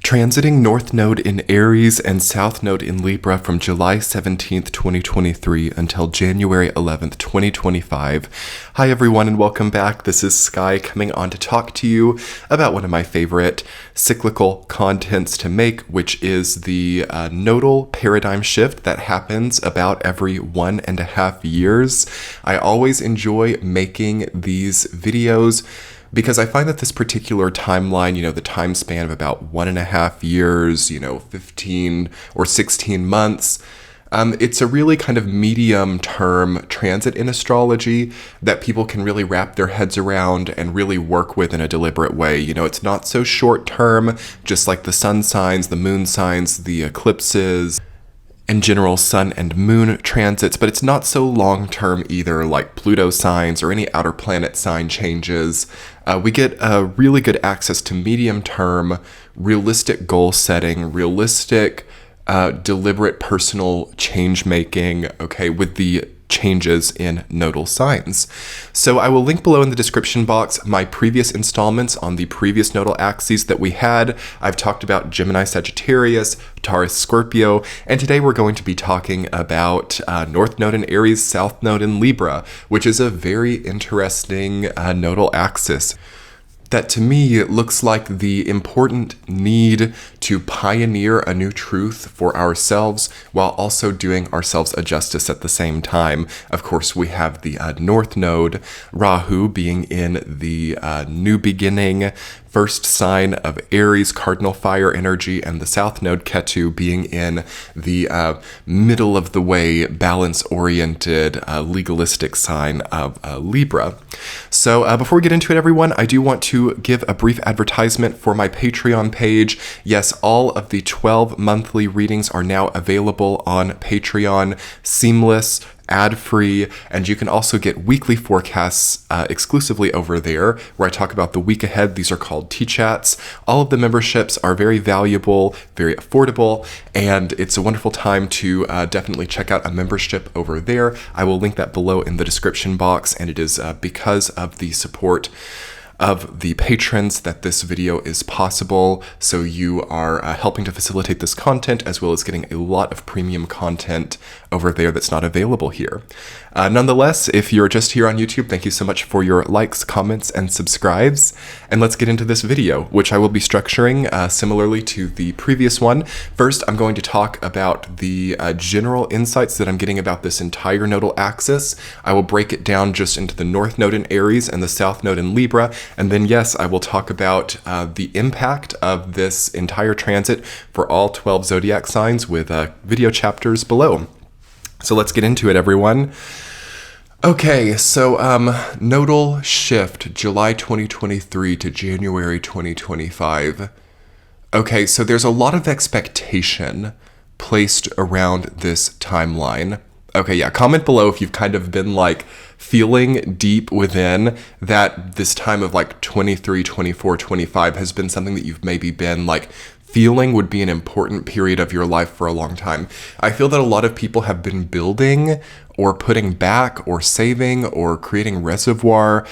Transiting North Node in Aries and South Node in Libra from July 17th, 2023 until January 11th, 2025. Hi everyone and welcome back. This is Sky coming on to talk to you about one of my favorite cyclical contents to make, which is the nodal paradigm shift that happens about every 1.5 years. I always enjoy making these videos because I find that this particular timeline, the time span of about 1.5 years, 15 or 16 months, it's a really kind of medium-term transit in astrology that people can really wrap their heads around and really work with in a deliberate way. It's not so short-term, just like the sun signs, the moon signs, the eclipses, in general sun and moon transits, but it's not so long-term either, like Pluto signs or any outer planet sign changes. We get a really good access to medium-term, realistic goal setting, realistic, deliberate personal change-making, with the changes in nodal signs. So I will link below in the description box my previous installments on the previous nodal axes that we had. I've talked about Gemini, Sagittarius, Taurus, Scorpio, and today we're going to be talking about North Node in Aries, South Node in Libra, which is a very interesting nodal axis that to me looks like the important need to pioneer a new truth for ourselves while also doing ourselves a justice at the same time. Of course, we have the North Node, Rahu, being in the new beginning, first sign of Aries, cardinal fire energy, and the South Node, Ketu, being in the middle of the way, balance-oriented, legalistic sign of Libra. So before we get into it, everyone, I do want to give a brief advertisement for my Patreon page. Yes, all of the 12 monthly readings are now available on Patreon, seamless, ad-free, and you can also get weekly forecasts exclusively over there, where I talk about the week ahead. These are called T-Chats. All of the memberships are very valuable, very affordable, and it's a wonderful time to definitely check out a membership over there. I will link that below in the description box, and it is because of the support of the patrons that this video is possible. So you are helping to facilitate this content, as well as getting a lot of premium content over there that's not available here. Nonetheless, if you're just here on YouTube, thank you so much for your likes, comments, and subscribes. And let's get into this video, which I will be structuring similarly to the previous one. First, I'm going to talk about the general insights that I'm getting about this entire nodal axis. I will break it down just into the North Node in Aries and the South Node in Libra. And then, yes, I will talk about the impact of this entire transit for all 12 zodiac signs with video chapters below. So let's get into it, everyone. Okay, so nodal shift, July 2023 to January 2025. Okay, so there's a lot of expectation placed around this timeline. Okay, yeah, comment below if you've kind of been feeling deep within that this time of 23, 24, 25 has been something that you've maybe been feeling would be an important period of your life for a long time. I feel that a lot of people have been building or putting back or saving or creating reservoir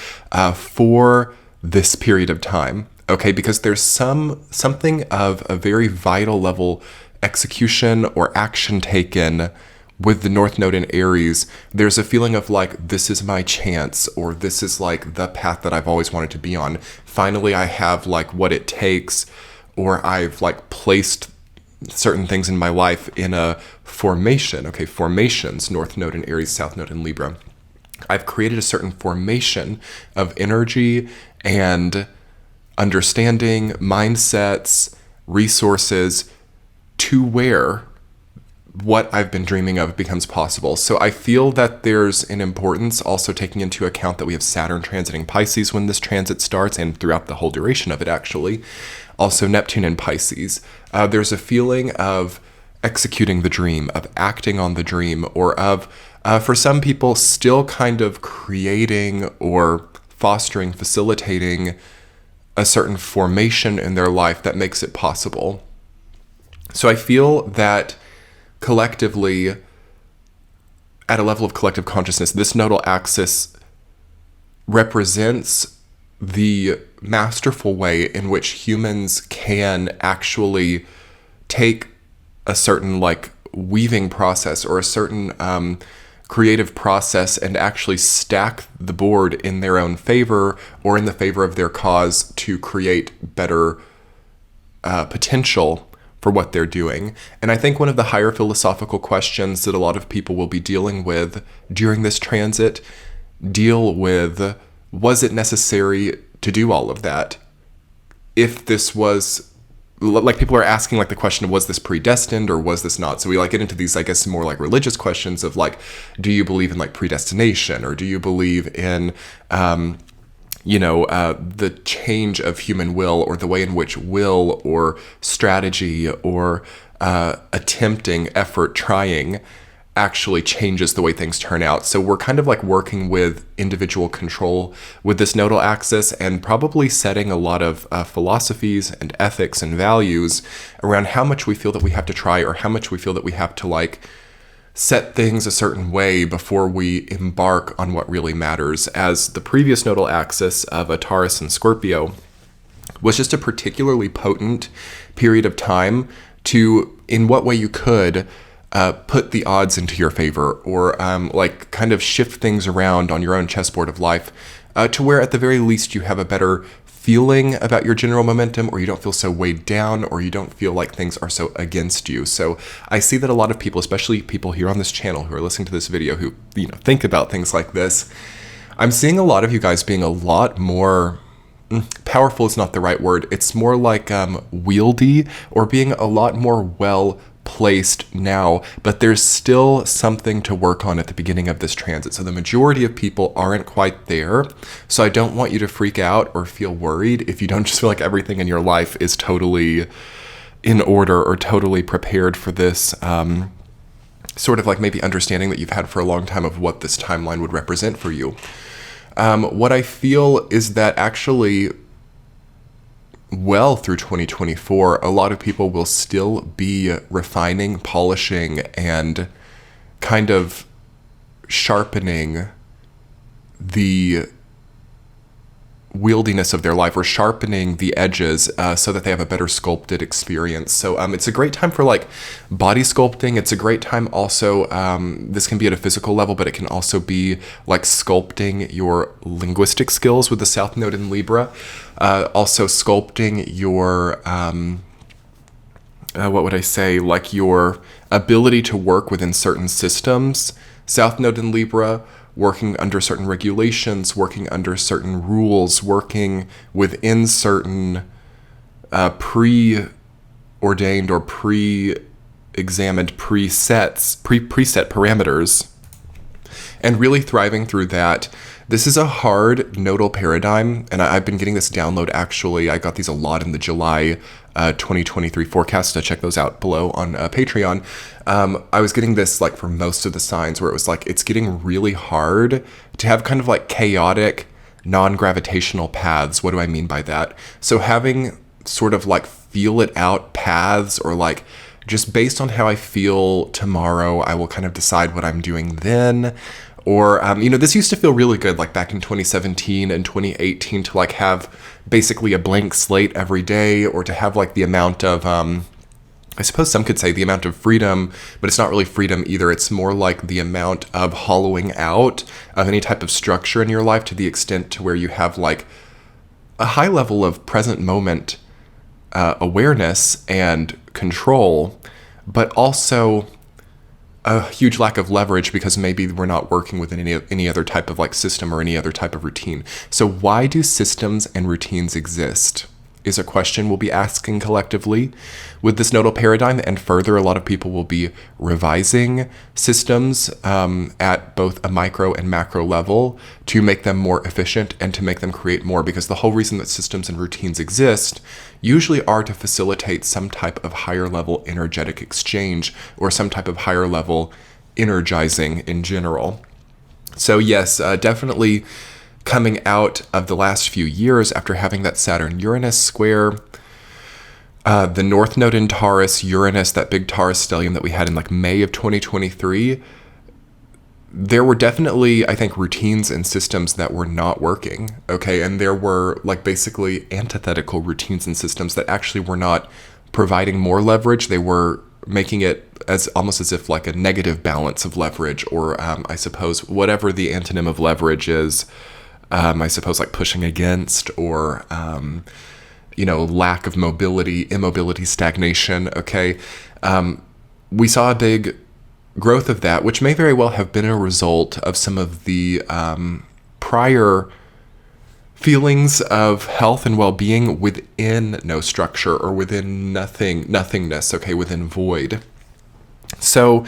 for this period of time. Okay, because there's something of a very vital level execution or action taken with the North Node in Aries. There's a feeling of this is my chance, or this is the path that I've always wanted to be on. Finally, I have what it takes, or I've placed certain things in my life in a formation. Okay, formations, North Node in Aries, South Node in Libra. I've created a certain formation of energy and understanding, mindsets, resources to where what I've been dreaming of becomes possible. So I feel that there's an importance also taking into account that we have Saturn transiting Pisces when this transit starts, and throughout the whole duration of it, actually. Also Neptune in Pisces. There's a feeling of executing the dream, of acting on the dream, or of, for some people, still kind of creating or fostering, facilitating a certain formation in their life that makes it possible. So I feel that collectively, at a level of collective consciousness, this nodal axis represents the masterful way in which humans can actually take a certain like weaving process or a certain creative process and actually stack the board in their own favor or in the favor of their cause to create better potential for what they're doing. And I think one of the higher philosophical questions that a lot of people will be dealing with during this transit deal with, was it necessary to do all of that? If this was, like, people are asking like the question of, was this predestined or was this not? So we like get into these, I guess, more like religious questions of like, do you believe in like predestination, or do you believe in the change of human will, or the way in which will or strategy or attempting, effort, trying actually changes the way things turn out. So we're kind of like working with individual control with this nodal axis, and probably setting a lot of philosophies and ethics and values around how much we feel that we have to try, or how much we feel that we have to like set things a certain way before we embark on what really matters. As the previous nodal axis of a Taurus and Scorpio was just a particularly potent period of time to, in what way you could, put the odds into your favor, or like kind of shift things around on your own chessboard of life to where at the very least you have a better feeling about your general momentum, or you don't feel so weighed down, or you don't feel like things are so against you. So I see that a lot of people, especially people here on this channel who are listening to this video, who think about things like this, I'm seeing a lot of you guys being a lot more powerful is not the right word. It's more like wieldy, or being a lot more well placed now, but there's still something to work on at the beginning of this transit. So the majority of people aren't quite there. So I don't want you to freak out or feel worried if you don't just feel like everything in your life is totally in order or totally prepared for this sort of like maybe understanding that you've had for a long time of what this timeline would represent for you. What I feel is that actually, well through 2024, a lot of people will still be refining, polishing, and kind of sharpening the wieldiness of their life, or sharpening the edges so that they have a better sculpted experience. So it's a great time for like body sculpting. It's a great time also, this can be at a physical level, but it can also be like sculpting your linguistic skills with the South Node in Libra. Also sculpting your, what would I say, like your ability to work within certain systems. South Node in Libra, working under certain regulations, working under certain rules, working within certain preordained or pre-examined preset parameters, and really thriving through that. This is a hard nodal paradigm, and I've been getting this download actually. I got these a lot in the July 2023 forecast. So check those out below on Patreon. I was getting this like for most of the signs, where it was like, it's getting really hard to have kind of like chaotic, non-gravitational paths. What do I mean by that? So having sort of like feel it out paths, or like just based on how I feel tomorrow, I will kind of decide what I'm doing then. Or, this used to feel really good, like back in 2017 and 2018, to like have basically a blank slate every day, or to have like the amount of, I suppose some could say the amount of freedom, but it's not really freedom either. It's more like the amount of hollowing out of any type of structure in your life, to the extent to where you have like a high level of present moment awareness and control, but also a huge lack of leverage, because maybe we're not working within any other type of like system or any other type of routine. So why do systems and routines exist is a question we'll be asking collectively with this nodal paradigm. And further, a lot of people will be revising systems at both a micro and macro level to make them more efficient and to make them create more, because the whole reason that systems and routines exist usually are to facilitate some type of higher level energetic exchange, or some type of higher level energizing in general. So yes, definitely coming out of the last few years after having that Saturn-Uranus square, the North Node in Taurus, Uranus, that big Taurus stellium that we had in like May of 2023, there were definitely, I think, routines and systems that were not working, okay? And there were like basically antithetical routines and systems that actually were not providing more leverage. They were making it as almost as if like a negative balance of leverage, or I suppose whatever the antonym of leverage is, I suppose like pushing against, or lack of mobility, immobility, stagnation, okay? We saw a big growth of that, which may very well have been a result of some of the prior feelings of health and well-being within no structure, or within nothingness, okay, within void. So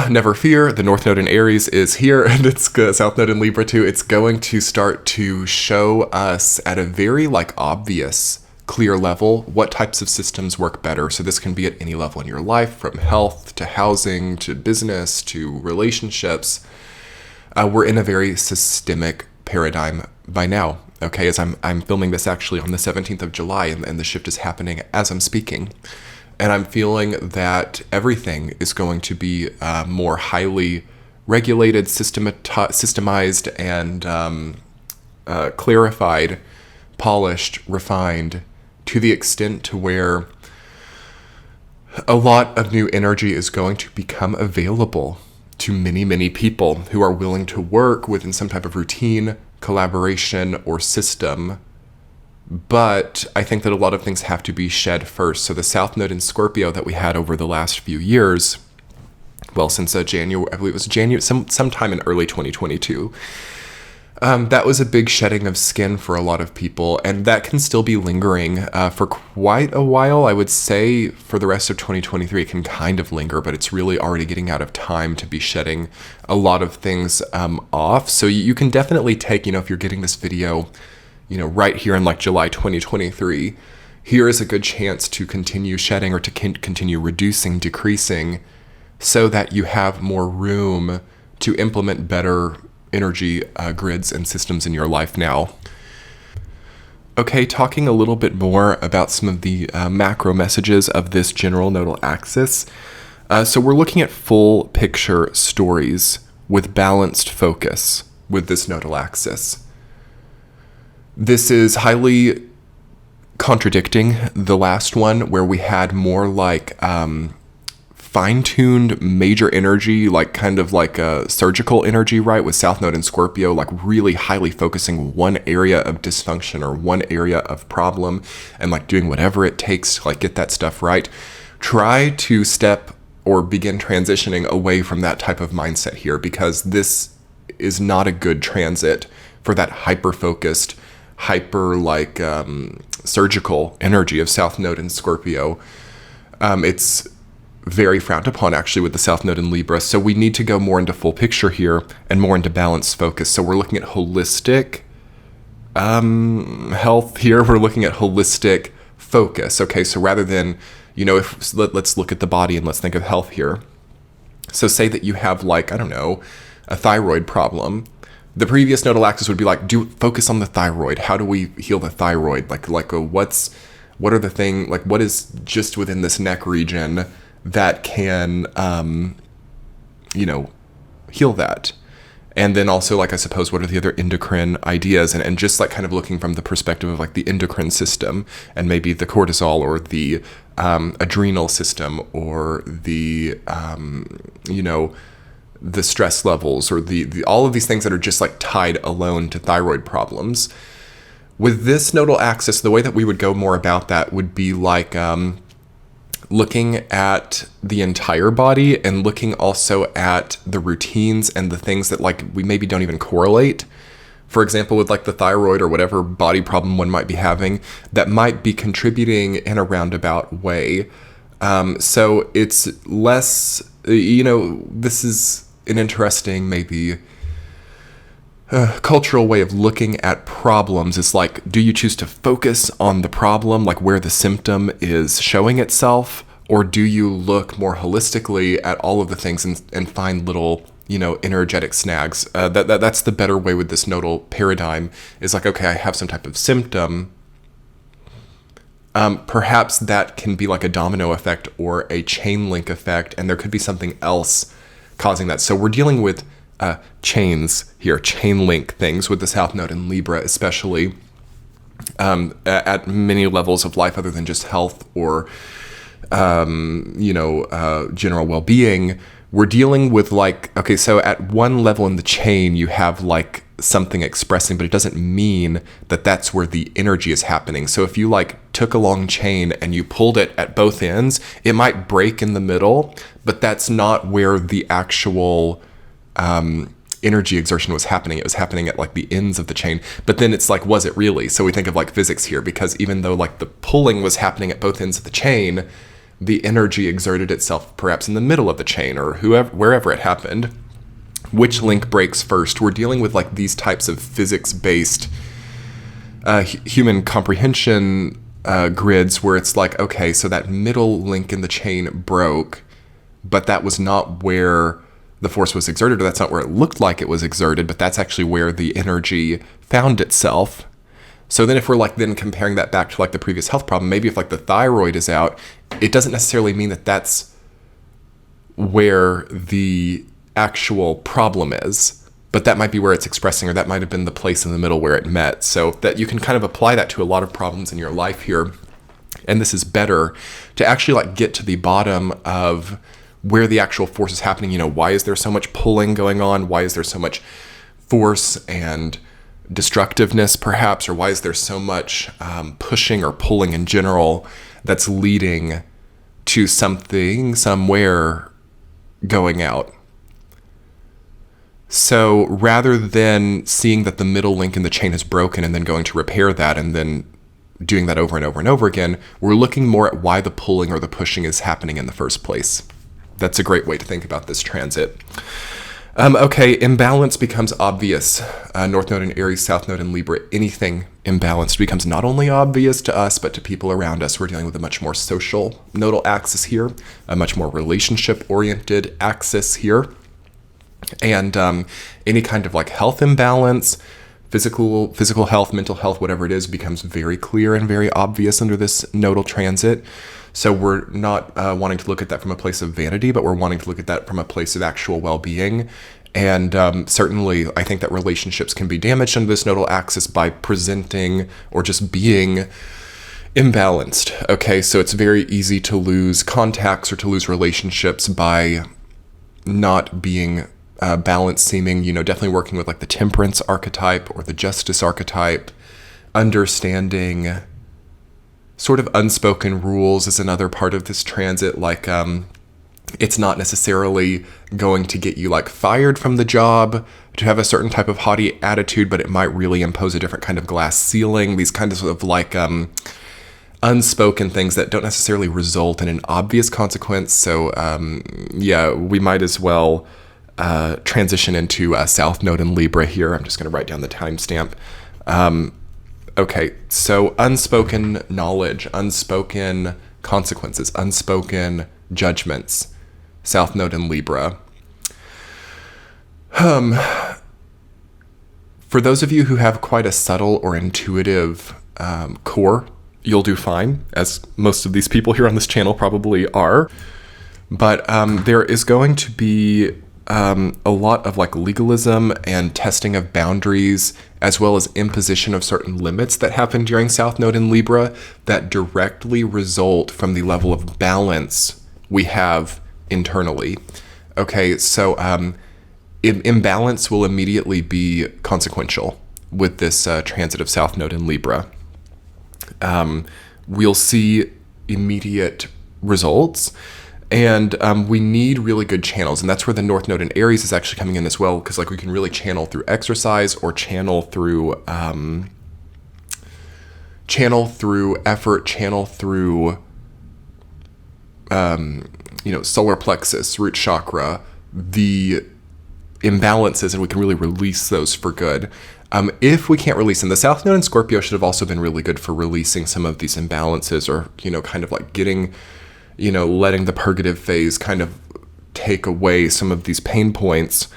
never fear, the North Node in Aries is here, and it's South Node in Libra too. It's going to start to show us at a very like obvious, clear level what types of systems work better. So this can be at any level in your life, from health to housing to business to relationships. We're in a very systemic paradigm by now, okay, as I'm filming this actually on the 17th of July, and the shift is happening as I'm speaking. And I'm feeling that everything is going to be more highly regulated, systemized, and clarified, polished, refined, to the extent to where a lot of new energy is going to become available to many, many people who are willing to work within some type of routine, collaboration, or system. But I think that a lot of things have to be shed first. So the South Node in Scorpio that we had over the last few years, well, since January, I believe it was January, sometime in early 2022, that was a big shedding of skin for a lot of people, and that can still be lingering for quite a while. I would say for the rest of 2023, it can kind of linger, but it's really already getting out of time to be shedding a lot of things off. So you can definitely take, if you're getting this video, right here in like July 2023, here is a good chance to continue shedding, or to continue reducing, decreasing, so that you have more room to implement better energy grids and systems in your life now. Okay, talking a little bit more about some of the macro messages of this general nodal axis. So we're looking at full picture stories with balanced focus with this nodal axis. This is highly contradicting the last one, where we had more like fine-tuned major energy, like kind of like a surgical energy, right? With South Node in Scorpio, like really highly focusing one area of dysfunction or one area of problem, and like doing whatever it takes to like get that stuff right. Try to step or begin transitioning away from that type of mindset here, because this is not a good transit for that hyper-focused, surgical energy of South Node in Scorpio. It's very frowned upon actually with the South Node in Libra. So we need to go more into full picture here and more into balanced focus. So we're looking at holistic health here. We're looking at holistic focus. Okay, so rather than, let's look at the body and let's think of health here. So say that you have like, I don't know, a thyroid problem. The previous nodal axis would be like, focus on the thyroid. How do we heal the thyroid? What is just within this neck region that can, heal that? And then also, I suppose, what are the other endocrine ideas? And just kind of looking from the perspective of the endocrine system, and maybe the cortisol, or the adrenal system, or the, the stress levels, or the all of these things that are just tied alone to thyroid problems. With this nodal axis, the way that we would go more about that would be looking at the entire body, and looking also at the routines and the things that we maybe don't even correlate. For example, with the thyroid or whatever body problem one might be having, that might be contributing in a roundabout way. So it's less, this is an interesting, maybe cultural way of looking at problems. Is do you choose to focus on the problem, where the symptom is showing itself, or do you look more holistically at all of the things and find little, energetic snags? That's the better way with this nodal paradigm, is okay, I have some type of symptom. Perhaps that can be a domino effect or a chain link effect, and there could be something else causing that. So we're dealing with chains here, chain link things with the South Node in Libra, especially at many levels of life other than just health or, general well-being. We're dealing with like, okay, so at one level in the chain, you have like something expressing, but it doesn't mean that that's where the energy is happening. So if you like took a long chain and you pulled it at both ends, it might break in the middle, but that's not where the actual energy exertion was happening. It was happening at like the ends of the chain. But then it's like, was it really? So we think of like physics here, because even though like the pulling was happening at both ends of the chain, the energy exerted itself perhaps in the middle of the chain or wherever it happened. Which link breaks first? We're dealing with like these types of physics-based human comprehension grids where it's like, okay, so that middle link in the chain broke, but that was not where the force was exerted, or that's not where it looked like it was exerted, but that's actually where the energy found itself. So then if we're like then comparing that back to like the previous health problem, maybe if like the thyroid is out, it doesn't necessarily mean that that's where the actual problem is, but that might be where it's expressing, or that might have been the place in the middle where it met. So that you can kind of apply that to a lot of problems in your life here. And this is better to actually like get to the bottom of where the actual force is happening. Why is there so much pulling going on? Why is there so much force and destructiveness perhaps? Or why is there so much pushing or pulling in general that's leading to something somewhere going out? So rather than seeing that the middle link in the chain is broken and then going to repair that and then doing that over and over and over again, we're looking more at why the pulling or the pushing is happening in the first place. That's a great way to think about this transit. Okay, imbalance becomes obvious. North Node in Aries, South Node in Libra. Anything imbalanced becomes not only obvious to us, but to people around us. We're dealing with a much more social nodal axis here, a much more relationship-oriented axis here. And any kind of like health imbalance, physical health, mental health, whatever it is, becomes very clear and very obvious under this nodal transit. So we're not wanting to look at that from a place of vanity, but we're wanting to look at that from a place of actual well-being. And certainly, I think that relationships can be damaged under this nodal axis by presenting or just being imbalanced. Okay, so it's very easy to lose contacts or to lose relationships by not being balanced seeming, definitely working with like the temperance archetype or the justice archetype. Understanding sort of unspoken rules is another part of this transit. Like it's not necessarily going to get you like fired from the job to have a certain type of haughty attitude, but it might really impose a different kind of glass ceiling. These kinds of like unspoken things that don't necessarily result in an obvious consequence. So we might as well transition into South Node in Libra here. I'm just going to write down the timestamp. Okay, so unspoken knowledge, unspoken consequences, unspoken judgments. South Node in Libra. For those of you who have quite a subtle or intuitive core, you'll do fine, as most of these people here on this channel probably are. But there is going to be a lot of like legalism and testing of boundaries, as well as imposition of certain limits that happen during South Node in Libra that directly result from the level of balance we have internally. Okay, so imbalance will immediately be consequential with this transit of South Node in Libra. We'll see immediate results. And we need really good channels, and that's where the North Node in Aries is actually coming in as well, because like we can really channel through exercise or channel through effort, channel through solar plexus, root chakra, the imbalances, and we can really release those for good. If we can't release them, the South Node in Scorpio should have also been really good for releasing some of these imbalances, or kind of like getting, letting the purgative phase kind of take away some of these pain points.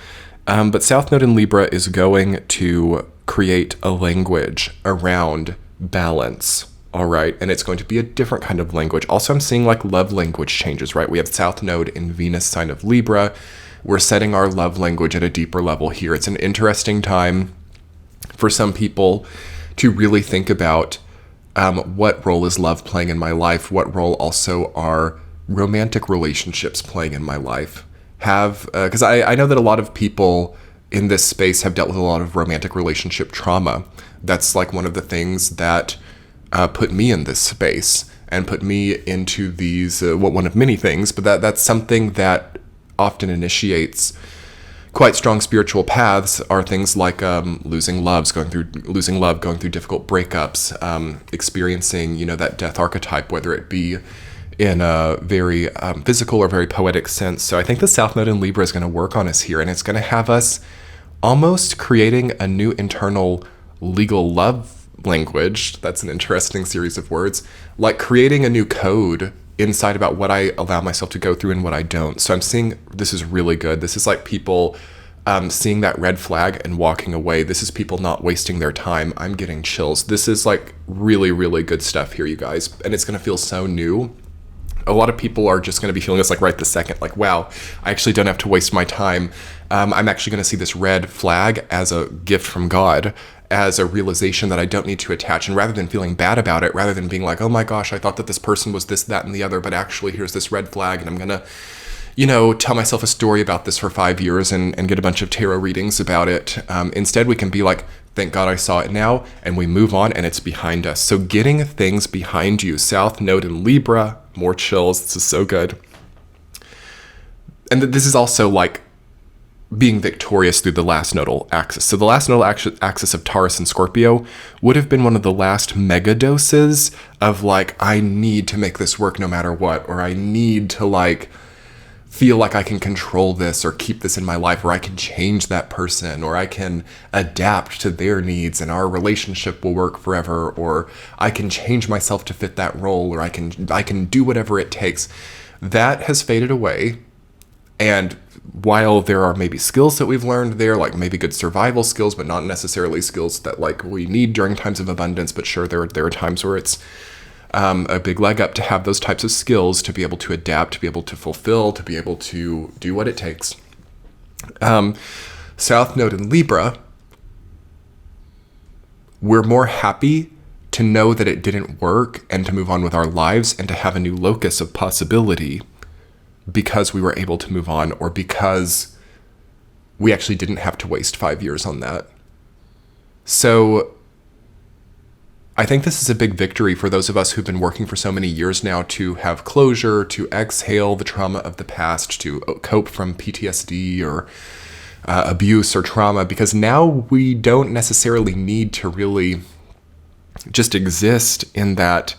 But South Node in Libra is going to create a language around balance, all right? And it's going to be a different kind of language. Also, I'm seeing like love language changes, right? We have South Node in Venus sign of Libra, We're setting our love language at a deeper level here. It's an interesting time for some people to really think about what role is love playing in my life? What role also are romantic relationships playing in my life? Because I know that a lot of people in this space have dealt with a lot of romantic relationship trauma. That's like one of the things that put me in this space and put me into these, one of many things, but that's something that often initiates quite strong spiritual paths, are things like losing love, going through difficult breakups, experiencing, that death archetype, whether it be in a very physical or very poetic sense. So I think the South Node in Libra is going to work on us here, and it's going to have us almost creating a new internal legal love language. That's an interesting series of words, like creating a new code inside about what I allow myself to go through and what I don't. So I'm seeing this is really good. This is like people seeing that red flag and walking away. This is people not wasting their time. I'm getting chills. This is like really, really good stuff here, you guys. And it's going to feel so new. A lot of people are just going to be feeling this like right this second, like, wow, I actually don't have to waste my time. I'm actually going to see this red flag as a gift from God, as a realization that I don't need to attach. And rather than feeling bad about it, rather than being like, oh my gosh, I thought that this person was this, that, and the other, but actually here's this red flag, and I'm going to, tell myself a story about this for 5 years and get a bunch of tarot readings about it. Instead, we can be like, thank God I saw it now, and we move on, and it's behind us. So getting things behind you, South Node in Libra, more chills. This is so good. And this is also like being victorious through the last nodal axis. So the last nodal axis of Taurus and Scorpio would have been one of the last mega doses of like, I need to make this work no matter what, or I need to like feel like I can control this or keep this in my life, or I can change that person, or I can adapt to their needs and our relationship will work forever, or I can change myself to fit that role, or I can do whatever it takes. That has faded away. And while there are maybe skills that we've learned there, like maybe good survival skills, but not necessarily skills that like we need during times of abundance, but sure, there are times where it's a big leg up to have those types of skills, to be able to adapt, to be able to fulfill, to be able to do what it takes. South Node in Libra, we're more happy to know that it didn't work and to move on with our lives and to have a new locus of possibility because we were able to move on, or because we actually didn't have to waste 5 years on that. So I think this is a big victory for those of us who've been working for so many years now to have closure, to exhale the trauma of the past, to cope from PTSD or abuse or trauma, because now we don't necessarily need to really just exist in that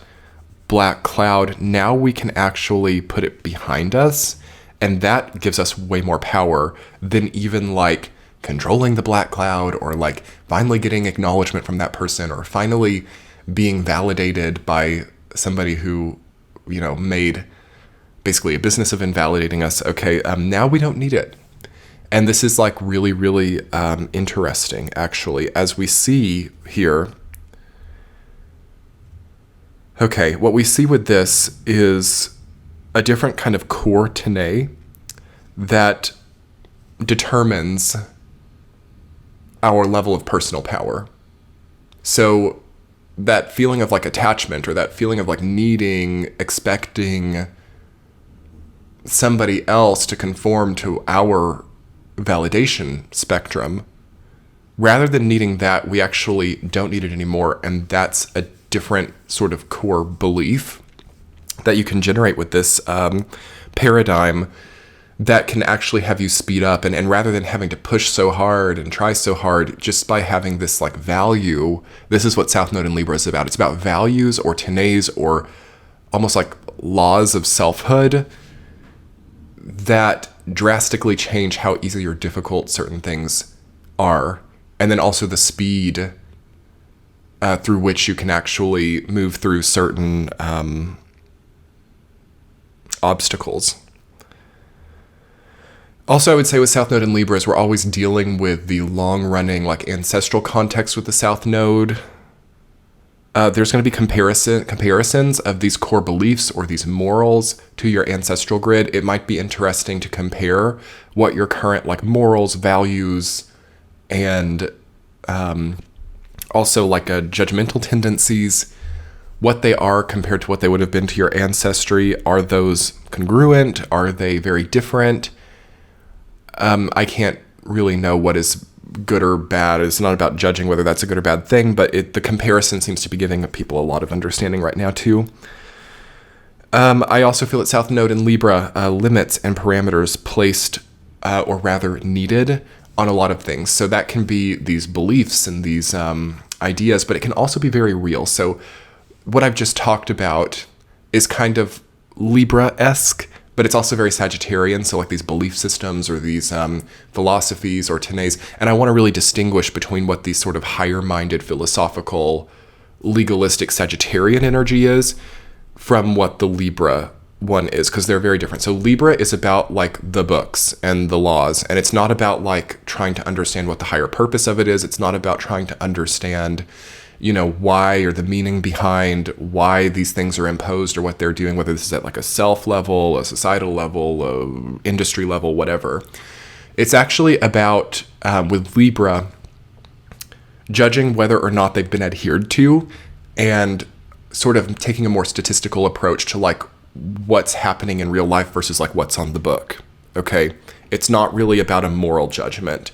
black cloud. Now we can actually put it behind us, and that gives us way more power than even like controlling the black cloud, or like finally getting acknowledgement from that person, or finally being validated by somebody who, made basically a business of invalidating us. Okay, now we don't need it. And this is like really, really interesting, actually, as we see here. Okay, what we see with this is a different kind of core tene that determines our level of personal power. So that feeling of like attachment, or that feeling of like needing, expecting somebody else to conform to our validation spectrum, rather than needing that, we actually don't need it anymore. And that's a different sort of core belief that you can generate with this paradigm that can actually have you speed up. And rather than having to push so hard and try so hard, just by having this like value, this is what South Node in Libra is about. It's about values, or tenes, or almost like laws of selfhood that drastically change how easy or difficult certain things are. And then also the speed through which you can actually move through certain obstacles. Also, I would say with South Node in Libra is we're always dealing with the long-running like ancestral context with the South Node. there's going to be comparisons of these core beliefs or these morals to your ancestral grid. It might be interesting to compare what your current like morals, values, and also like judgmental tendencies, what they are compared to what they would have been to your ancestry. Are those congruent? Are they very different? I can't really know what is good or bad. It's not about judging whether that's a good or bad thing, but the comparison seems to be giving people a lot of understanding right now too. I also feel that South Node in Libra limits and parameters placed, or rather needed, on a lot of things. So that can be these beliefs and these ideas, but it can also be very real. So what I've just talked about is kind of Libra-esque, but it's also very Sagittarian. So like these belief systems or these philosophies or tenets. And I want to really distinguish between what these sort of higher-minded, philosophical, legalistic Sagittarian energy is from what the Libra one is, because they're very different. So Libra is about like the books and the laws, and it's not about like trying to understand what the higher purpose of it is. It's not about trying to understand, you know, why or the meaning behind why these things are imposed or what they're doing, whether this is at like a self level, a societal level, a industry level, whatever. It's actually about, with Libra, judging whether or not they've been adhered to and sort of taking a more statistical approach to like what's happening in real life versus like what's on the book. Okay. It's not really about a moral judgment.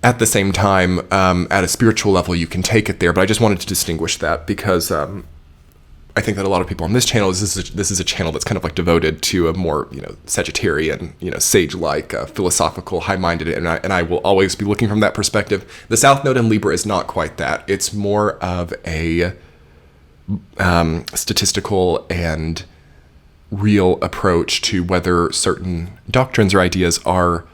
At the same time, at a spiritual level, you can take it there, but I just wanted to distinguish that because I think that a lot of people on this channel, this is a channel that's kind of like devoted to a more, you know, Sagittarian, you know, sage-like, philosophical, high-minded, and I will always be looking from that perspective. The South Node in Libra is not quite that. It's more of a statistical and real approach to whether certain doctrines or ideas are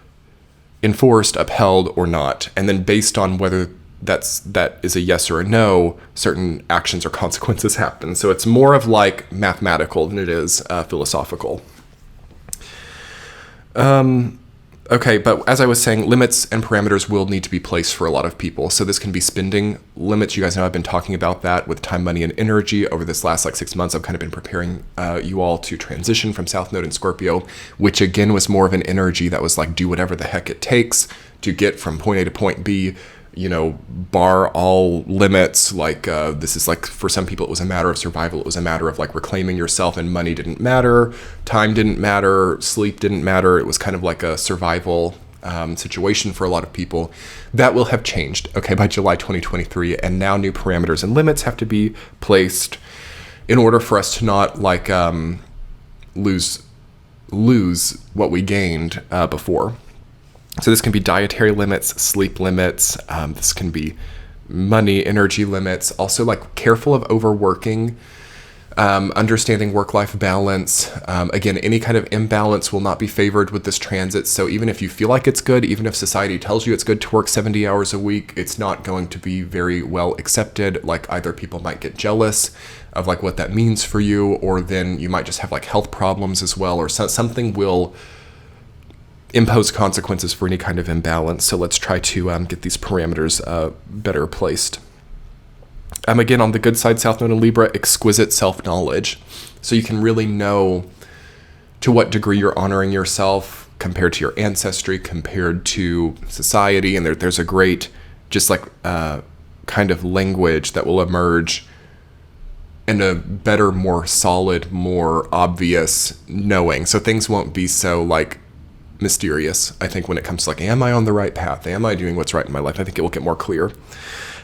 enforced, upheld, or not. And then based on whether that is a yes or a no, certain actions or consequences happen. So it's more of like mathematical than it is philosophical. Okay, but as I was saying, limits and parameters will need to be placed for a lot of people. So this can be spending limits. You guys know I've been talking about that with time, money, and energy over this last like 6 months. I've kind of been preparing you all to transition from South Node in Scorpio, which again was more of an energy that was like do whatever the heck it takes to get from point A to point B, you know, bar all limits. Like this is like, for some people it was a matter of survival. It was a matter of like reclaiming yourself, and money didn't matter, time didn't matter, sleep didn't matter. It was kind of like a survival situation for a lot of people. That will have changed, okay, by July 2023, and now new parameters and limits have to be placed in order for us to not like lose what we gained before. So this can be dietary limits, sleep limits. This can be money, energy limits. Also, like careful of overworking, understanding work-life balance. Again, any kind of imbalance will not be favored with this transit. So even if you feel like it's good, even if society tells you it's good to work 70 hours a week, it's not going to be very well accepted. Like either people might get jealous of like what that means for you, or then you might just have like health problems as well, or something will impose consequences for any kind of imbalance. So let's try to get these parameters better placed. Again, on the good side, South Node in Libra, exquisite self-knowledge. So you can really know to what degree you're honoring yourself compared to your ancestry, compared to society. And there's a great, just like kind of language that will emerge in a better, more solid, more obvious knowing. So things won't be so like mysterious, I think, when it comes to like, am I on the right path? Am I doing what's right in my life? I think it will get more clear.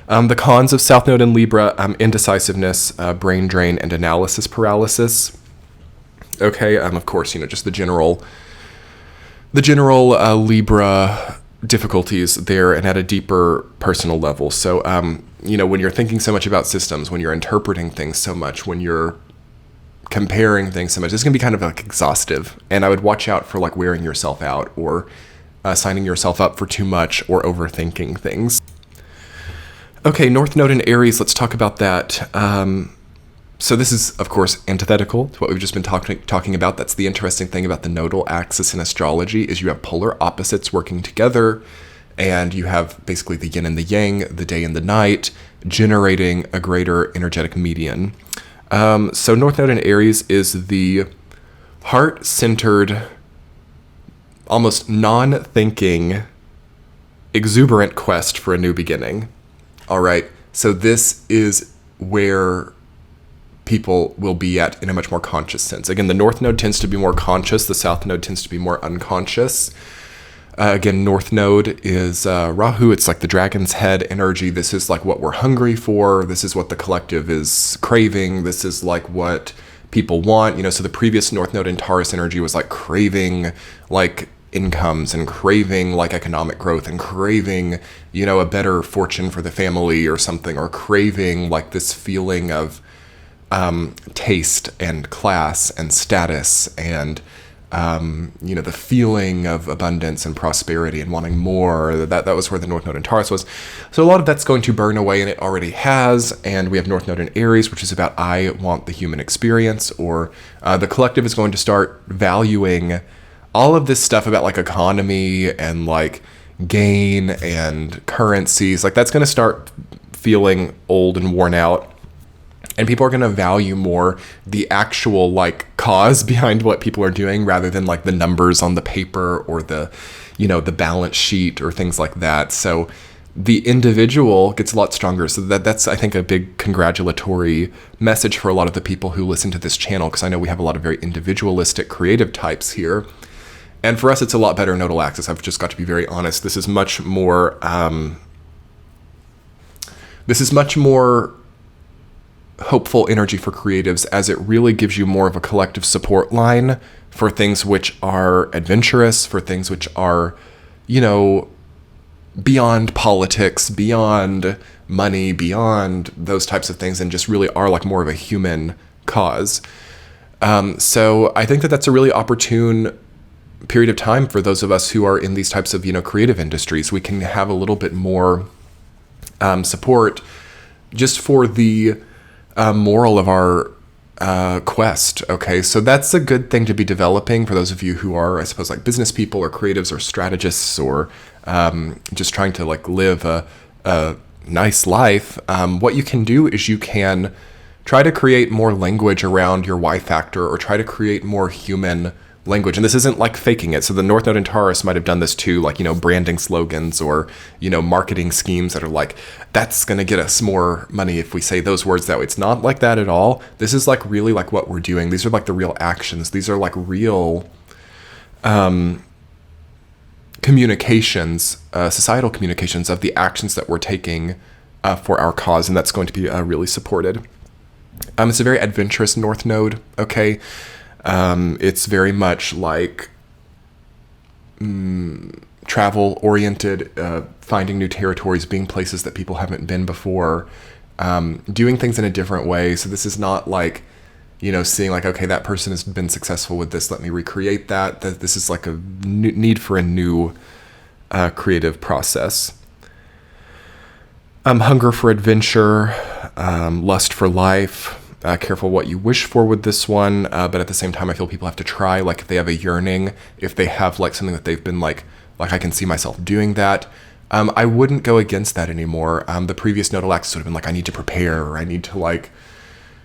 The cons of South Node in Libra, indecisiveness, brain drain, and analysis paralysis. Okay, of course, you know, just the general Libra difficulties there, and at a deeper personal level. So, you know, when you're thinking so much about systems, when you're interpreting things so much, when you're comparing things so much, it's going to be kind of like exhaustive, and I would watch out for like wearing yourself out or signing yourself up for too much or overthinking things. Okay, North Node in Aries, let's talk about that. So this is, of course, antithetical to what we've just been talking about. That's the interesting thing about the nodal axis in astrology, is you have polar opposites working together, and you have basically the yin and the yang, the day and the night, generating a greater energetic median. So North Node in Aries is the heart-centered, almost non-thinking, exuberant quest for a new beginning. All right, so this is where people will be at in a much more conscious sense. Again, the North Node tends to be more conscious. The South Node tends to be more unconscious. Again, North Node is Rahu. It's like the dragon's head energy. This is like what we're hungry for. This is what the collective is craving. This is like what people want. You know, so the previous North Node in Taurus energy was like craving like incomes and craving like economic growth and craving, you know, a better fortune for the family or something, or craving like this feeling of taste and class and status and you know, the feeling of abundance and prosperity and wanting more. That was where the North Node in Taurus was. So a lot of that's going to burn away, and it already has. And we have North Node in Aries, which is about I want the human experience, or the collective is going to start valuing all of this stuff about like economy and like gain and currencies. Like that's going to start feeling old and worn out. And people are going to value more the actual like cause behind what people are doing rather than like the numbers on the paper or the, you know, the balance sheet or things like that. So the individual gets a lot stronger. So that's, I think, a big congratulatory message for a lot of the people who listen to this channel, because I know we have a lot of very individualistic creative types here. And for us, it's a lot better nodal axis. I've just got to be very honest. This is much more hopeful energy for creatives, as it really gives you more of a collective support line for things which are adventurous, for things which are, you know, beyond politics, beyond money, beyond those types of things, and just really are like more of a human cause. So I think that that's a really opportune period of time for those of us who are in these types of, you know, creative industries. We can have a little bit more support just for the moral of our quest. Okay, so that's a good thing to be developing for those of you who are, I suppose, like business people or creatives or strategists, or just trying to like live a nice life. What you can do is you can try to create more language around your why factor, or try to create more human language. And this isn't like faking it. So the North Node in Taurus might have done this too, like, you know, branding slogans or, you know, marketing schemes that are like, that's going to get us more money if we say those words that way. It's not like that at all. This is like really like what we're doing. These are like the real actions. These are like real communications, societal communications of the actions that we're taking for our cause. And that's going to be really supported. It's a very adventurous North Node. Okay. It's very much like travel oriented, finding new territories, being places that people haven't been before, doing things in a different way. So this is not like, you know, seeing like, okay, that person has been successful with this, let me recreate that. This is like a need for a new creative process. Hunger for adventure, lust for life. Careful what you wish for with this one, but at the same time, I feel people have to try, like if they have a yearning, if they have like something that they've been like I can see myself doing that, I wouldn't go against that anymore. The previous nodal axis would have been like, I need to prepare, or I need to like,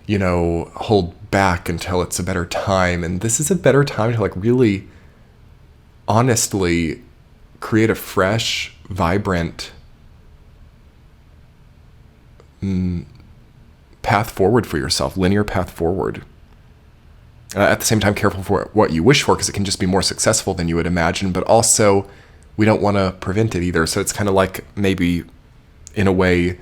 you know, hold back until it's a better time. And this is a better time to like really honestly create a fresh, vibrant path forward for yourself, linear path forward. At the same time, careful for what you wish for, because it can just be more successful than you would imagine, but also we don't want to prevent it either. So it's kind of like maybe in a way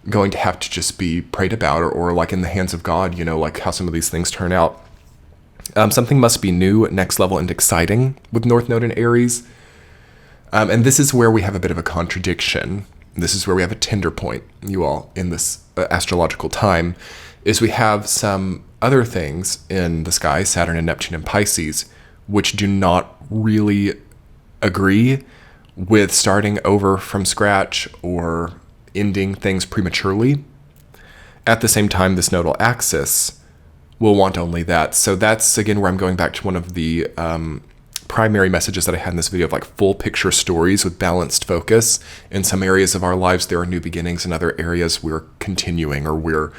going to have to just be prayed about, or like in the hands of God, you know, like how some of these things turn out. Something must be new, next level, and exciting with North Node in Aries. And this is where we have a bit of a contradiction. This is where we have a tender point, you all, in this astrological time, is we have some other things in the sky, Saturn and Neptune and Pisces, which do not really agree with starting over from scratch or ending things prematurely. At the same time, this nodal axis will want only that. So that's, again, where I'm going back to one of the primary messages that I had in this video of like full picture stories with balanced focus. In some areas of our lives, there are new beginnings. In other areas, we're continuing or we're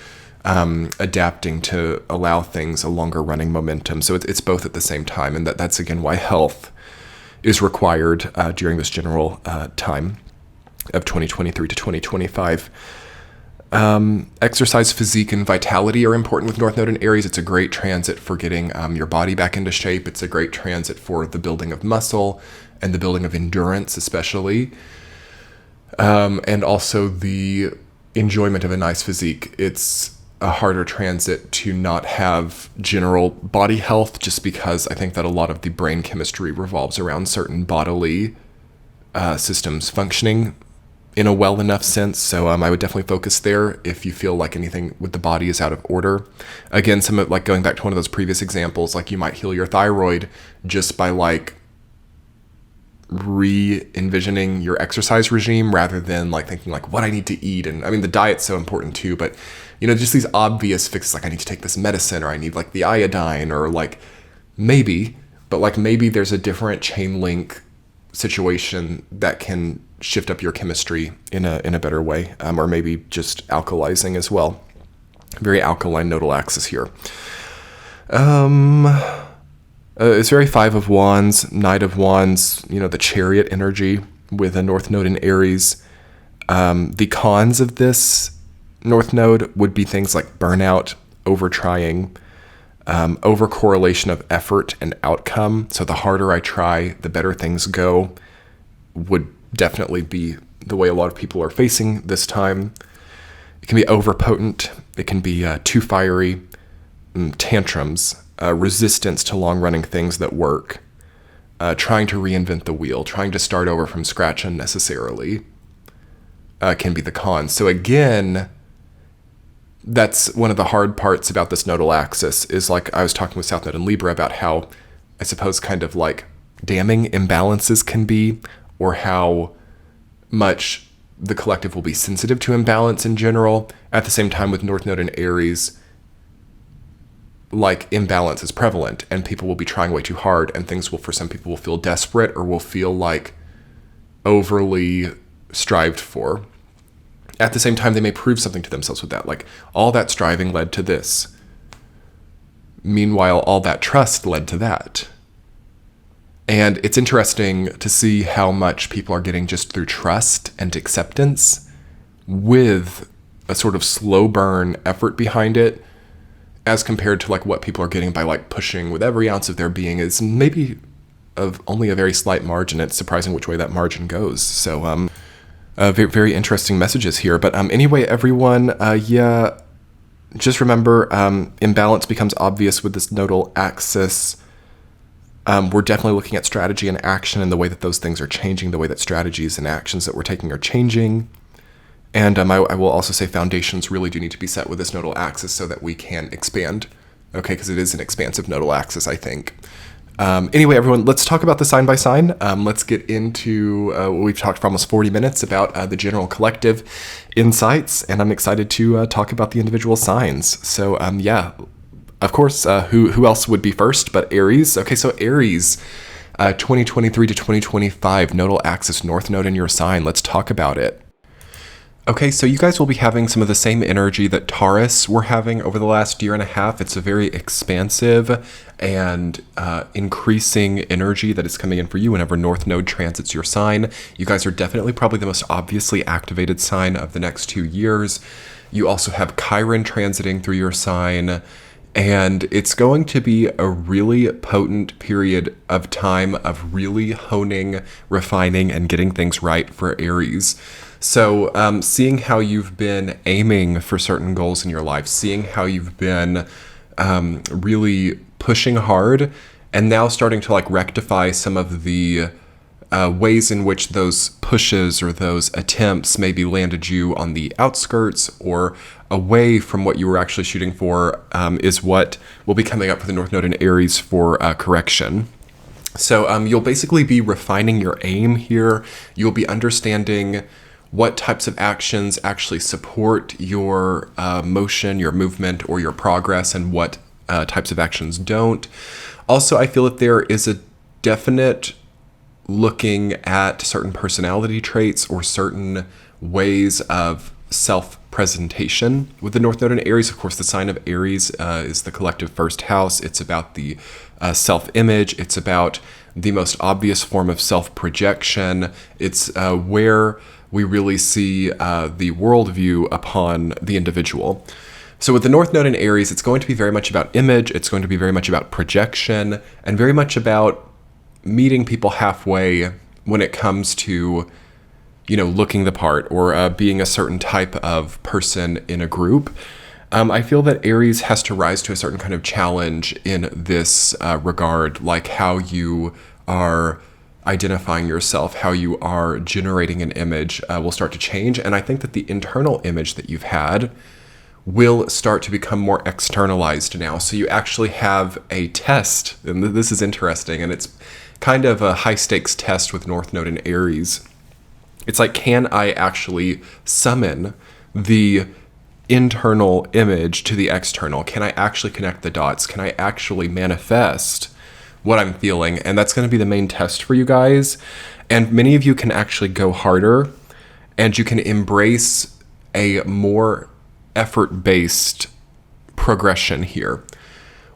adapting to allow things a longer running momentum. So it's both at the same time. And that's again why health is required during this general time of 2023 to 2025. Exercise, physique, and vitality are important with North Node in Aries. It's a great transit for getting your body back into shape. It's a great transit for the building of muscle and the building of endurance, especially. And also the enjoyment of a nice physique. It's a harder transit to not have general body health, just because I think that a lot of the brain chemistry revolves around certain bodily systems functioning in a well enough sense. So I would definitely focus there if you feel like anything with the body is out of order. Again, some of like going back to one of those previous examples, like you might heal your thyroid just by like re-envisioning your exercise regime rather than like thinking like what I need to eat. And I mean, the diet's so important too, but you know, just these obvious fixes, like I need to take this medicine or I need like the iodine or like maybe there's a different chain link situation that can shift up your chemistry in a better way, or maybe just alkalizing as well. Very alkaline nodal axis here. It's very Five of Wands, Knight of Wands, you know, the Chariot energy with a North Node in Aries. The cons of this North Node would be things like burnout, over-trying, over-correlation of effort and outcome. So the harder I try, the better things go, would definitely be the way a lot of people are facing this time. It can be overpotent. It can be too fiery, tantrums, resistance to long-running things that work, trying to reinvent the wheel, trying to start over from scratch unnecessarily, can be the cons. So again, that's one of the hard parts about this nodal axis is like I was talking with South Node in Libra about how I suppose kind of like damning imbalances can be, or how much the collective will be sensitive to imbalance in general. At the same time, with North Node in Aries, like imbalance is prevalent and people will be trying way too hard, and things will, for some people, will feel desperate or will feel like overly strived for. At the same time, they may prove something to themselves with that. Like, all that striving led to this. Meanwhile, all that trust led to that. And it's interesting to see how much people are getting just through trust and acceptance with a sort of slow burn effort behind it, as compared to like what people are getting by like pushing with every ounce of their being is maybe of only a very slight margin. It's surprising which way that margin goes. So very, very interesting messages here. But anyway, everyone, just remember imbalance becomes obvious with this nodal axis. We're definitely looking at strategy and action and the way that those things are changing, the way that strategies and actions that we're taking are changing. And I will also say foundations really do need to be set with this nodal axis so that we can expand, okay, because it is an expansive nodal axis, I think. Anyway, everyone, let's talk about the sign by sign. Let's get into we've talked for almost 40 minutes about the general collective insights, and I'm excited to talk about the individual signs. So, of course, who else would be first but Aries? Okay, so Aries, 2023 to 2025, nodal axis, North Node in your sign. Let's talk about it. Okay, so you guys will be having some of the same energy that Taurus were having over the last year and a half. It's a very expansive and increasing energy that is coming in for you whenever North Node transits your sign. You guys are definitely probably the most obviously activated sign of the next 2 years. You also have Chiron transiting through your sign, and it's going to be a really potent period of time of really honing, refining, and getting things right for Aries. So seeing how you've been aiming for certain goals in your life, seeing how you've been really pushing hard, and now starting to like rectify some of the ways in which those pushes or those attempts maybe landed you on the outskirts or away from what you were actually shooting for, is what will be coming up for the North Node in Aries for correction. So you'll basically be refining your aim here. You'll be understanding what types of actions actually support your motion, your movement, or your progress, and what types of actions don't. Also, I feel that there is a definite looking at certain personality traits or certain ways of self-presentation with the North Node in Aries. Of course, the sign of Aries is the collective first house. It's about the self-image. It's about the most obvious form of self-projection. It's where we really see the worldview upon the individual. So with the North Node in Aries, it's going to be very much about image. It's going to be very much about projection and very much about meeting people halfway when it comes to, you know, looking the part or being a certain type of person in a group. I feel that Aries has to rise to a certain kind of challenge in this regard, like how you are identifying yourself, how you are generating an image will start to change. And I think that the internal image that you've had will start to become more externalized now. So you actually have a test, and this is interesting, and it's kind of a high stakes test with North Node in Aries. It's like, can I actually summon the internal image to the external? Can I actually connect the dots? Can I actually manifest what I'm feeling? And that's going to be the main test for you guys. And many of you can actually go harder, and you can embrace a more effort-based progression here.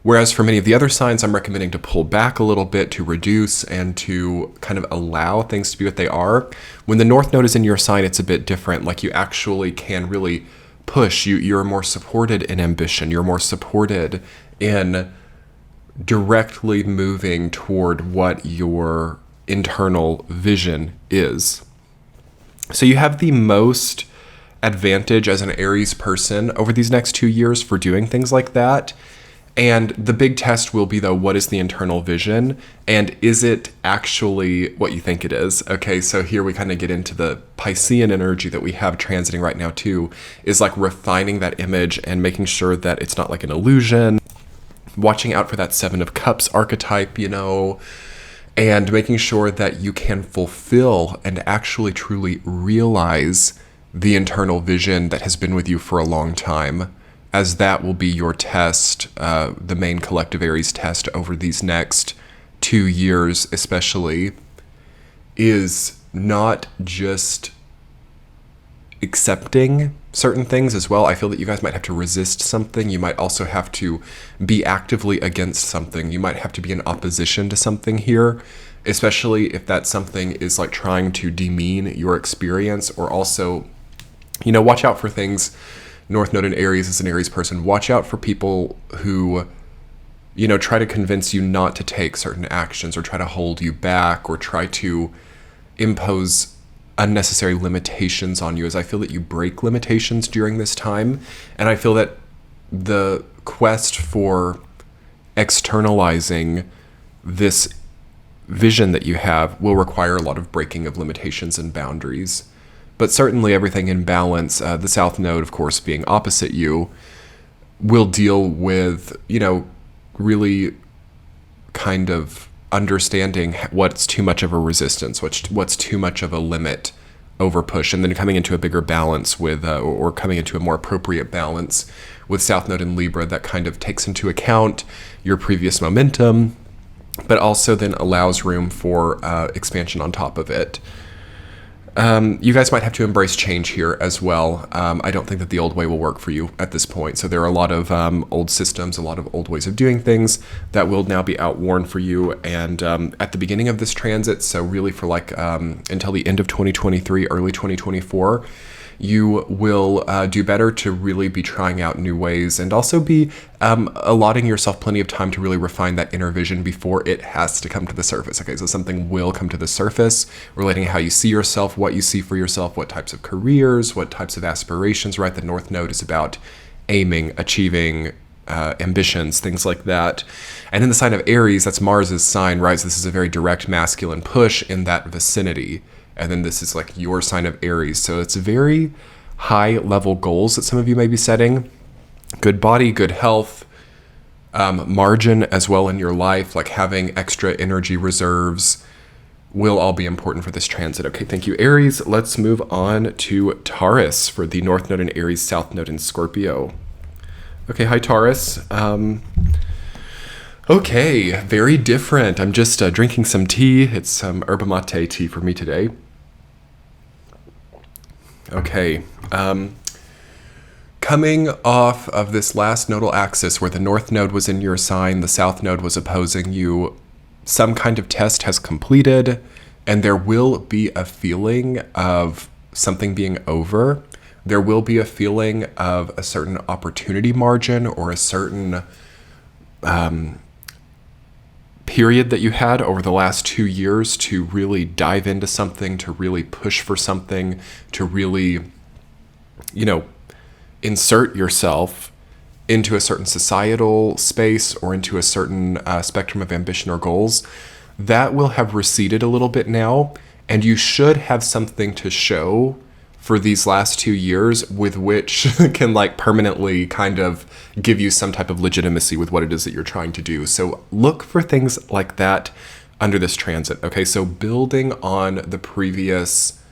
Whereas for many of the other signs, I'm recommending to pull back a little bit, to reduce, and to kind of allow things to be what they are. When the North Node is in your sign, it's a bit different. Like, you actually can really push. You're more supported in ambition. You're more supported in directly moving toward what your internal vision is. So you have the most advantage as an Aries person over these next 2 years for doing things like that. And the big test will be, though, what is the internal vision? And is it actually what you think it is? Okay, so here we kind of get into the Piscean energy that we have transiting right now, too, is like refining that image and making sure that it's not like an illusion, watching out for that Seven of Cups archetype, you know, and making sure that you can fulfill and actually truly realize the internal vision that has been with you for a long time, as that will be your test, the main collective Aries test over these next 2 years especially, is not just accepting certain things as well. I feel that you guys might have to resist something. You might also have to be actively against something. You might have to be in opposition to something here, especially if that something is like trying to demean your experience, or also, you know, watch out for things. North Node in Aries, as an Aries person, watch out for people who, you know, try to convince you not to take certain actions, or try to hold you back, or try to impose unnecessary limitations on you, as I feel that you break limitations during this time. And I feel that the quest for externalizing this vision that you have will require a lot of breaking of limitations and boundaries. But certainly everything in balance, the South Node, of course, being opposite you, will deal with, you know, really kind of understanding what's too much of a resistance, what's too much of a limit over push, and then coming into a bigger balance with, or coming into a more appropriate balance with South Node in Libra that kind of takes into account your previous momentum, but also then allows room for expansion on top of it. You guys might have to embrace change here as well. I don't think that the old way will work for you at this point. So there are a lot of old systems, a lot of old ways of doing things that will now be outworn for you. And at the beginning of this transit, so really for like until the end of 2023, early 2024, you will do better to really be trying out new ways, and also be allotting yourself plenty of time to really refine that inner vision before it has to come to the surface. Okay, so something will come to the surface relating to how you see yourself, what you see for yourself, what types of careers, what types of aspirations, right? The North Node is about aiming, achieving, ambitions, things like that. And in the sign of Aries, that's Mars's sign, right? So this is a very direct masculine push in that vicinity. And then this is like your sign of Aries. So it's very high level goals that some of you may be setting. Good body, good health, margin as well in your life, like having extra energy reserves will all be important for this transit. Okay, thank you, Aries. Let's move on to Taurus for the North Node in Aries, South Node in Scorpio. Okay, hi, Taurus. Okay, very different. I'm just drinking some tea. It's some yerba mate tea for me today. Okay, coming off of this last nodal axis where the north node was in your sign, the south node was opposing you, some kind of test has completed, and there will be a feeling of something being over. There will be a feeling of a certain opportunity margin or a certain period that you had over the last 2 years to really dive into something, to really push for something, to really, insert yourself into a certain societal space or into a certain spectrum of ambition or goals. That will have receded a little bit now, and you should have something to show for these last 2 years with which can permanently kind of give you some type of legitimacy with what it is that you're trying to do. So look for things like that under this transit. Okay, so building on the previous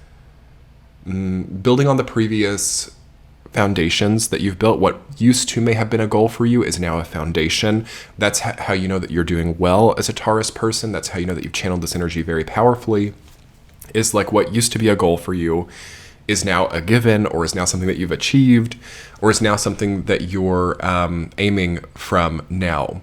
foundations that you've built. What used to may have been a goal for you is now a foundation. That's how you know that you're doing well as a Taurus person. That's how you know that you've channeled this energy very powerfully. Is what used to be a goal for you is now a given, or is now something that you've achieved, or is now something that you're aiming from now.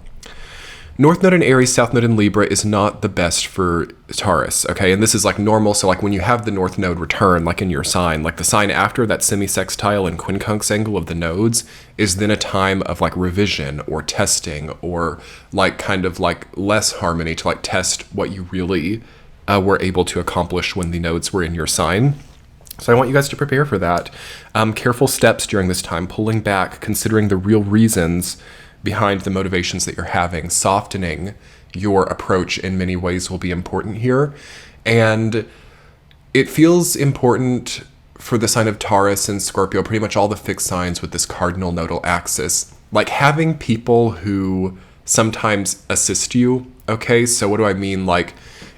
North Node in Aries, South Node in Libra is not the best for Taurus, okay? And this is normal, so when you have the North Node return, in your sign, the sign after that semi-sextile and quincunx angle of the nodes is then a time of revision or testing or less harmony to test what you really were able to accomplish when the nodes were in your sign. So I want you guys to prepare for that. Careful steps during this time, pulling back, considering the real reasons behind the motivations that you're having. Softening your approach in many ways will be important here. And it feels important for the sign of Taurus and Scorpio, pretty much all the fixed signs with this cardinal nodal axis, having people who sometimes assist you. Okay, so what do I mean?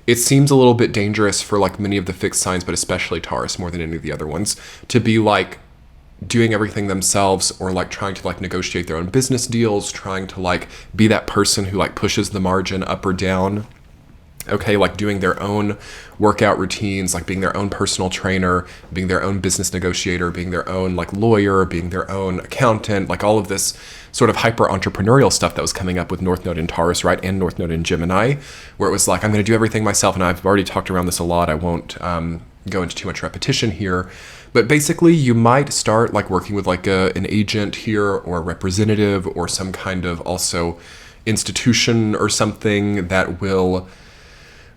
It seems a little bit dangerous for many of the fixed signs, but especially Taurus more than any of the other ones, to be doing everything themselves, or trying to negotiate their own business deals, trying to be that person who pushes the margin up or down. Okay, doing their own workout routines, being their own personal trainer, being their own business negotiator, being their own lawyer, being their own accountant, all of this sort of hyper entrepreneurial stuff that was coming up with North Node in Taurus, right, and North Node in Gemini, where it was I'm going to do everything myself. And I've already talked around this a lot. I won't go into too much repetition here. But basically, you might start working with an agent here, or a representative, or some kind of also institution or something that will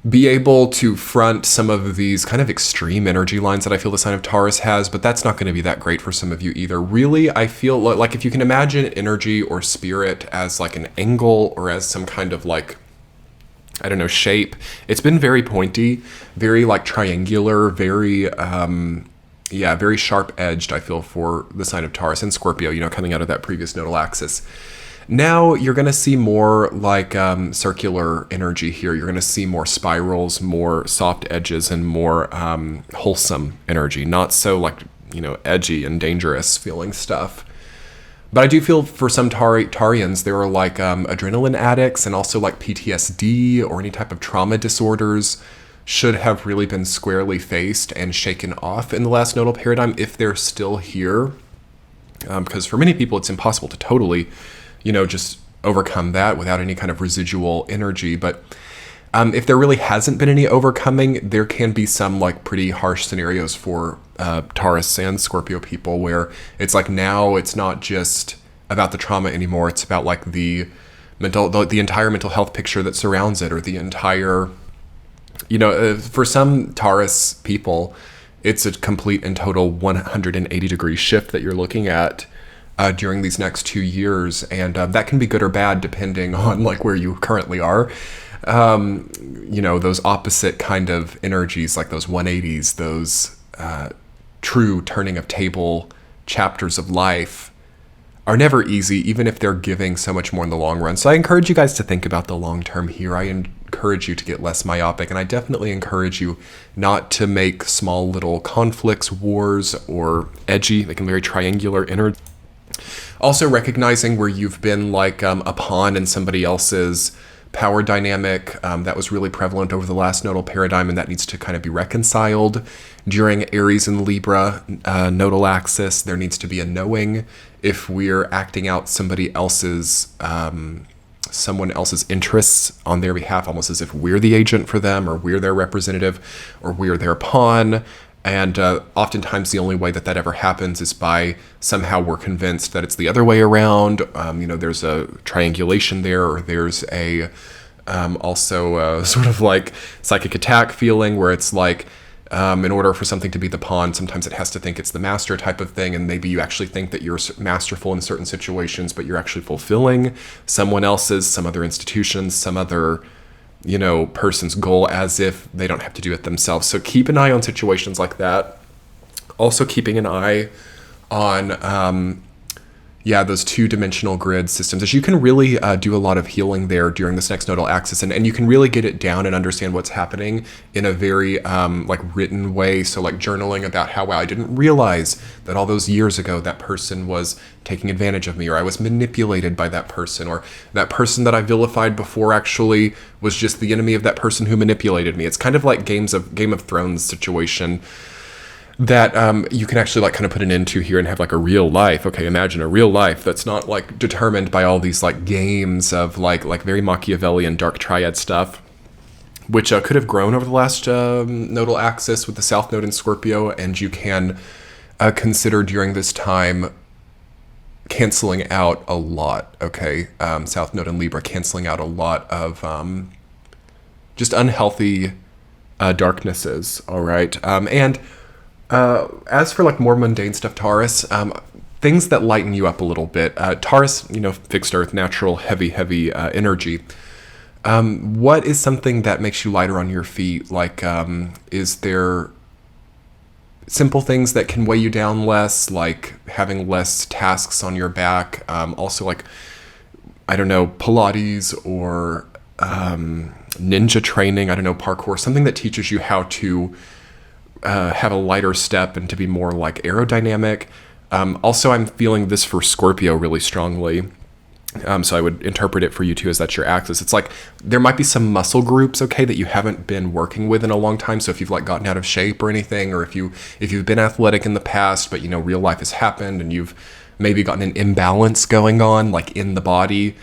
be able to front some of these kind of extreme energy lines that I feel the sign of Taurus has, but that's not going to be that great for some of you either. Really, I feel if you can imagine energy or spirit as an angle, or as some kind of shape, it's been very pointy, very triangular, very very sharp-edged, I feel, for the sign of Taurus and Scorpio, coming out of that previous nodal axis. Now you're going to see more circular energy here. You're going to see more spirals, more soft edges, and more wholesome energy. Not so edgy and dangerous feeling stuff. But I do feel for some Tarians, there are adrenaline addicts, and also PTSD or any type of trauma disorders should have really been squarely faced and shaken off in the last nodal paradigm if they're still here. Because for many people, it's impossible to totally just overcome that without any kind of residual energy. But if there really hasn't been any overcoming, there can be some pretty harsh scenarios for Taurus and Scorpio people, where it's now it's not just about the trauma anymore. It's about the entire mental health picture that surrounds it, or the entire, for some Taurus people, it's a complete and total 180-degree shift that you're looking at during these next 2 years, and that can be good or bad depending on where you currently are. Those opposite kind of energies, those 180s, those true turning of table chapters of life, are never easy, even if they're giving so much more in the long run. So I encourage you guys to think about the long term here. I encourage you to get less myopic, and I definitely encourage you not to make small little conflicts, wars, or edgy, very triangular Also recognizing where you've been a pawn in somebody else's power dynamic that was really prevalent over the last nodal paradigm, and that needs to kind of be reconciled. During Aries and Libra nodal axis, there needs to be a knowing if we're acting out someone else's interests on their behalf, almost as if we're the agent for them, or we're their representative, or we're their pawn. And oftentimes the only way that ever happens is by somehow we're convinced that it's the other way around. There's a triangulation there, or there's a also sort of like psychic attack feeling where it's like, in order for something to be the pawn, sometimes it has to think it's the master type of thing, and maybe you actually think that you're masterful in certain situations, but you're actually fulfilling someone else's, some other institutions, some other person's goal, as if they don't have to do it themselves. So keep an eye on situations like that. Also keeping an eye on those two-dimensional grid systems, as you can really do a lot of healing there during this next nodal axis, and you can really get it down and understand what's happening in a very written way. So like journaling about how, wow, I didn't realize that all those years ago that person was taking advantage of me, or I was manipulated by that person, or that person that I vilified before actually was just the enemy of that person who manipulated me. It's kind of like Game of Thrones situation that you can actually kind of put an end to here and have like a real life. Okay, imagine a real life that's not like determined by all these like games of like very Machiavellian dark triad stuff, which could have grown over the last nodal axis with the South Node in Scorpio. And you can consider during this time canceling out a lot. Okay, South Node in Libra canceling out a lot of just unhealthy darknesses. All right, and as for like more mundane stuff, Taurus, things that lighten you up a little bit. Taurus, fixed earth, natural, heavy energy. What is something that makes you lighter on your feet? Like, is there simple things that can weigh you down less, like having less tasks on your back? Also like, I don't know, Pilates or ninja training, I don't know, parkour, something that teaches you how to have a lighter step and to be more like aerodynamic. Also, I'm feeling this for Scorpio really strongly. So I would interpret it for you too as that's your axis. It's like there might be some muscle groups, okay, that you haven't been working with in a long time. So if you've like gotten out of shape or anything, or if you've been athletic in the past, but real life has happened and you've maybe gotten an imbalance going on like in the body,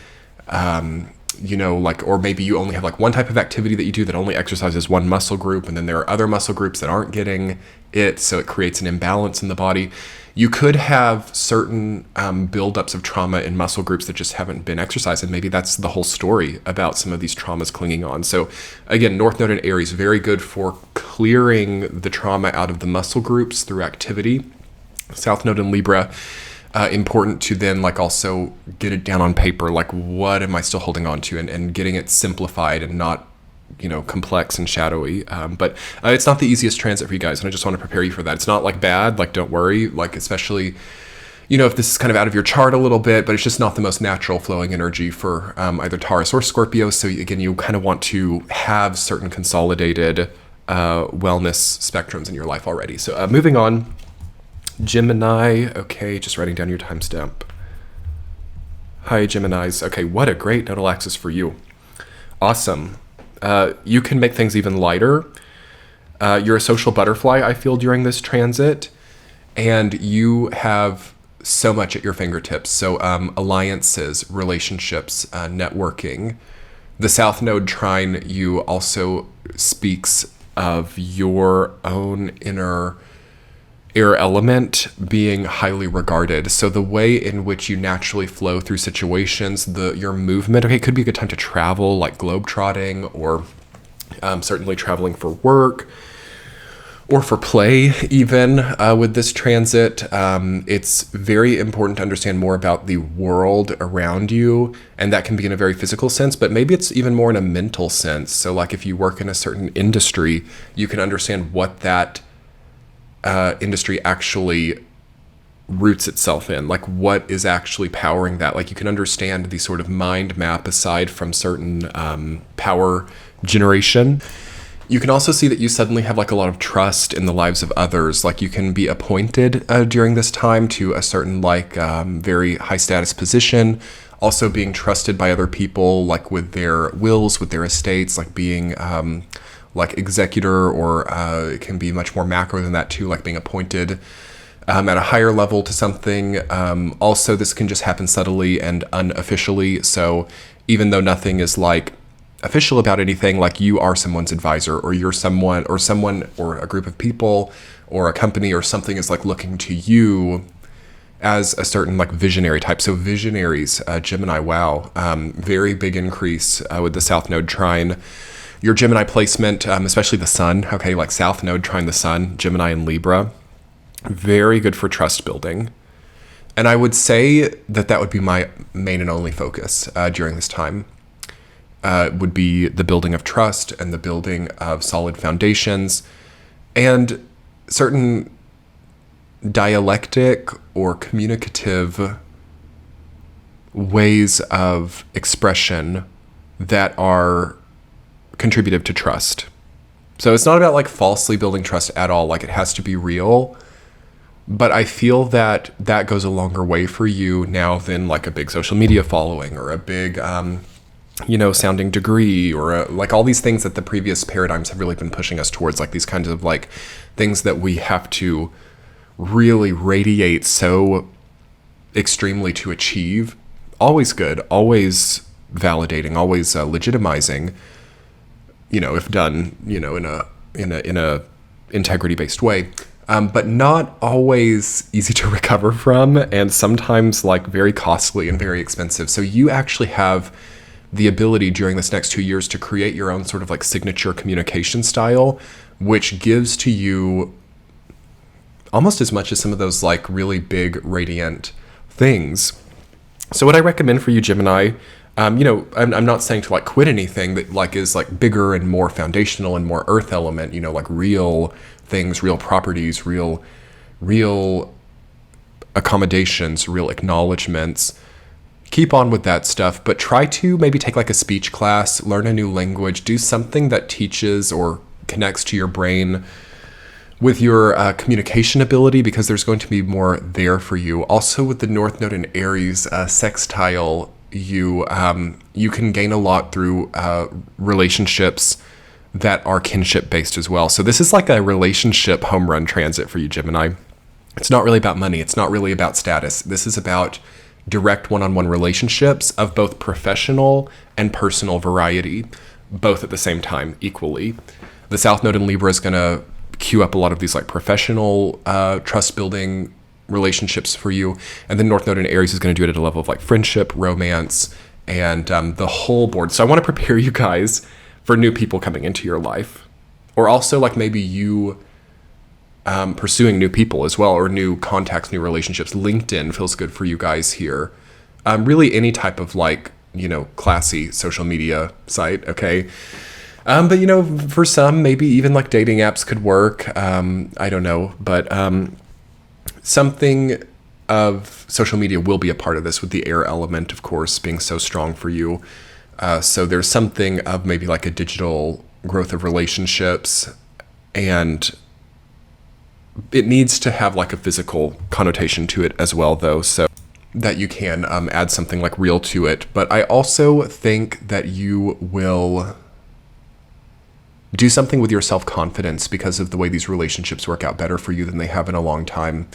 or maybe you only have like one type of activity that you do that only exercises one muscle group, and then there are other muscle groups that aren't getting it, so it creates an imbalance in the body. You could have certain buildups of trauma in muscle groups that just haven't been exercised, and maybe that's the whole story about some of these traumas clinging on. So again, North Node in Aries, very good for clearing the trauma out of the muscle groups through activity. South Node in Libra, important to then like also get it down on paper, like what am I still holding on to, and getting it simplified and not complex and shadowy. But it's not the easiest transit for you guys, and I just want to prepare you for that. It's not like bad, like don't worry, like especially if this is kind of out of your chart a little bit, but it's just not the most natural flowing energy for either Taurus or Scorpio. So again, you kind of want to have certain consolidated wellness spectrums in your life already. So moving on, Gemini. Okay, just writing down your timestamp. Hi, Geminis. Okay, what a great nodal axis for you. Awesome. You can make things even lighter. You're a social butterfly, I feel, during this transit, and you have so much at your fingertips. So alliances, relationships, networking. The South Node trine you also speaks of your own inner air element being highly regarded. So the way in which you naturally flow through situations, your movement, okay, it could be a good time to travel, like globetrotting, or certainly traveling for work or for play even with this transit. It's very important to understand more about the world around you, and that can be in a very physical sense, but maybe it's even more in a mental sense. So like if you work in a certain industry, you can understand what that industry actually roots itself in, like what is actually powering that. Like you can understand the sort of mind map aside from certain power generation. You can also see that you suddenly have like a lot of trust in the lives of others. Like you can be appointed during this time to a certain like very high status position. Also being trusted by other people, like with their wills, with their estates, like being like executor, or it can be much more macro than that too, like being appointed at a higher level to something. Also, this can just happen subtly and unofficially. So even though nothing is like official about anything, like you are someone's advisor, or you're someone, or a group of people, or a company or something is like looking to you as a certain like visionary type. So visionaries, Gemini, wow, very big increase with the South Node trine. Your Gemini placement, especially the Sun, okay, like South Node trine the Sun, Gemini and Libra, very good for trust building. And I would say that would be my main and only focus during this time. Would be the building of trust and the building of solid foundations and certain dialectic or communicative ways of expression that are contributive to trust. So it's not about like falsely building trust at all. Like it has to be real. But I feel that goes a longer way for you now than like a big social media following or a big, sounding degree, or like all these things that the previous paradigms have really been pushing us towards, like these kinds of like things that we have to really radiate so extremely to achieve. Always good, always validating, always legitimizing, if done, in a integrity-based way. But not always easy to recover from, and sometimes like very costly and very expensive. So you actually have the ability during this next 2 years to create your own sort of like signature communication style, which gives to you almost as much as some of those like really big radiant things. So what I recommend for you, Gemini, I'm not saying to like quit anything that like is like bigger and more foundational and more earth element, like real things, real properties, real accommodations, real acknowledgements. Keep on with that stuff, but try to maybe take like a speech class, learn a new language, do something that teaches or connects to your brain with your communication ability, because there's going to be more there for you. Also with the North Node in Aries sextile, you can gain a lot through relationships that are kinship based as well. So this is like a relationship home run transit for you, Gemini. It's not really about money. It's not really about status. This is about direct one-on-one relationships of both professional and personal variety, both at the same time, equally. The South Node in Libra is going to cue up a lot of these like professional trust building relationships for you, and then North Node in Aries is going to do it at a level of like friendship, romance, and the whole board. So I want to prepare you guys for new people coming into your life, or also like maybe you pursuing new people as well, or new contacts, new relationships. LinkedIn feels good for you guys here. Really any type of like, classy social media site, okay? But for some, maybe even like dating apps could work. I don't know, but something of social media will be a part of this, with the air element, of course, being so strong for you. So there's something of maybe like a digital growth of relationships, and it needs to have like a physical connotation to it as well, though, so that you can add something like real to it. But I also think that you will do something with your self-confidence because of the way these relationships work out better for you than they have in a long time.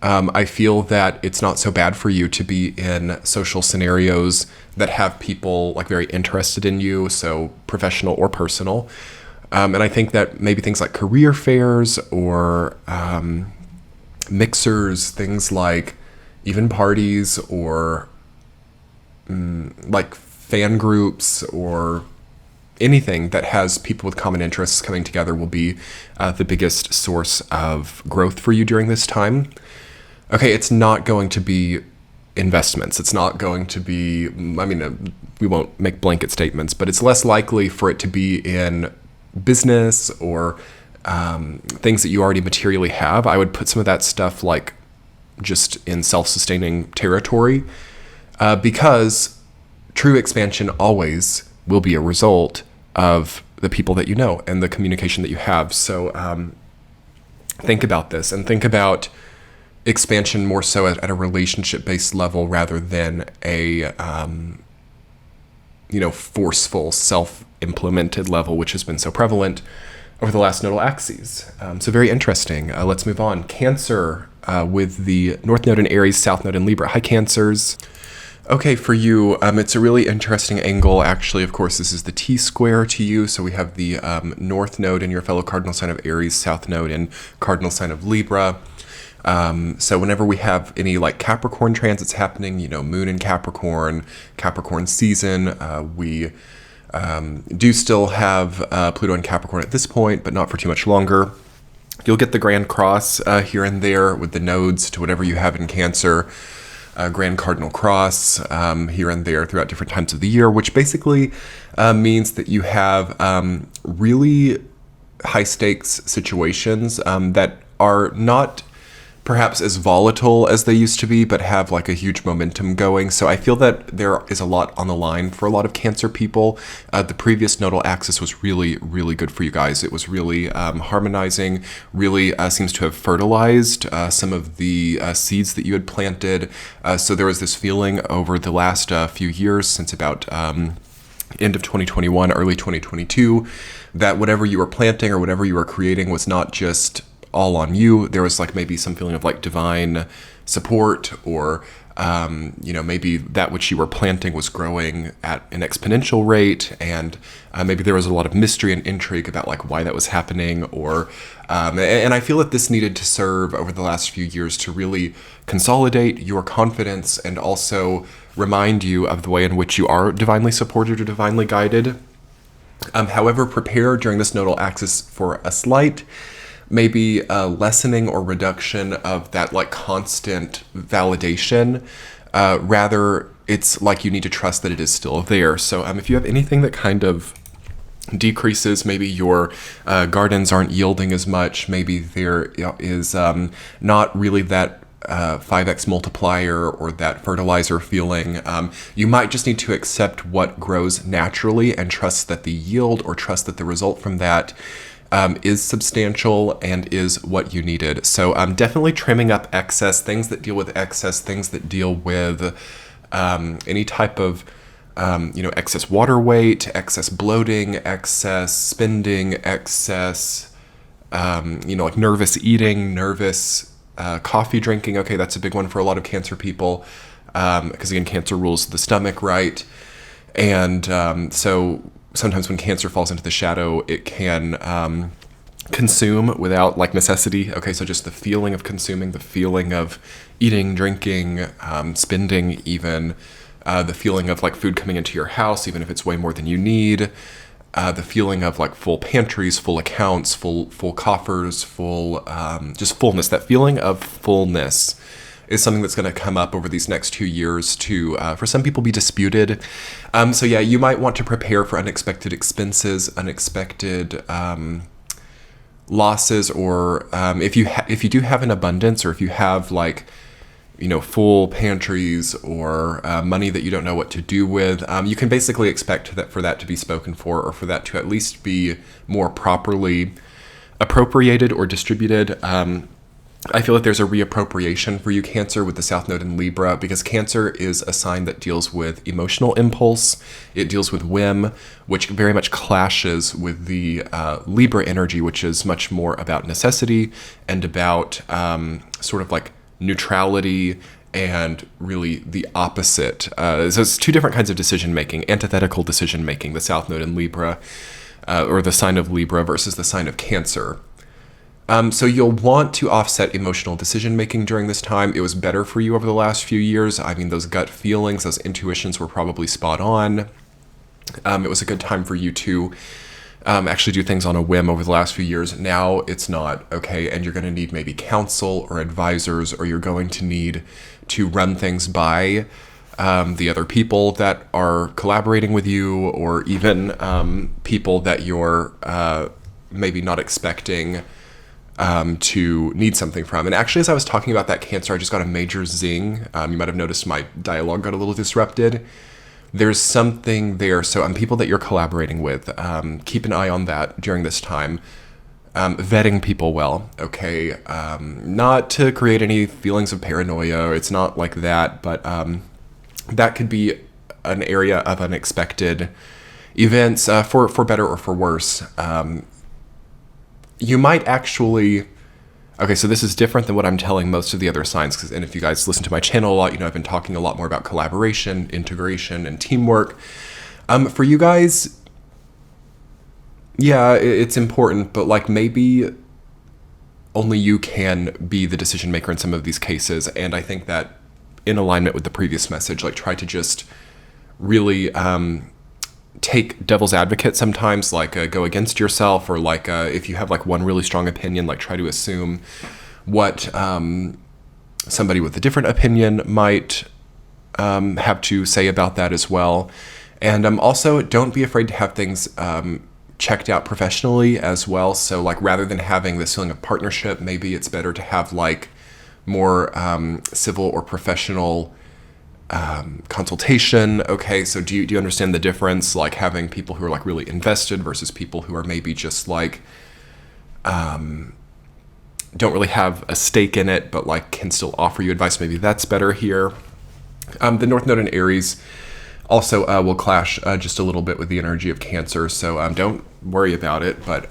I feel that it's not so bad for you to be in social scenarios that have people like very interested in you, so professional or personal. And I think that maybe things like career fairs or mixers, things like even parties or like fan groups or anything that has people with common interests coming together will be the biggest source of growth for you during this time. Okay, it's not going to be investments. It's not going to be, we won't make blanket statements, but it's less likely for it to be in business or things that you already materially have. I would put some of that stuff like just in self-sustaining territory, because true expansion always will be a result of the people that you know and the communication that you have. So think about this, and think about expansion more so at a relationship-based level rather than a, forceful, self-implemented level, which has been so prevalent over the last nodal axes. So very interesting. Let's move on. Cancer with the North Node in Aries, South Node in Libra. Hi, Cancers. Okay, for you, it's a really interesting angle. Actually, of course, this is the T-square to you. So we have the North Node in your fellow cardinal sign of Aries, South Node in cardinal sign of Libra. So whenever we have any like Capricorn transits happening, Moon in Capricorn, Capricorn season, we do still have Pluto in Capricorn at this point, but not for too much longer. You'll get the Grand Cross here and there with the nodes to whatever you have in Cancer. Grand Cardinal Cross here and there throughout different times of the year, which basically means that you have really high stakes situations that are not perhaps as volatile as they used to be, but have like a huge momentum going. So I feel that there is a lot on the line for a lot of Cancer people. The previous nodal axis was really, really good for you guys. It was really harmonizing, really seems to have fertilized some of the seeds that you had planted. So there was this feeling over the last few years, since about end of 2021, early 2022, that whatever you were planting or whatever you were creating was not just all on you. There was like maybe some feeling of like divine support, or maybe that which you were planting was growing at an exponential rate, and maybe there was a lot of mystery and intrigue about like why that was happening, or and I feel that this needed to serve over the last few years to really consolidate your confidence and also remind you of the way in which you are divinely supported or divinely guided. However, prepare during this nodal axis for a slight maybe a lessening or reduction of that like constant validation. Rather, it's like you need to trust that it is still there. So if you have anything that kind of decreases, maybe your gardens aren't yielding as much, maybe there is not really that 5x multiplier or that fertilizer feeling, you might just need to accept what grows naturally and trust that the yield, or trust that the result from that is substantial and is what you needed. So definitely trimming up excess, things that deal with excess, things that deal with any type of excess water weight, excess bloating, excess spending, excess like nervous eating, nervous coffee drinking. Okay, that's a big one for a lot of Cancer people, because again, Cancer rules the stomach, right? And so sometimes when Cancer falls into the shadow, it can consume without like necessity. Okay, so just the feeling of consuming, the feeling of eating, drinking, spending, even the feeling of like food coming into your house, even if it's way more than you need. The feeling of like full pantries, full accounts, full coffers, full just fullness. That feeling of fullness is something that's going to come up over these next 2 years to, for some people, be disputed. So yeah, you might want to prepare for unexpected expenses, unexpected losses, or if you do have an abundance, or if you have like full pantries, or money that you don't know what to do with, you can basically expect that for that to be spoken for, or for that to at least be more properly appropriated or distributed. I feel like there's a reappropriation for you, Cancer, with the South Node in Libra, because Cancer is a sign that deals with emotional impulse. It deals with whim, which very much clashes with the Libra energy, which is much more about necessity and about sort of like neutrality, and really the opposite. So it's two different kinds of decision-making, antithetical decision-making, the South Node in Libra, or the sign of Libra versus the sign of Cancer. So you'll want to offset emotional decision-making during this time. It was better for you over the last few years. I mean, those gut feelings, those intuitions were probably spot on. It was a good time for you to actually do things on a whim over the last few years. Now it's not, okay? And you're going to need maybe counsel or advisors, or you're going to need to run things by the other people that are collaborating with you, or even people that you're maybe not expecting to need something from. And actually, as I was talking about that, Cancer, I just got a major zing. You might have noticed my dialogue got a little disrupted. There's something there. So people that you're collaborating with, keep an eye on that during this time. vetting people well, okay? Not to create any feelings of paranoia. It's not like that, but that could be an area of unexpected events, for better or for worse. You might actually... Okay, so this is different than what I'm telling most of the other signs, and if you guys listen to my channel a lot, you know I've been talking a lot more about collaboration, integration, and teamwork. For you guys, yeah, it's important, but like maybe only you can be the decision maker in some of these cases, and I think that in alignment with the previous message, like try to just really take devil's advocate sometimes, like go against yourself, or like if you have like one really strong opinion, like try to assume what somebody with a different opinion might have to say about that as well. And also don't be afraid to have things checked out professionally as well. So like rather than having this feeling of partnership, maybe it's better to have like more civil or professional consultation. Okay, so do you understand the difference? Like having people who are like really invested versus people who are maybe just like don't really have a stake in it, but like can still offer you advice. Maybe that's better here. The North Node in Aries also will clash just a little bit with the energy of Cancer, so don't worry about it. But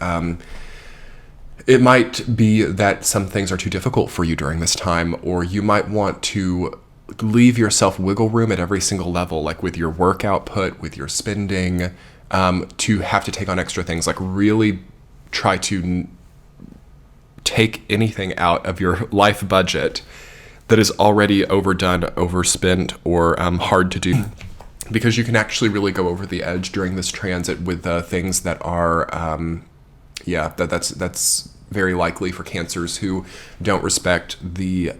it might be that some things are too difficult for you during this time, or you might want to leave yourself wiggle room at every single level, like with your work output, with your spending, to have to take on extra things, like really try to take anything out of your life budget that is already overdone, overspent, or hard to do, because you can actually really go over the edge during this transit with things that are, that's very likely for Cancers who don't respect the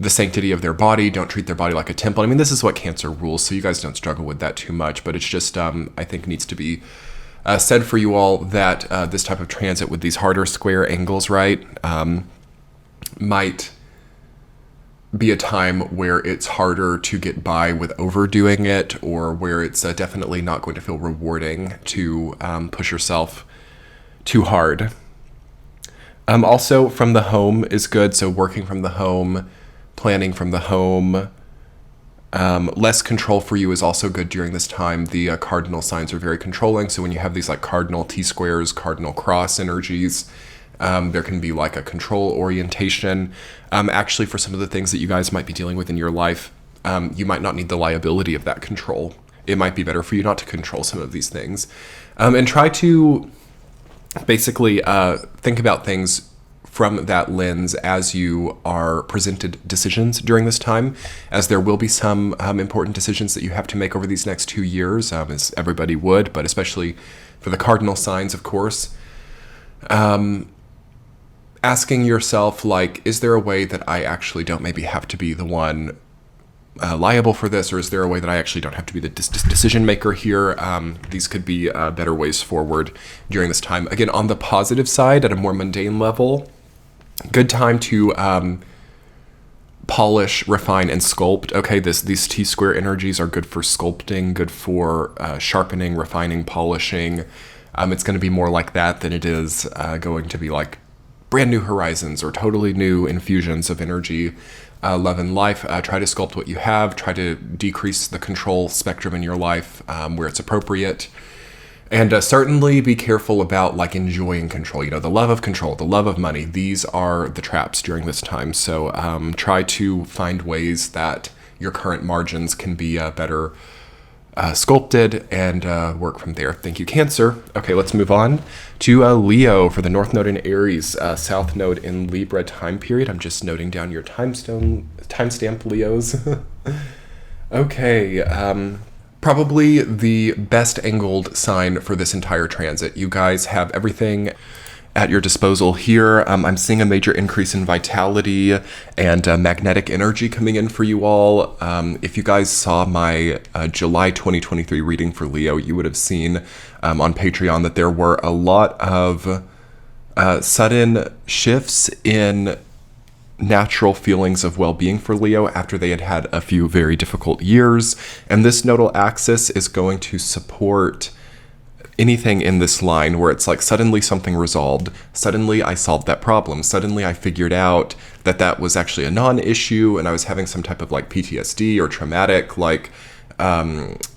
sanctity of their body, don't treat their body like a temple. I mean, this is what Cancer rules, so you guys don't struggle with that too much, but it's just, I think needs to be said for you all that this type of transit with these harder square angles, right, might be a time where it's harder to get by with overdoing it, or where it's definitely not going to feel rewarding to push yourself too hard. Also, from the home is good, so working from the home, planning from the home. Less control for you is also good during this time. The cardinal signs are very controlling, so when you have these like cardinal T-squares, cardinal cross energies, there can be like a control orientation. Actually, for some of the things that you guys might be dealing with in your life, you might not need the liability of that control. It might be better for you not to control some of these things. And try to basically think about things from that lens as you are presented decisions during this time, as there will be some important decisions that you have to make over these next 2 years, as everybody would, but especially for the cardinal signs, of course. Asking yourself, like, is there a way that I actually don't maybe have to be the one liable for this, or is there a way that I actually don't have to be the decision maker here? These could be better ways forward during this time. Again, on the positive side, at a more mundane level, good time to polish, refine, and sculpt. Okay, these T-square energies are good for sculpting, good for sharpening, refining, polishing. It's going to be more like that than it is going to be like brand new horizons or totally new infusions of energy, love, and life. Try to sculpt what you have. Try to decrease the control spectrum in your life where it's appropriate. And certainly be careful about like enjoying control. You know, the love of control, the love of money, these are the traps during this time. So try to find ways that your current margins can be better sculpted, and work from there. Thank you, Cancer. Okay, let's move on to Leo for the North Node in Aries, South Node in Libra time period. I'm just noting down your timestamp, Leos. Okay, probably the best angled sign for this entire transit. You guys have everything at your disposal here. I'm seeing a major increase in vitality and magnetic energy coming in for you all. If you guys saw my July 2023 reading for Leo, you would have seen on Patreon that there were a lot of sudden shifts in natural feelings of well-being for Leo after they had had a few very difficult years. And this nodal axis is going to support anything in this line where it's like suddenly something resolved, suddenly I solved that problem, suddenly I figured out that that was actually a non-issue and I was having some type of like PTSD or traumatic like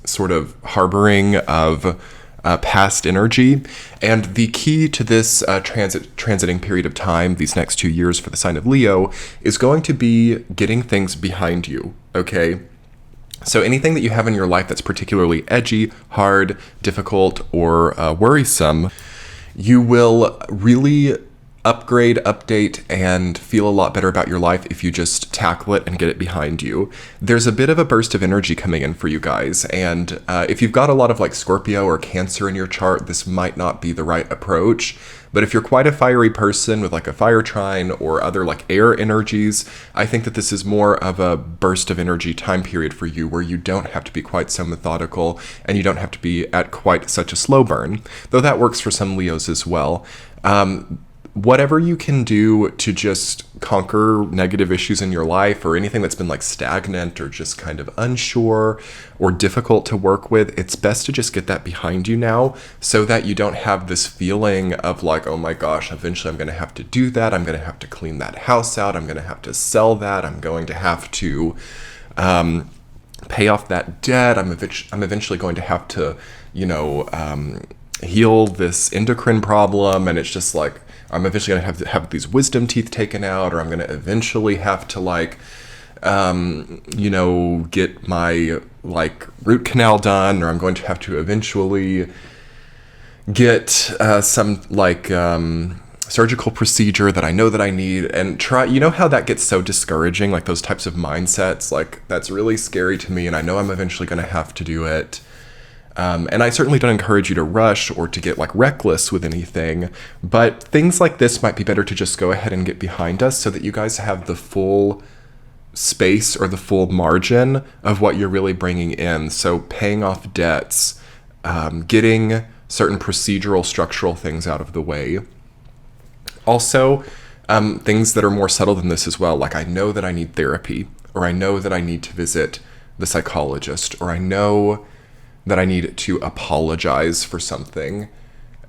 sort of harboring of past energy. And the key to this transiting period of time, these next 2 years for the sign of Leo, is going to be getting things behind you, okay? So anything that you have in your life that's particularly edgy, hard, difficult, or worrisome, you will really upgrade, update, and feel a lot better about your life if you just tackle it and get it behind you. There's a bit of a burst of energy coming in for you guys, and if you've got a lot of like Scorpio or Cancer in your chart, this might not be the right approach. But if you're quite a fiery person with like a fire trine or other like air energies, I think that this is more of a burst of energy time period for you where you don't have to be quite so methodical and you don't have to be at quite such a slow burn, though that works for some Leos as well. Whatever you can do to just conquer negative issues in your life or anything that's been like stagnant or just kind of unsure or difficult to work with, it's best to just get that behind you now so that you don't have this feeling of like, oh my gosh, eventually I'm going to have to do that. I'm going to have to clean that house out. I'm going to have to sell that. I'm going to have to pay off that debt. I'm eventually going to have to, heal this endocrine problem. And it's just like, I'm eventually going to have these wisdom teeth taken out, or I'm going to eventually have to like, get my like root canal done, or I'm going to have to eventually get some like surgical procedure that I know that I need, and try, how that gets so discouraging, like those types of mindsets, like that's really scary to me and I know I'm eventually going to have to do it. And I certainly don't encourage you to rush or to get like reckless with anything, but things like this might be better to just go ahead and get behind us so that you guys have the full space or the full margin of what you're really bringing in. So paying off debts, getting certain procedural, structural things out of the way. Also, things that are more subtle than this as well, like I know that I need therapy, or I know that I need to visit the psychologist, or I know that I need to apologize for something.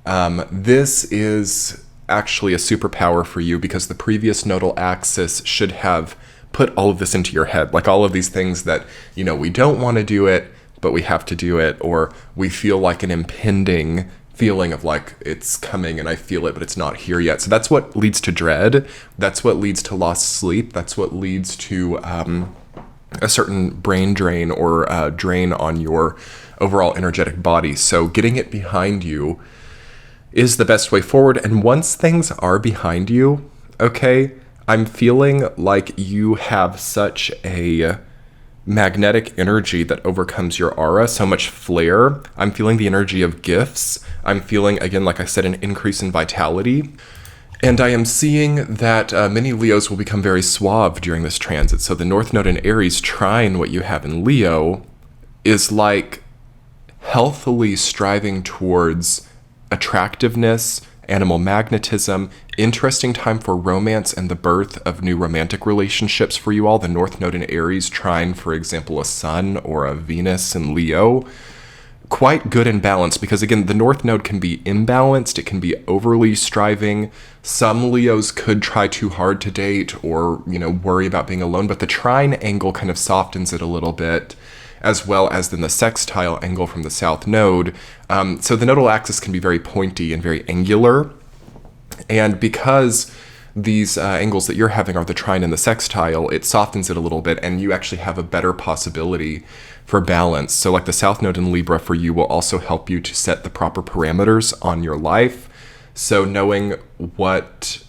This is actually a superpower for you because the previous nodal axis should have put all of this into your head, like all of these things that, we don't want to do it, but we have to do it, or we feel like an impending feeling of like it's coming and I feel it, but it's not here yet. So that's what leads to dread. That's what leads to lost sleep. That's what leads to a certain brain drain or drain on your overall energetic body. So getting it behind you is the best way forward. And once things are behind you, okay, I'm feeling like you have such a magnetic energy that overcomes your aura, so much flair. I'm feeling the energy of gifts. I'm feeling, again, like I said, an increase in vitality. And I am seeing that many Leos will become very suave during this transit. So the North Node in Aries trine what you have in Leo is like healthily striving towards attractiveness, animal magnetism, interesting time for romance and the birth of new romantic relationships for you all. The North Node in Aries trine, for example, a Sun or a Venus in Leo. Quite good and balanced, because again, the North Node can be imbalanced, it can be overly striving. Some Leos could try too hard to date or, worry about being alone, but the trine angle kind of softens it a little bit, as well as then the sextile angle from the South Node. So the nodal axis can be very pointy and very angular. And because these angles that you're having are the trine and the sextile, it softens it a little bit, and you actually have a better possibility for balance. So like the South Node in Libra for you will also help you to set the proper parameters on your life. So knowing what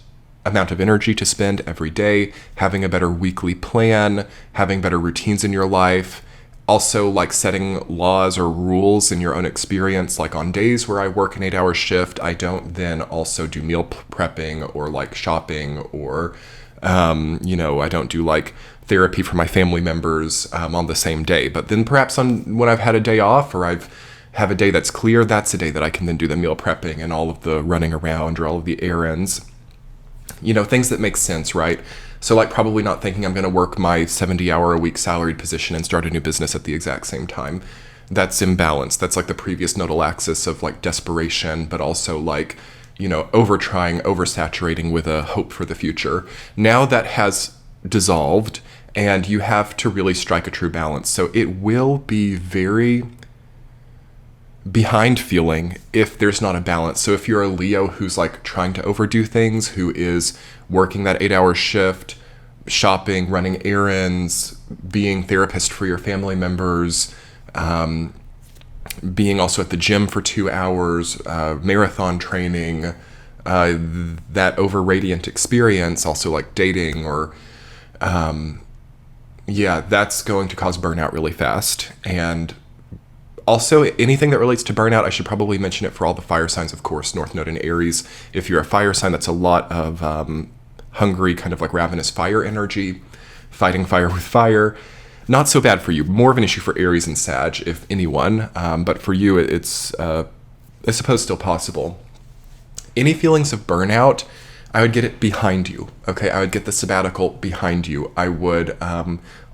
amount of energy to spend every day, having a better weekly plan, having better routines in your life, also like setting laws or rules in your own experience. Like on days where I work an 8-hour shift, I don't then also do meal prepping or like shopping or, I don't do like therapy for my family members on the same day. But then perhaps when I've had a day off or have a day that's clear, that's a day that I can then do the meal prepping and all of the running around or all of the errands. Things that make sense, right? So like probably not thinking I'm going to work my 70-hour-a-week salaried position and start a new business at the exact same time. that's imbalanced. That's like the previous nodal axis of like desperation, but also like, over trying, oversaturating with a hope for the future. Now that has dissolved, and you have to really strike a true balance. So it will be very behind feeling if there's not a balance. So if you're a Leo who's like trying to overdo things, who is working that 8-hour shift, shopping, running errands, being therapist for your family members, being also at the gym for 2 hours, marathon training, that over radiant experience, also like dating or, that's going to cause burnout really fast. And also anything that relates to burnout, I should probably mention it for all the fire signs, of course, North Node in Aries. If you're a fire sign, that's a lot of hungry, kind of like ravenous fire energy, fighting fire with fire. Not so bad for you. More of an issue for Aries and Sag, if anyone. But for you, it's, I suppose, still possible. Any feelings of burnout, I would get it behind you. Okay, I would get the sabbatical behind you. I would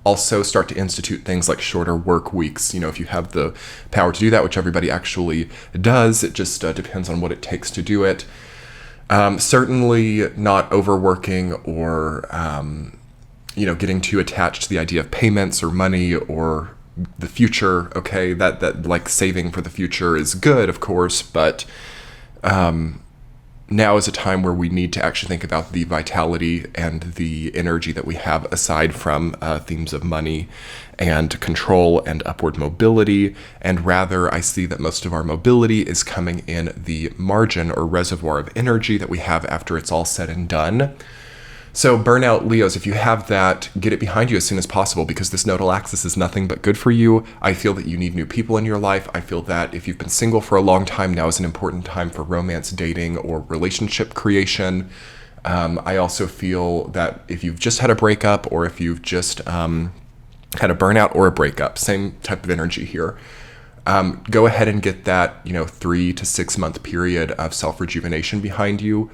also start to institute things like shorter work weeks. If you have the power to do that, which everybody actually does, it just depends on what it takes to do it. Certainly not overworking or getting too attached to the idea of payments or money or the future. Okay, that like saving for the future is good, of course, but now is a time where we need to actually think about the vitality and the energy that we have aside from themes of money and control and upward mobility. And rather, I see that most of our mobility is coming in the margin or reservoir of energy that we have after it's all said and done. So burnout, Leos, if you have that, get it behind you as soon as possible, because this nodal axis is nothing but good for you. I feel that you need new people in your life. I feel that if you've been single for a long time, now is an important time for romance, dating, or relationship creation. I also feel that if you've just had a breakup, or if you've just had a burnout or a breakup, same type of energy here. Go ahead and get that 3 to 6 month period of self-rejuvenation behind you.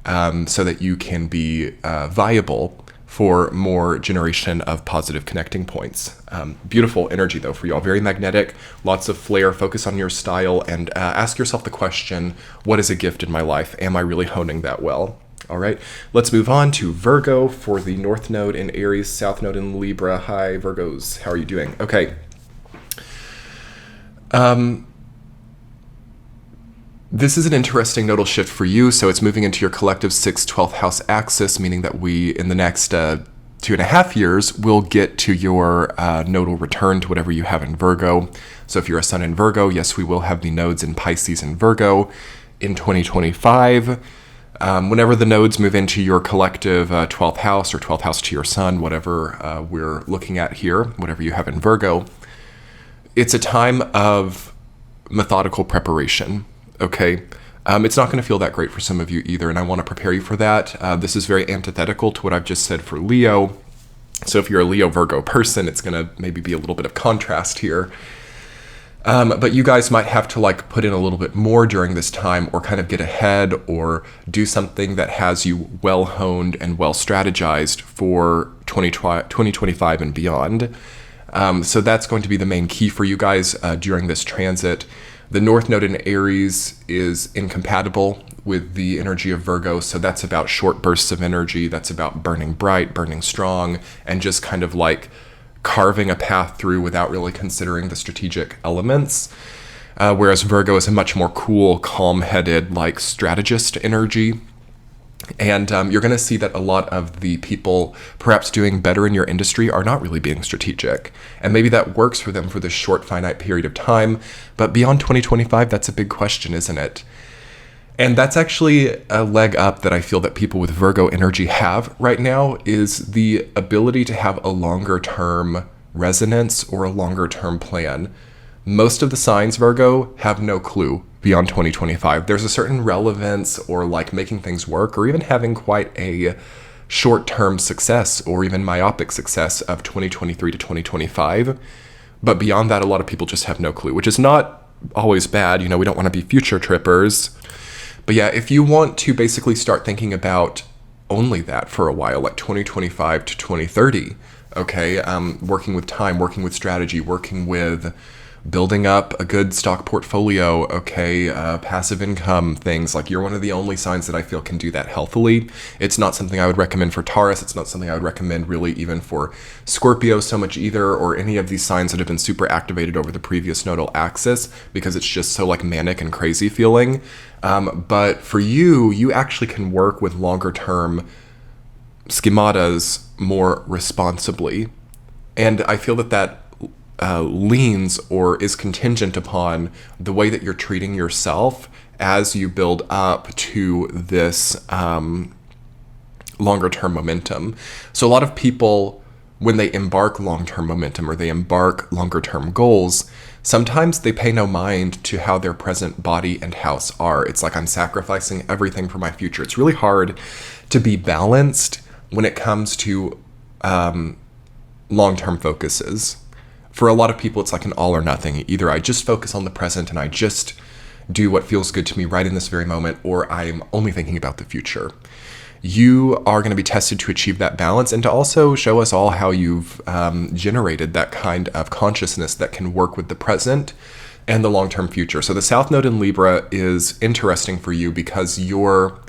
So that you can be viable for more generation of positive connecting points. Beautiful energy, though, for y'all. Very magnetic, lots of flair. Focus on your style and ask yourself the question, what is a gift in my life? Am I really honing that well? All right, let's move on to Virgo for the North Node in Aries, South Node in Libra. Hi, Virgos. How are you doing? Okay. This is an interesting nodal shift for you. So it's moving into your collective 6th, 12th house axis, meaning that we, in the next 2.5 years, will get to your nodal return to whatever you have in Virgo. So if you're a sun in Virgo, yes, we will have the nodes in Pisces and Virgo in 2025. Whenever the nodes move into your collective 12th house or 12th house to your sun, whatever we're looking at here, whatever you have in Virgo, it's a time of methodical preparation. Okay, it's not going to feel that great for some of you either, and I want to prepare you for that. This is very antithetical to what I've just said for Leo. So if you're a Leo Virgo person, it's going to maybe be a little bit of contrast here. But you guys might have to like put in a little bit more during this time, or kind of get ahead, or do something that has you well honed and well strategized for 2025 and beyond. So that's going to be the main key for you guys during this transit. The North Node in Aries is incompatible with the energy of Virgo, so that's about short bursts of energy. That's about burning bright, burning strong, and just kind of like carving a path through without really considering the strategic elements. Whereas Virgo is a much more cool, calm-headed, like strategist energy. And you're going to see that a lot of the people perhaps doing better in your industry are not really being strategic. And maybe that works for them for this short, finite period of time. But beyond 2025, that's a big question, isn't it? And that's actually a leg up that I feel that people with Virgo energy have right now, is the ability to have a longer term resonance or a longer term plan. Most of the signs, Virgo, have no clue beyond 2025. There's a certain relevance or like making things work, or even having quite a short-term success or even myopic success of 2023 to 2025. But beyond that, a lot of people just have no clue, which is not always bad. We don't want to be future trippers. But yeah, if you want to basically start thinking about only that for a while, like 2025 to 2030, okay, working with time, working with strategy, working with building up a good stock portfolio, okay, passive income things. Like, you're one of the only signs that I feel can do that healthily. It's not something I would recommend for Taurus. It's not something I would recommend really even for Scorpio so much either, or any of these signs that have been super activated over the previous nodal axis, because it's just so like manic and crazy feeling. But for you, you actually can work with longer term schematas more responsibly. And I feel that leans or is contingent upon the way that you're treating yourself as you build up to this longer term momentum. So a lot of people, when they embark long-term momentum or they embark longer term goals, sometimes they pay no mind to how their present body and house are. It's like, I'm sacrificing everything for my future. It's really hard to be balanced when it comes to long-term focuses. For a lot of people, it's like an all or nothing. Either I just focus on the present and I just do what feels good to me right in this very moment, or I'm only thinking about the future. You are going to be tested to achieve that balance and to also show us all how you've generated that kind of consciousness that can work with the present and the long-term future. So the South Node in Libra is interesting for you because you're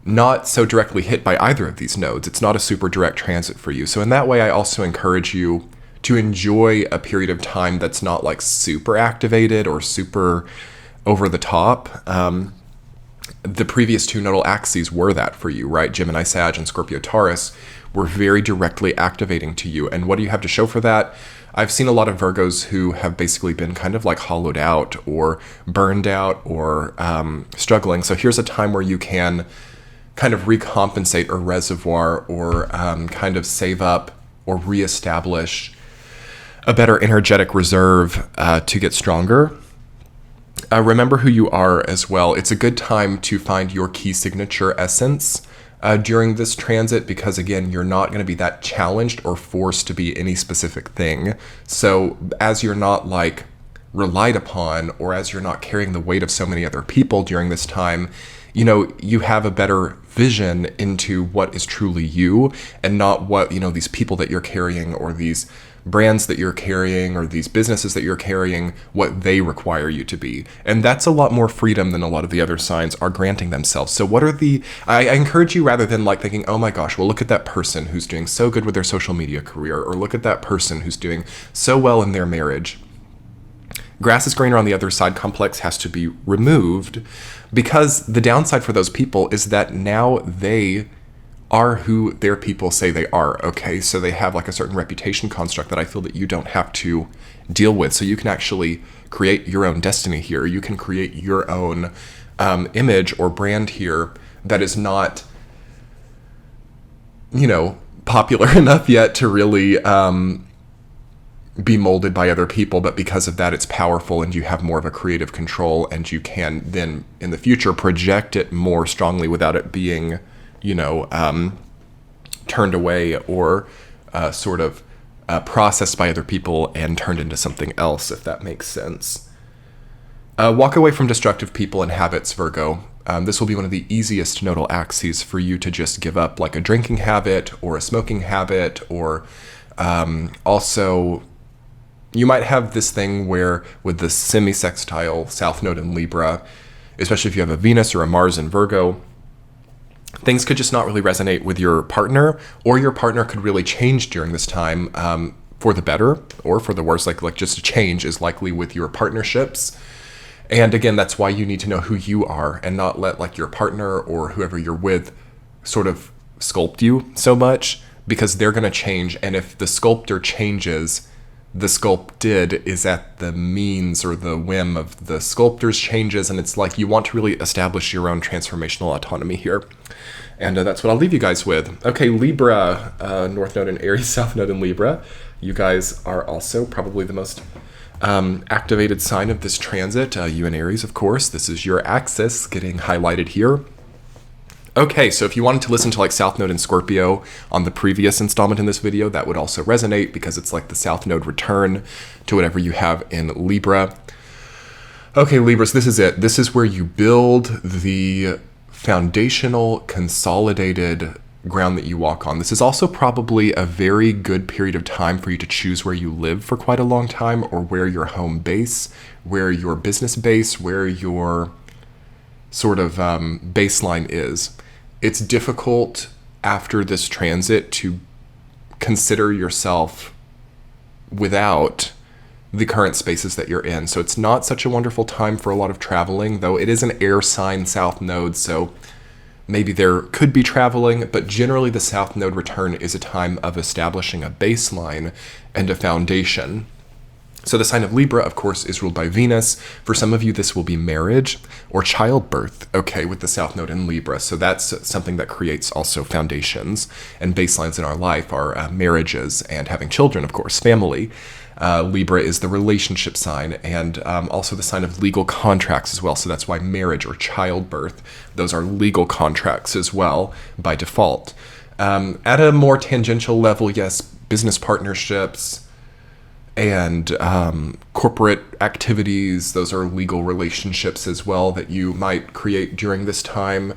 not so directly hit by either of these nodes. It's not a super direct transit for you. So in that way, I also encourage you to enjoy a period of time that's not like super activated or super over the top. The previous two nodal axes were that for you, right? Gemini, Sag, and Scorpio, Taurus were very directly activating to you. And what do you have to show for that? I've seen a lot of Virgos who have basically been kind of like hollowed out or burned out or struggling. So here's a time where you can kind of recompensate or reservoir or kind of save up or reestablish a better energetic reserve to get stronger. Remember who you are as well. It's a good time to find your key signature essence during this transit, because again, you're not going to be that challenged or forced to be any specific thing. So as you're not like relied upon, or as you're not carrying the weight of so many other people during this time, you know, you have a better vision into what is truly you and not what, you know, these people that you're carrying or these brands that you're carrying or these businesses that you're carrying, what they require you to be. And that's a lot more freedom than a lot of the other signs are granting themselves. So what are I encourage you, rather than like thinking, oh my gosh, well, look at that person who's doing so good with their social media career, or look at that person who's doing so well in their marriage. Grass is greener on the other side complex has to be removed, because the downside for those people is that now they are who their people say they are, okay? So they have like a certain reputation construct that I feel that you don't have to deal with. So you can actually create your own destiny here. You can create your own image or brand here that is not, you know, popular enough yet to really be molded by other people, but because of that, it's powerful and you have more of a creative control, and you can then in the future project it more strongly without it being, you know, turned away or sort of processed by other people and turned into something else, if that makes sense. Walk away from destructive people and habits, Virgo. This will be one of the easiest nodal axes for you to just give up, like a drinking habit or a smoking habit, or also you might have this thing where with the semi-sextile South Node in Libra, especially if you have a Venus or a Mars in Virgo, things could just not really resonate with your partner, or your partner could really change during this time for the better or for the worse. Like just a change is likely with your partnerships. And again, that's why you need to know who you are and not let like your partner or whoever you're with sort of sculpt you so much, because they're going to change. And if the sculptor changes, the sculpted is at the means or the whim of the sculptor's changes. And it's like you want to really establish your own transformational autonomy here. And that's what I'll leave you guys with. Okay, Libra, North Node in Aries, South Node in Libra. You guys are also probably the most activated sign of this transit. You and Aries, of course. This is your axis getting highlighted here. Okay, so if you wanted to listen to like South Node in Scorpio on the previous installment in this video, that would also resonate, because it's like the South Node return to whatever you have in Libra. Okay, Libras, this is it. This is where you build the foundational, consolidated ground that you walk on. This is also probably a very good period of time for you to choose where you live for quite a long time, or where your home base, where your business base, where your sort of baseline is. It's difficult after this transit to consider yourself without the current spaces that you're in. So it's not such a wonderful time for a lot of traveling, though it is an air sign South Node, so maybe there could be traveling, but generally the South Node return is a time of establishing a baseline and a foundation. So the sign of Libra, of course, is ruled by Venus. For some of you, this will be marriage or childbirth, okay, with the South Node in Libra. So that's something that creates also foundations and baselines in our life, our marriages and having children, of course, family. Libra is the relationship sign, and also the sign of legal contracts as well. So that's why marriage or childbirth, those are legal contracts as well by default. At a more tangential level, yes, business partnerships and corporate activities, those are legal relationships as well that you might create during this time.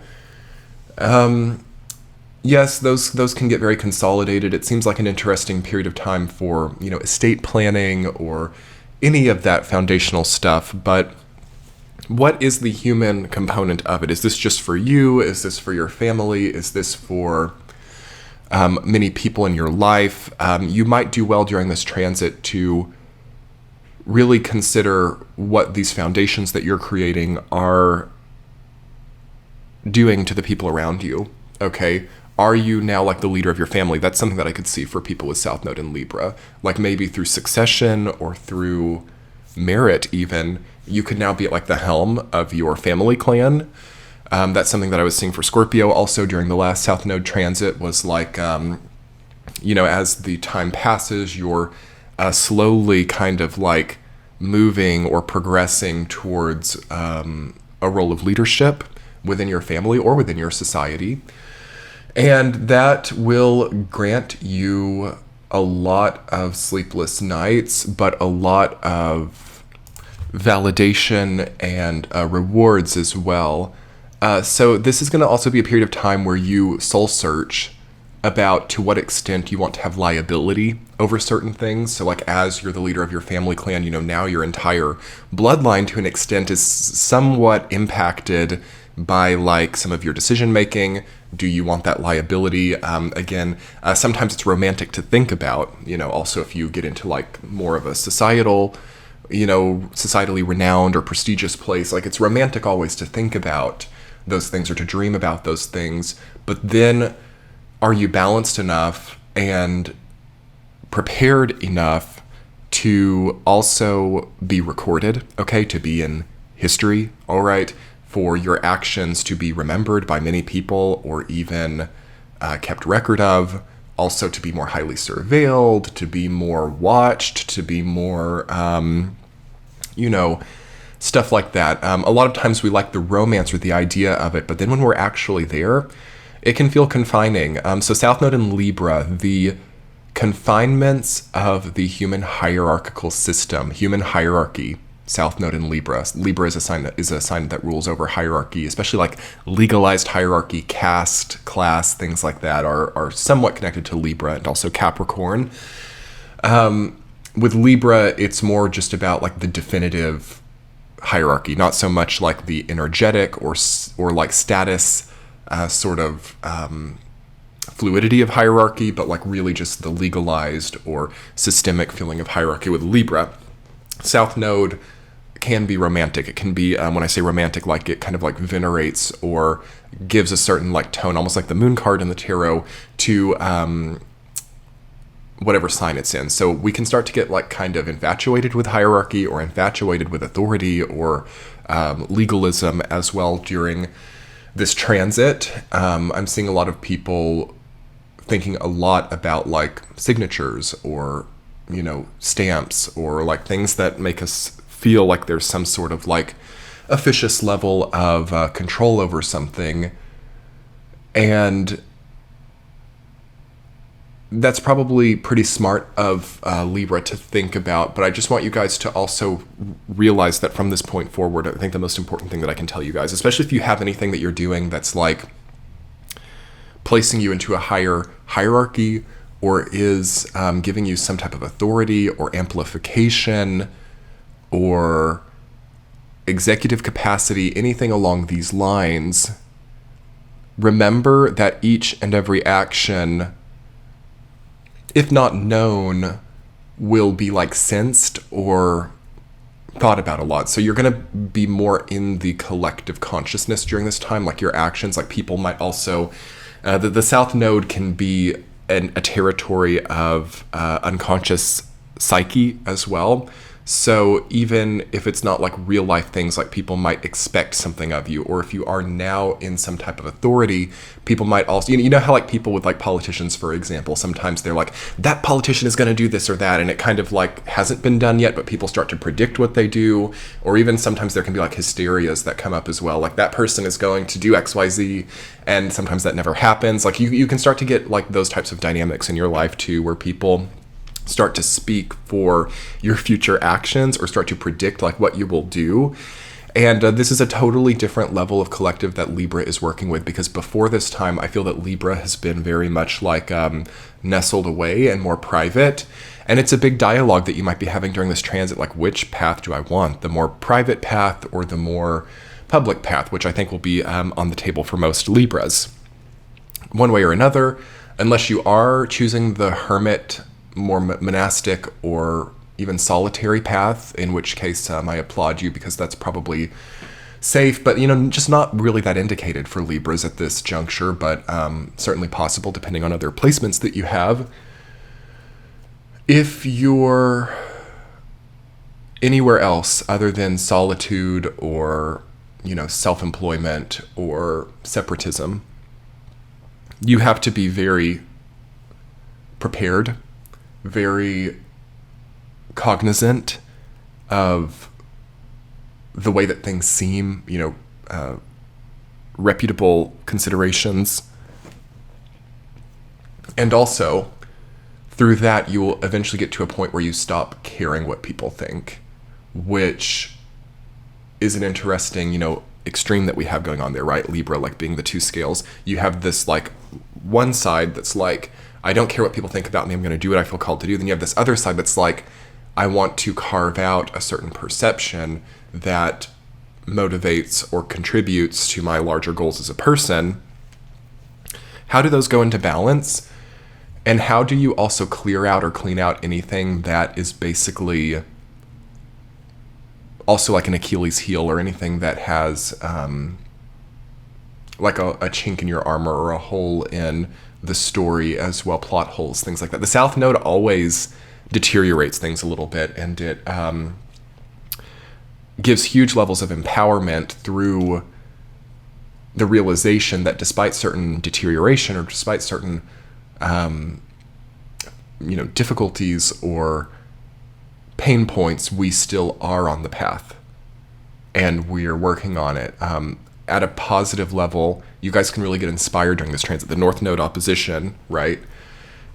Yes, those can get very consolidated. It seems like an interesting period of time for, estate planning or any of that foundational stuff. But what is the human component of it? Is this just for you? Is this for your family? Is this for many people in your life? You might do well during this transit to really consider what these foundations that you're creating are doing to the people around you. Okay? Are you now like the leader of your family? That's something that I could see for people with South Node in Libra. Like maybe through succession or through merit even, you could now be at like the helm of your family clan. That's something that I was seeing for Scorpio also during the last South Node transit, was like, as the time passes, you're slowly kind of like moving or progressing towards a role of leadership within your family or within your society. And that will grant you a lot of sleepless nights, but a lot of validation and rewards as well. So this is going to also be a period of time where you soul search about to what extent you want to have liability over certain things. So like as you're the leader of your family clan, now your entire bloodline to an extent is somewhat impacted by like some of your decision making. Do you want that liability? Again, sometimes it's romantic to think about, also if you get into like more of a societally renowned or prestigious place, like it's romantic always to think about those things or to dream about those things. But then are you balanced enough and prepared enough to also be recorded, okay, to be in history, all right, for your actions to be remembered by many people or even kept record of, also to be more highly surveilled, to be more watched, to be more, stuff like that. A lot of times we like the romance or the idea of it, but then when we're actually there, it can feel confining. So South Node in Libra, the confinements of the human hierarchical system, human hierarchy, South Node in Libra. Libra is a sign that rules over hierarchy, especially like legalized hierarchy, caste, class, things like that are somewhat connected to Libra, and also Capricorn. With Libra, it's more just about like the definitive hierarchy, not so much like the energetic or like status fluidity of hierarchy, but like really just the legalized or systemic feeling of hierarchy with Libra. South Node can be romantic. It can be, when I say romantic, like it kind of like venerates or gives a certain like tone, almost like the moon card in the tarot, to whatever sign it's in. So we can start to get like kind of infatuated with hierarchy or infatuated with authority or legalism as well during this transit. I'm seeing a lot of people thinking a lot about like signatures or stamps or like things that make us feel like there's some sort of like officious level of control over something. And that's probably pretty smart of Libra to think about, but I just want you guys to also realize that from this point forward, I think the most important thing that I can tell you guys, especially if you have anything that you're doing that's like placing you into a higher hierarchy, or is giving you some type of authority or amplification or executive capacity, anything along these lines, remember that each and every action, if not known, will be like sensed or thought about a lot. So you're going to be more in the collective consciousness during this time, like your actions, like people might also, the South Node can be a territory of unconscious psyche as well. So even if it's not like real life things, like people might expect something of you, or if you are now in some type of authority, people might also, you know how like people with like politicians, for example, sometimes they're like, that politician is going to do this or that, and it kind of like hasn't been done yet, but people start to predict what they do. Or even sometimes there can be like hysterias that come up as well, like that person is going to do XYZ, and sometimes that never happens. Like you can start to get like those types of dynamics in your life too, where people start to speak for your future actions or start to predict like what you will do. And this is a totally different level of collective that Libra is working with, because before this time, I feel that Libra has been very much like nestled away and more private. And it's a big dialogue that you might be having during this transit, like which path do I want? The more private path or the more public path, which I think will be on the table for most Libras. One way or another, unless you are choosing the hermit, more monastic or even solitary path, in which case I applaud you, because that's probably safe, but just not really that indicated for Libras at this juncture, but certainly possible depending on other placements that you have. If you're anywhere else other than solitude or self-employment or separatism, you have to be very prepared, very cognizant of the way that things seem, reputable considerations. And also, through that, you will eventually get to a point where you stop caring what people think, which is an interesting, extreme that we have going on there, right? Libra, like being the two scales. You have this like one side that's like, I don't care what people think about me, I'm going to do what I feel called to do. Then you have this other side that's like, I want to carve out a certain perception that motivates or contributes to my larger goals as a person. How do those go into balance? And how do you also clear out or clean out anything that is basically also like an Achilles heel, or anything that has like a chink in your armor or a hole in the story as well, plot holes, things like that. The South Node always deteriorates things a little bit, and it gives huge levels of empowerment through the realization that despite certain deterioration or despite certain difficulties or pain points, we still are on the path and we're working on it. At a positive level, you guys can really get inspired during this transit. The North Node opposition, right,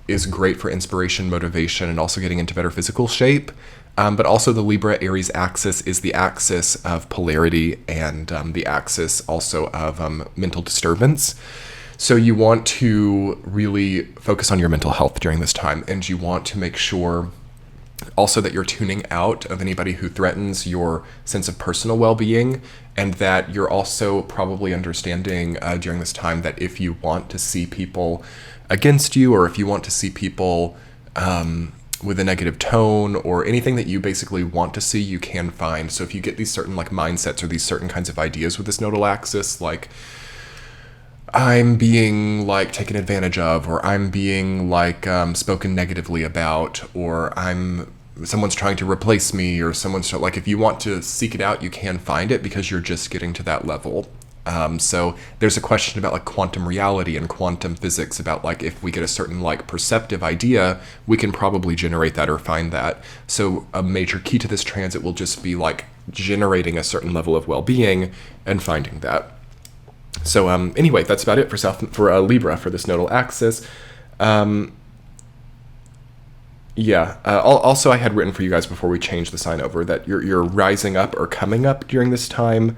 is great for inspiration, motivation, and also getting into better physical shape. But also the Libra-Aries axis is the axis of polarity and the axis also of mental disturbance. So you want to really focus on your mental health during this time, and you want to make sure also that you're tuning out of anybody who threatens your sense of personal well-being, and that you're also probably understanding during this time that if you want to see people against you, or if you want to see people with a negative tone, or anything that you basically want to see, you can find. So if you get these certain like mindsets or these certain kinds of ideas with this nodal axis, like I'm being like taken advantage of, or I'm being like spoken negatively about, or someone's trying to replace me, or someone's like, if you want to seek it out, you can find it, because you're just getting to that level. So there's a question about like quantum reality and quantum physics, about like if we get a certain like perceptive idea, we can probably generate that or find that. So a major key to this transit will just be like generating a certain level of well-being and finding that. So anyway, that's about it for Libra for this nodal axis. Also, I had written for you guys before we changed the sign over that you're rising up or coming up during this time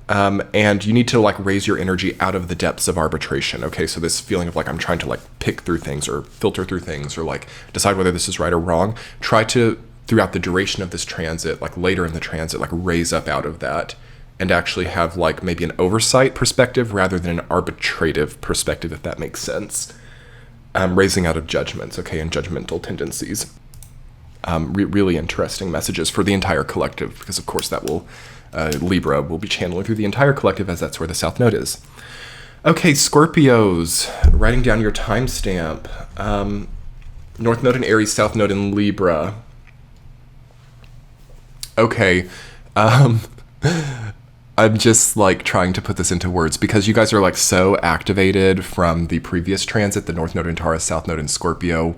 And you need to like raise your energy out of the depths of arbitration. Okay, so this feeling of like I'm trying to like pick through things or filter through things or like decide whether this is right or wrong. Try to, throughout the duration of this transit, like later in the transit, like raise up out of that and actually have like maybe an oversight perspective rather than an arbitrative perspective, if that makes sense. Raising out of judgments, okay, and judgmental tendencies. Really interesting messages for the entire collective, because of course that will, Libra will be channeling through the entire collective, as that's where the South Node is. Okay, Scorpios, writing down your timestamp. North Node in Aries, South Node in Libra. Okay, I'm just like trying to put this into words because you guys are like so activated from the previous transit, the North Node in Taurus, South Node in Scorpio.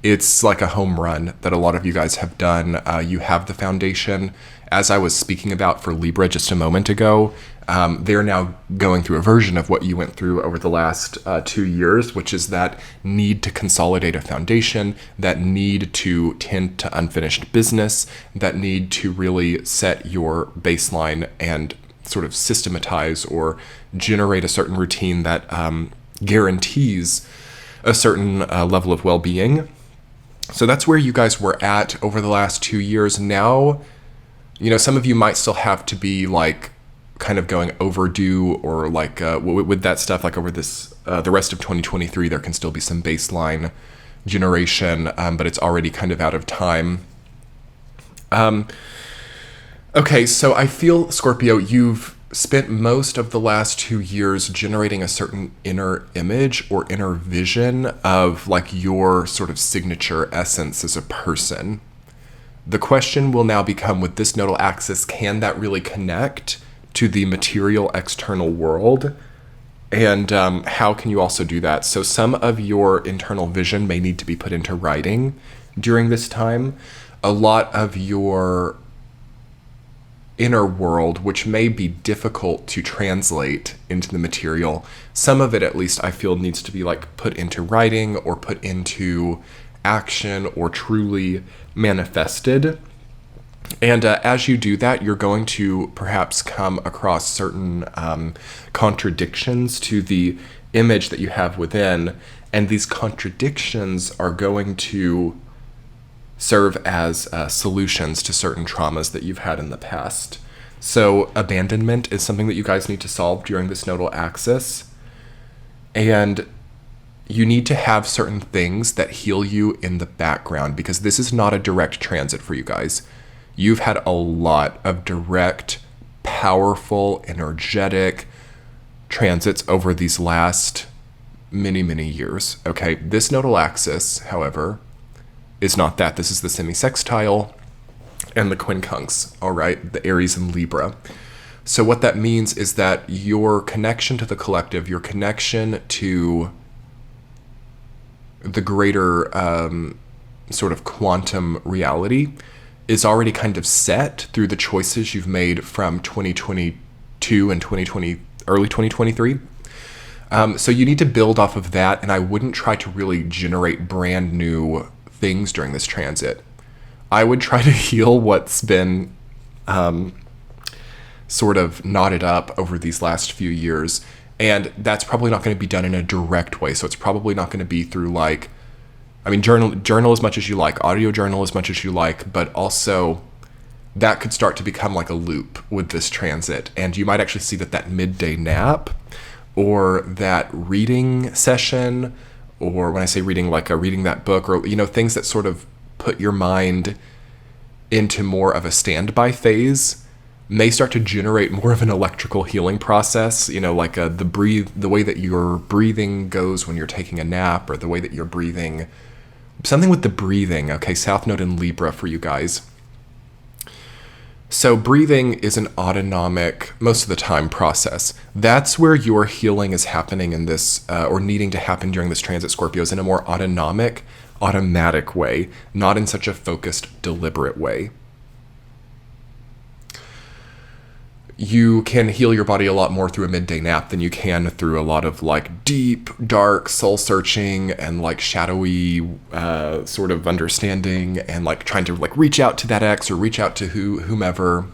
It's like a home run that a lot of you guys have done. You have the foundation. As I was speaking about for Libra just a moment ago, they're now going through a version of what you went through over the last 2 years, which is that need to consolidate a foundation, that need to tend to unfinished business, that need to really set your baseline and sort of systematize or generate a certain routine that guarantees a certain level of well-being. So that's where you guys were at over the last 2 years. Now, you know, some of you might still have to be like kind of going overdue or like with that stuff, like over this, the rest of 2023, there can still be some baseline generation, but it's already kind of out of time. Okay, so I feel, Scorpio, you've spent most of the last 2 years generating a certain inner image or inner vision of like your sort of signature essence as a person. The question will now become, with this nodal axis, can that really connect to the material external world? And how can you also do that? So some of your internal vision may need to be put into writing during this time. A lot of your inner world, which may be difficult to translate into the material, some of it at least I feel needs to be like put into writing or put into action or truly manifested. And as you do that, you're going to perhaps come across certain contradictions to the image that you have within, and these contradictions are going to serve as solutions to certain traumas that you've had in the past. So abandonment is something that you guys need to solve during this nodal axis. And you need to have certain things that heal you in the background, because this is not a direct transit for you guys. You've had a lot of direct, powerful, energetic transits over these last many, many years. Okay, this nodal axis, however, is not that. This is the semi-sextile and the quincunx, all right, the Aries and Libra. So what that means is that your connection to the collective, your connection to the greater sort of quantum reality is already kind of set through the choices you've made from 2022 and early 2023. So you need to build off of that, and I wouldn't try to really generate brand new things during this transit. I would try to heal what's been sort of knotted up over these last few years, and that's probably not going to be done in a direct way. So it's probably not going to be through like, I mean, journal as much as you like, audio journal as much as you like, but also that could start to become like a loop with this transit. And you might actually see that midday nap or that reading session, or when I say reading, like reading that book, or, you know, things that sort of put your mind into more of a standby phase may start to generate more of an electrical healing process, you know, like the way that your breathing goes when you're taking a nap, or the way that you're breathing, something with the breathing. Okay, South Node in Libra for you guys. So breathing is an autonomic, most of the time, process. That's where your healing is happening in this, or needing to happen during this transit, Scorpios, in a more autonomic, automatic way, not in such a focused, deliberate way. You can heal your body a lot more through a midday nap than you can through a lot of like deep, dark, soul searching and like shadowy sort of understanding, and like trying to like reach out to that ex or reach out to whomever.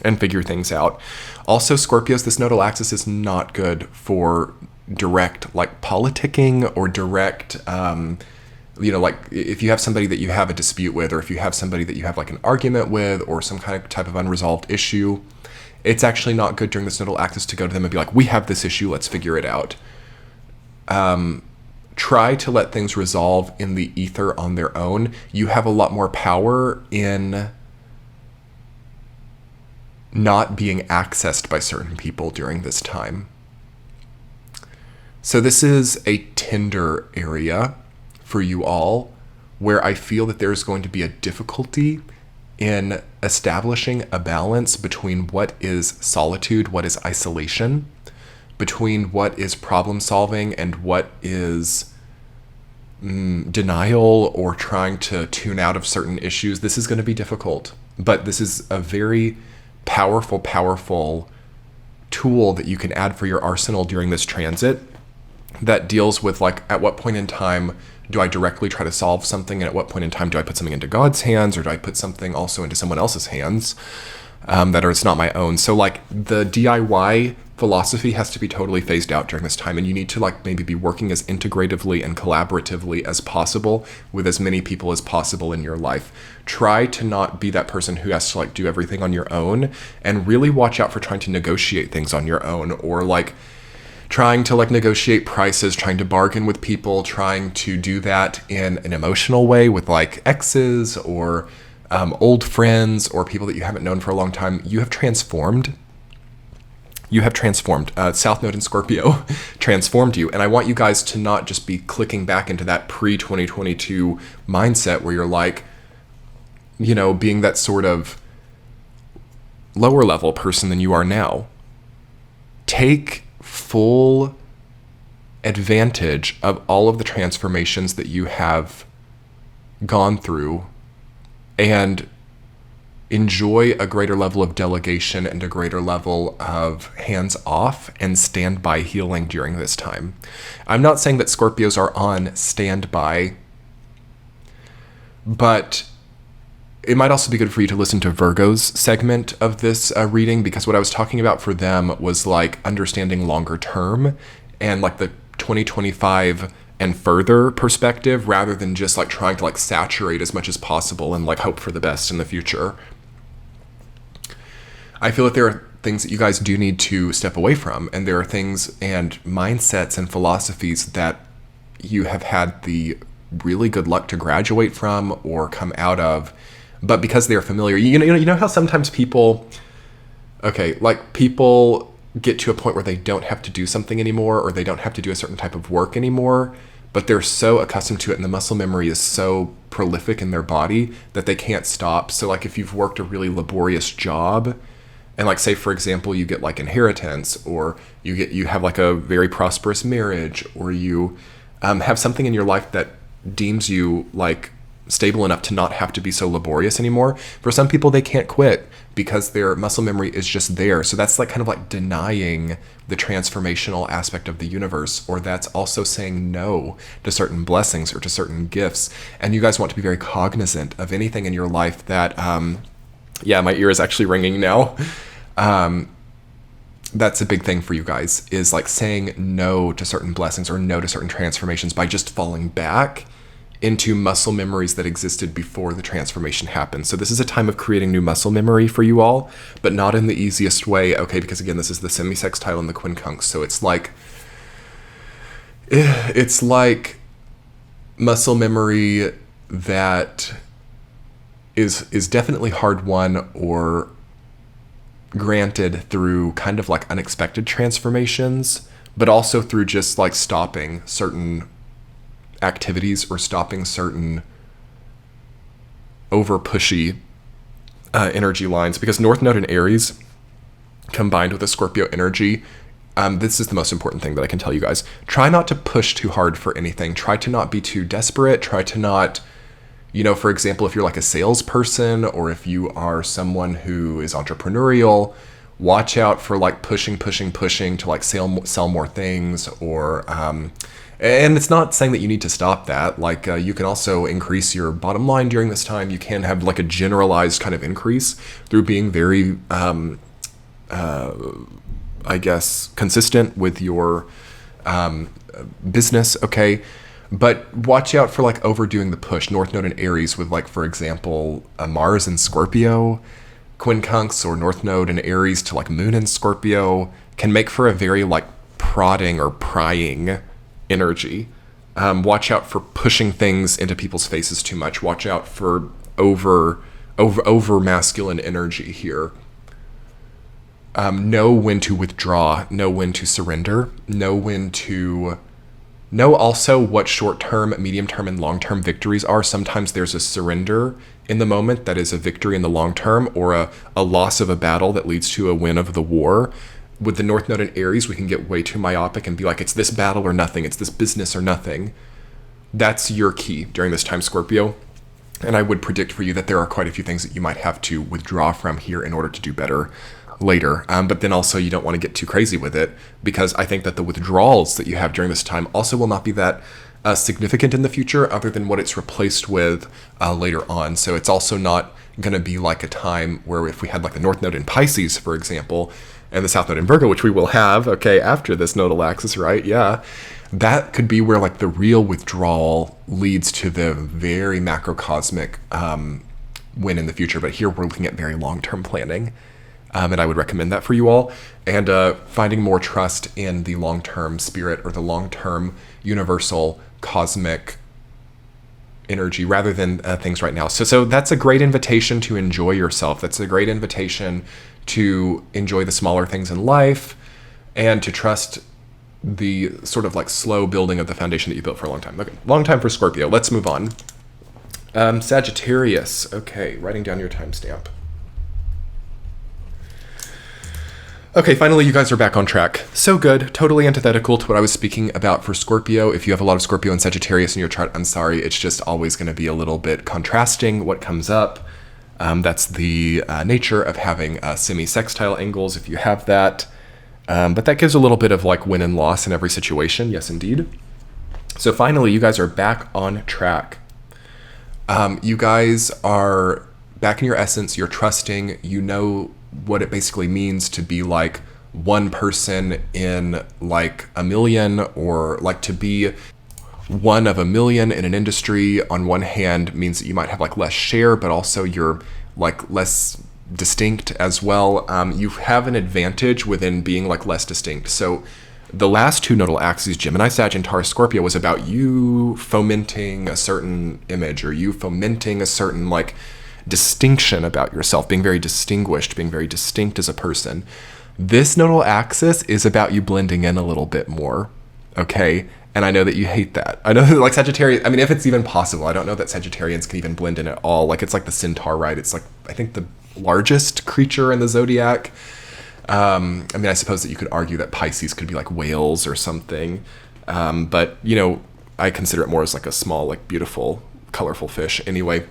and figure things out. Also, Scorpios, this nodal axis is not good for direct like politicking or direct, like if you have somebody that you have a dispute with, or if you have somebody that you have like an argument with, or some kind of type of unresolved issue, it's actually not good during this nodal axis to go to them and be like, we have this issue, let's figure it out. Try to let things resolve in the ether on their own. You have a lot more power in not being accessed by certain people during this time. So this is a tender area for you all, where I feel that there's going to be a difficulty in establishing a balance between what is solitude, what is isolation, between what is problem solving and what is denial or trying to tune out of certain issues. This is going to be difficult, but this is a very powerful tool that you can add for your arsenal during this transit that deals with like, at what point in time do I directly try to solve something, and at what point in time do I put something into God's hands, or do I put something also into someone else's hands that it's not my own. So like the DIY philosophy has to be totally phased out during this time, and you need to like maybe be working as integratively and collaboratively as possible with as many people as possible in your life. Try to not be that person who has to like do everything on your own, and really watch out for trying to negotiate things on your own, or like trying to like negotiate prices, trying to bargain with people, trying to do that in an emotional way with like exes or old friends or people that you haven't known for a long time. You have transformed. South Node in Scorpio transformed you. And I want you guys to not just be clicking back into that pre-2022 mindset where you're like, being that sort of lower level person than you are now. Take full advantage of all of the transformations that you have gone through and enjoy a greater level of delegation and a greater level of hands-off and standby healing during this time. I'm not saying that Scorpios are on standby, but it might also be good for you to listen to Virgo's segment of this reading, because what I was talking about for them was like understanding longer term and like the 2025 and further perspective, rather than just like trying to like saturate as much as possible and like hope for the best in the future. I feel that there are things that you guys do need to step away from, and there are things and mindsets and philosophies that you have had the really good luck to graduate from or come out of, but because they're familiar, you know how sometimes people get to a point where they don't have to do something anymore, or they don't have to do a certain type of work anymore, but they're so accustomed to it and the muscle memory is so prolific in their body that they can't stop. So like if you've worked a really laborious job, and like say for example you get like inheritance, or you have like a very prosperous marriage, or you have something in your life that deems you like stable enough to not have to be so laborious anymore. For some people, they can't quit because their muscle memory is just there. So that's like kind of like denying the transformational aspect of the universe, or that's also saying no to certain blessings or to certain gifts. And you guys want to be very cognizant of anything in your life that, my ear is actually ringing now. That's a big thing for you guys, is like saying no to certain blessings or no to certain transformations by just falling back into muscle memories that existed before the transformation happened. So this is a time of creating new muscle memory for you all, but not in the easiest way, okay? Because again, this is the semi-sextile and the quincunx. So it's like muscle memory that is definitely hard won or granted through kind of like unexpected transformations, but also through just like stopping certain activities or stopping certain over pushy energy lines. Because North Node in Aries combined with a Scorpio energy, this is the most important thing that I can tell you guys. Try not to push too hard for anything. Try to not be too desperate. Try to not, for example, if you're like a salesperson, or if you are someone who is entrepreneurial, watch out for like pushing to like sell more things, or And it's not saying that you need to stop that. Like, you can also increase your bottom line during this time. You can have like a generalized kind of increase through being very, I guess, consistent with your business, okay? But watch out for like overdoing the push. North Node in Aries with like, for example, Mars in Scorpio, quincunx, or North Node in Aries to like Moon in Scorpio can make for a very like prodding or prying energy. Watch out for pushing things into people's faces too much. Watch out for over masculine energy here. Know when to withdraw, know when to surrender, know also what short-term, medium-term, and long-term victories are. Sometimes there's a surrender in the moment that is a victory in the long term, or a loss of a battle that leads to a win of the war. With the North Node in Aries, we can get way too myopic and be like, it's this battle or nothing, it's this business or nothing. That's your key during this time, Scorpio. And I would predict for you that there are quite a few things that you might have to withdraw from here in order to do better later. But then also you don't want to get too crazy with it, because I think that the withdrawals that you have during this time also will not be that significant in the future, other than what it's replaced with later on. So it's also not going to be like a time where if we had like the North Node in Pisces, for example, and the South Node in Virgo, which we will have, okay, after this nodal axis, right? Yeah. That could be where like the real withdrawal leads to the very macrocosmic win in the future. But here we're looking at very long-term planning. And I would recommend that for you all. And finding more trust in the long-term spirit or the long-term universal cosmic energy rather than things right now. So that's a great invitation to enjoy yourself. That's a great invitation to enjoy the smaller things in life and to trust the sort of like slow building of the foundation that you built for a long time. Okay, long time for Scorpio. Let's move on. Sagittarius. Okay, writing down your timestamp. Okay, finally, you guys are back on track. So good. Totally antithetical to what I was speaking about for Scorpio. If you have a lot of Scorpio and Sagittarius in your chart, I'm sorry. It's just always going to be a little bit contrasting what comes up. That's the nature of having semi-sextile angles, if you have that. But that gives a little bit of like win and loss in every situation. Yes, indeed. So finally, you guys are back on track. You guys are back in your essence. You're trusting. You know what it basically means to be like one person in like a million, or like to be one of a million in an industry. On one hand means that you might have like less share, but also you're like less distinct as well. You have an advantage within being like less distinct. So the last two nodal axes, Gemini, Sag, and Taurus, Scorpio, was about you fomenting a certain image, or you fomenting a certain like distinction about yourself, being very distinguished, being very distinct as a person. This nodal axis is about you blending in a little bit more, okay? And I know that you hate that. I know that like Sagittarius, I mean, if it's even possible, I don't know that Sagittarians can even blend in at all. Like it's like the centaur, right? It's like, I think the largest creature in the zodiac. I mean, I suppose that you could argue that Pisces could be like whales or something. But, you know, I consider it more as like a small, like beautiful, colorful fish. Anyway,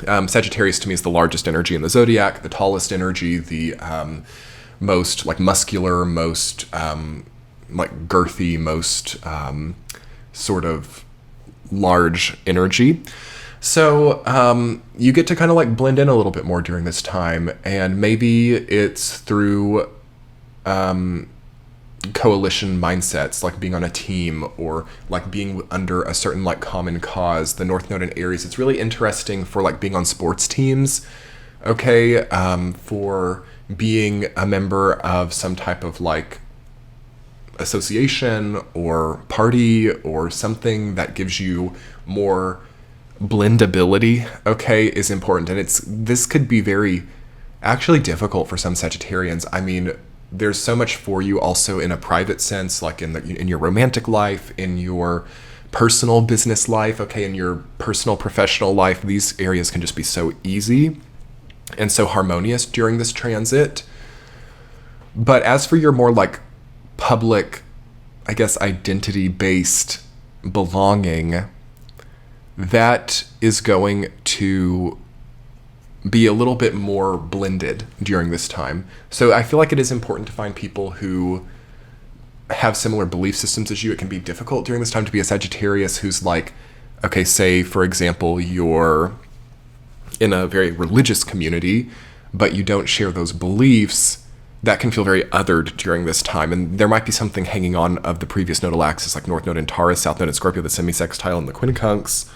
Sagittarius to me is the largest energy in the zodiac, the tallest energy, the most like muscular, most like girthy, most sort of large energy. So you get to kind of like blend in a little bit more during this time, and maybe it's through coalition mindsets, like being on a team or like being under a certain like common cause. The North Node in Aries, it's really interesting for like being on sports teams, okay, for being a member of some type of like association or party or something that gives you more blendability, okay, is important. And this could be very actually difficult for some Sagittarians. I mean, there's so much for you also in a private sense, like in your romantic life, in your personal business life, okay, in your personal professional life. These areas can just be so easy and so harmonious during this transit. But as for your more like public, I guess, identity-based belonging, that is going to be a little bit more blended during this time. So I feel like it is important to find people who have similar belief systems as you, it can be difficult during this time to be a Sagittarius who's like, okay, say, for example, you're in a very religious community, but you don't share those beliefs. That can feel very othered during this time. And there might be something hanging on of the previous nodal axis, like North Node in Taurus, South Node in Scorpio, the semi-sextile, and the quincunx.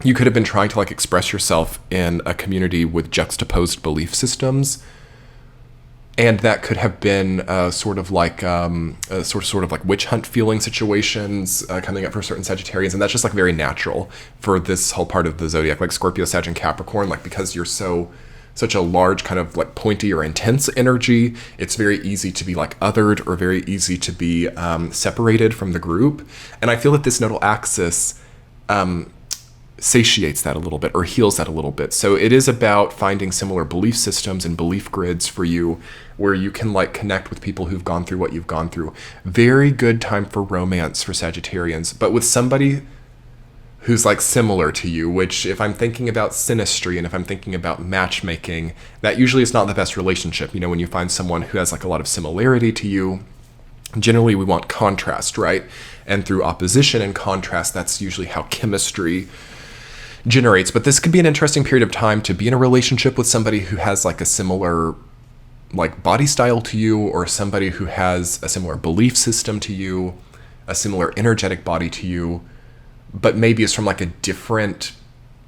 You could have been trying to like express yourself in a community with juxtaposed belief systems. And that could have been sort of like witch hunt feeling situations coming up for certain Sagittarians. And that's just like very natural for this whole part of the zodiac, like Scorpio, Sag, and Capricorn, like because you're such a large kind of like pointy or intense energy, it's very easy to be like othered or very easy to be separated from the group. And I feel that this nodal axis satiates that a little bit or heals that a little bit. So it is about finding similar belief systems and belief grids for you where you can like connect with people who've gone through what you've gone through. Very good time for romance for Sagittarians, but with somebody who's like similar to you, which if I'm thinking about synastry and if I'm thinking about matchmaking, that usually is not the best relationship. You know, when you find someone who has like a lot of similarity to you, generally we want contrast, right? And through opposition and contrast, that's usually how chemistry generates. But this could be an interesting period of time to be in a relationship with somebody who has like a similar like body style to you, or somebody who has a similar belief system to you, a similar energetic body to you, but maybe is from like a different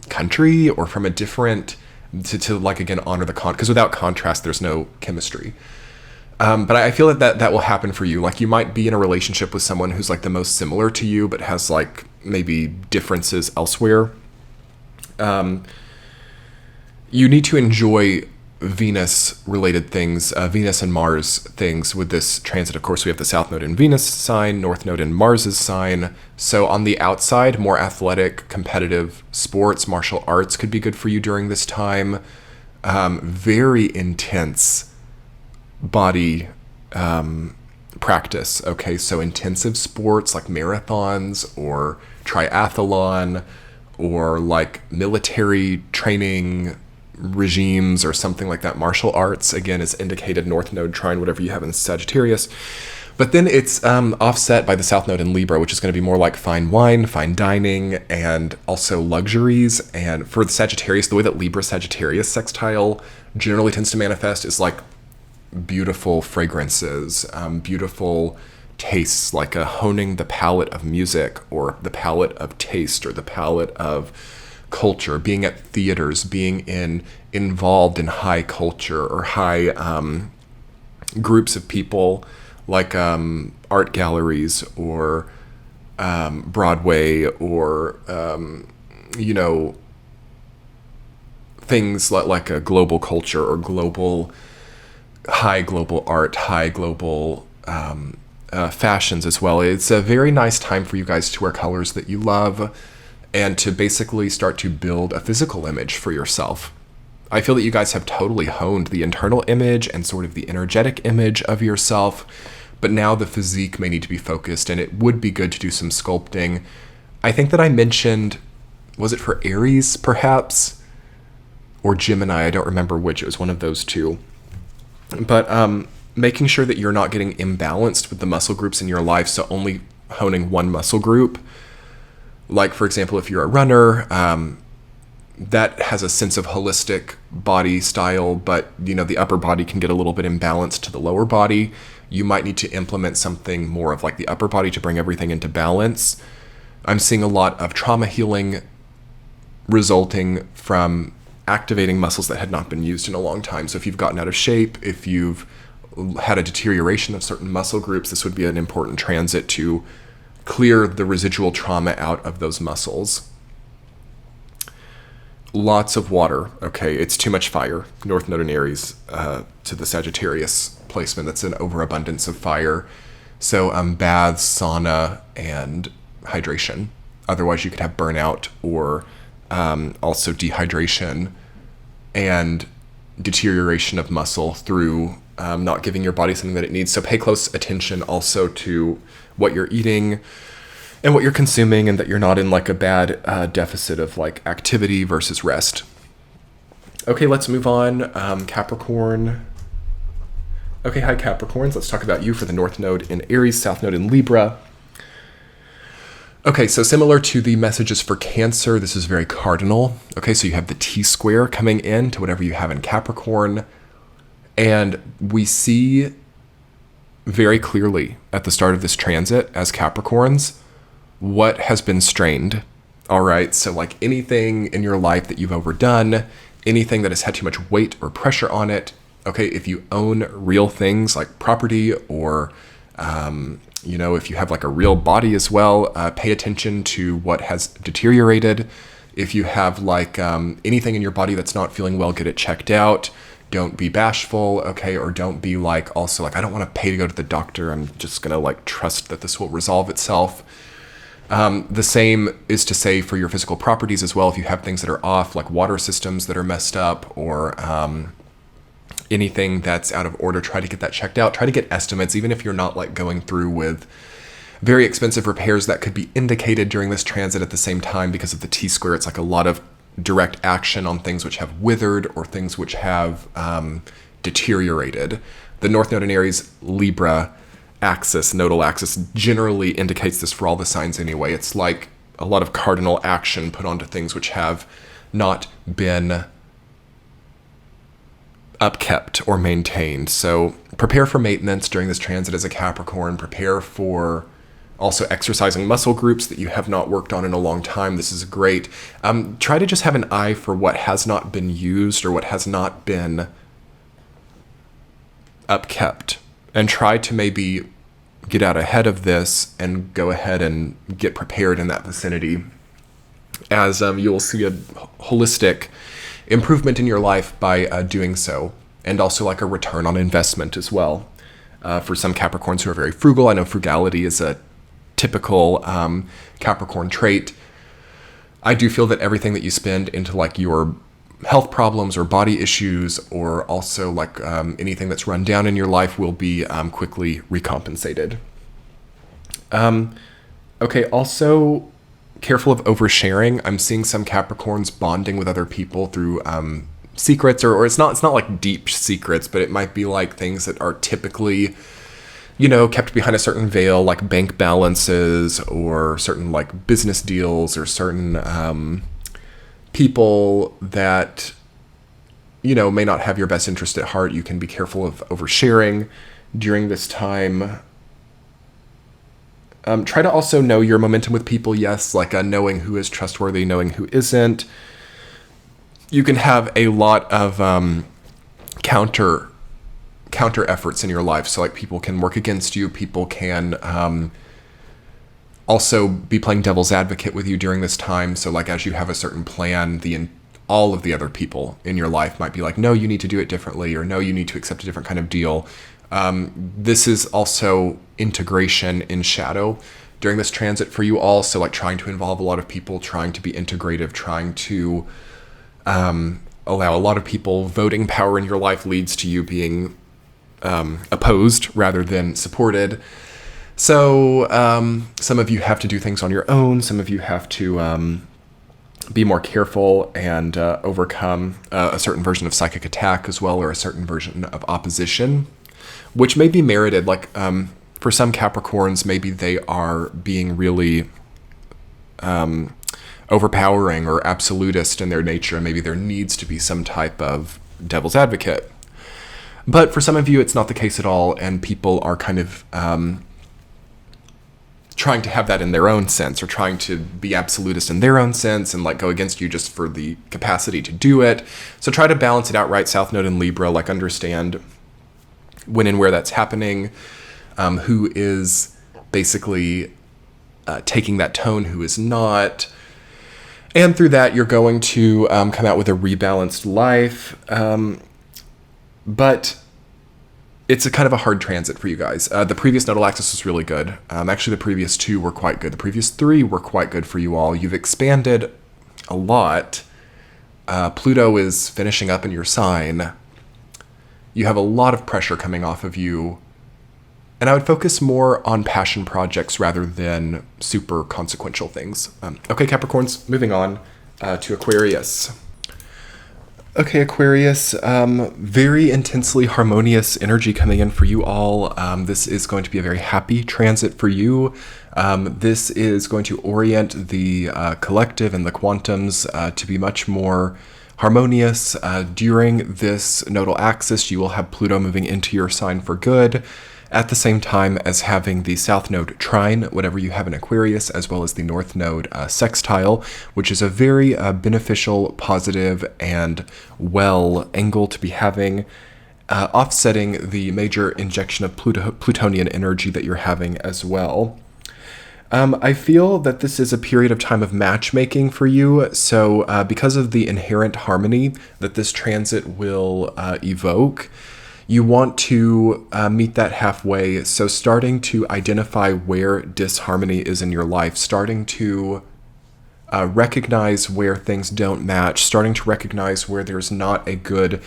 country or from a different, to like, again, honor the because without contrast, there's no chemistry. But I feel that will happen for you. Like you might be in a relationship with someone who's like the most similar to you, but has like maybe differences elsewhere. You need to enjoy Venus-related things, Venus and Mars things with this transit. Of course, we have the South Node in Venus sign, North Node in Mars's sign. So on the outside, more athletic, competitive sports, martial arts could be good for you during this time. Very intense body practice. Okay, so intensive sports like marathons or triathlon, or like military training regimes or something like that. Martial arts, again, is indicated North Node trine, whatever you have in Sagittarius. But then it's offset by the South Node in Libra, which is going to be more like fine wine, fine dining, and also luxuries. And for the Sagittarius, the way that Libra Sagittarius sextile generally tends to manifest is like beautiful fragrances, beautiful tastes, like honing the palette of music or the palette of taste or the palette of culture, being at theaters, being involved in high culture or high groups of people, like art galleries or Broadway or things like a global culture or high global art, high global fashions as well. It's a very nice time for you guys to wear colors that you love and to basically start to build a physical image for yourself. I feel that you guys have totally honed the internal image and sort of the energetic image of yourself, but now the physique may need to be focused, and it would be good to do some sculpting. I think that I mentioned, was it for Aries perhaps? Or Gemini, I don't remember which, it was one of those two. But making sure that you're not getting imbalanced with the muscle groups in your life, so only honing one muscle group. Like, for example, if you're a runner, that has a sense of holistic body style, but, the upper body can get a little bit imbalanced to the lower body. You might need to implement something more of like the upper body to bring everything into balance. I'm seeing a lot of trauma healing resulting from activating muscles that had not been used in a long time. So if you've gotten out of shape, if you've had a deterioration of certain muscle groups, this would be an important transit to clear the residual trauma out of those muscles. Lots of water. Okay, it's too much fire. North Node in Aries to the Sagittarius placement. That's an overabundance of fire. So baths, sauna, and hydration. Otherwise, you could have burnout or also dehydration and deterioration of muscle through not giving your body something that it needs. So pay close attention also to what you're eating and what you're consuming, and that you're not in like a bad deficit of like activity versus rest. Okay, let's move on. Capricorn. Okay, hi Capricorns. Let's talk about you for the North Node in Aries, South Node in Libra. Okay, so similar to the messages for Cancer, this is very cardinal. Okay, so you have the T-square coming in to whatever you have in Capricorn. And we see very clearly at the start of this transit as Capricorns what has been strained. All right, so like anything in your life that you've overdone, anything that has had too much weight or pressure on it. Okay, if you own real things like property or, if you have like a real body as well, pay attention to what has deteriorated. If you have like anything in your body that's not feeling well, get it checked out. Don't be bashful, okay? Or don't be like, also like, I don't want to pay to go to the doctor. I'm just going to like trust that this will resolve itself. The same is to say for your physical properties as well. If you have things that are off, like water systems that are messed up or anything that's out of order, try to get that checked out. Try to get estimates, even if you're not like going through with very expensive repairs that could be indicated during this transit at the same time because of the T-square. It's like a lot of direct action on things which have withered or things which have deteriorated. The North Node in Aries, Libra axis, nodal axis, generally indicates this for all the signs anyway. It's like a lot of cardinal action put onto things which have not been upkept or maintained. So prepare for maintenance during this transit as a Capricorn. Prepare for also exercising muscle groups that you have not worked on in a long time. This is great. Try to just have an eye for what has not been used or what has not been upkept, and try to maybe get out ahead of this and go ahead and get prepared in that vicinity, as you will see a holistic improvement in your life by doing so, and also like a return on investment as well. For some Capricorns who are very frugal, I know frugality is a typical Capricorn trait. I do feel that everything that you spend into like your health problems or body issues, or also like anything that's run down in your life, will be quickly recompensated. Okay, also careful of oversharing. I'm seeing some Capricorns bonding with other people through secrets, or it's not like deep secrets, but it might be like things that are typically, kept behind a certain veil, like bank balances or certain like business deals or certain people that, may not have your best interest at heart. You can be careful of oversharing during this time. Try to also know your momentum with people. Yes, like knowing who is trustworthy, knowing who isn't. You can have a lot of counter efforts in your life. So like people can work against you. People can also be playing devil's advocate with you during this time. So like as you have a certain plan, all of the other people in your life might be like, no, you need to do it differently, or no, you need to accept a different kind of deal. This is also integration in shadow during this transit for you all. So like trying to involve a lot of people, trying to be integrative, trying to allow a lot of people. Voting power in your life leads to you being opposed rather than supported. So some of you have to do things on your own. Some of you have to be more careful and overcome a certain version of psychic attack as well, or a certain version of opposition, which may be merited. Like for some Capricorns, maybe they are being really overpowering or absolutist in their nature. Maybe there needs to be some type of devil's advocate. But for some of you, it's not the case at all, and people are kind of trying to have that in their own sense, or trying to be absolutist in their own sense and like go against you just for the capacity to do it. So try to balance it out right. South Node in Libra, like understand when and where that's happening, who is basically taking that tone, who is not. And through that, you're going to come out with a rebalanced life. But it's a kind of a hard transit for you guys. The previous nodal axis was really good. Actually, the previous 2 were quite good. The previous 3 were quite good for you all. You've expanded a lot. Pluto is finishing up in your sign. You have a lot of pressure coming off of you. And I would focus more on passion projects rather than super consequential things. Okay, Capricorns, moving on to Aquarius. Okay, Aquarius, very intensely harmonious energy coming in for you all. This is going to be a very happy transit for you. This is going to orient the collective and the quantums to be much more harmonious. During this nodal axis, you will have Pluto moving into your sign for good, at the same time as having the South Node trine, whatever you have in Aquarius, as well as the North Node sextile, which is a very beneficial, positive, and well angle to be having, offsetting the major injection of Plutonian energy that you're having as well. I feel that this is a period of time of matchmaking for you. So because of the inherent harmony that this transit will evoke, you want to meet that halfway. So starting to identify where disharmony is in your life, starting to recognize where things don't match, starting to recognize where there's not a good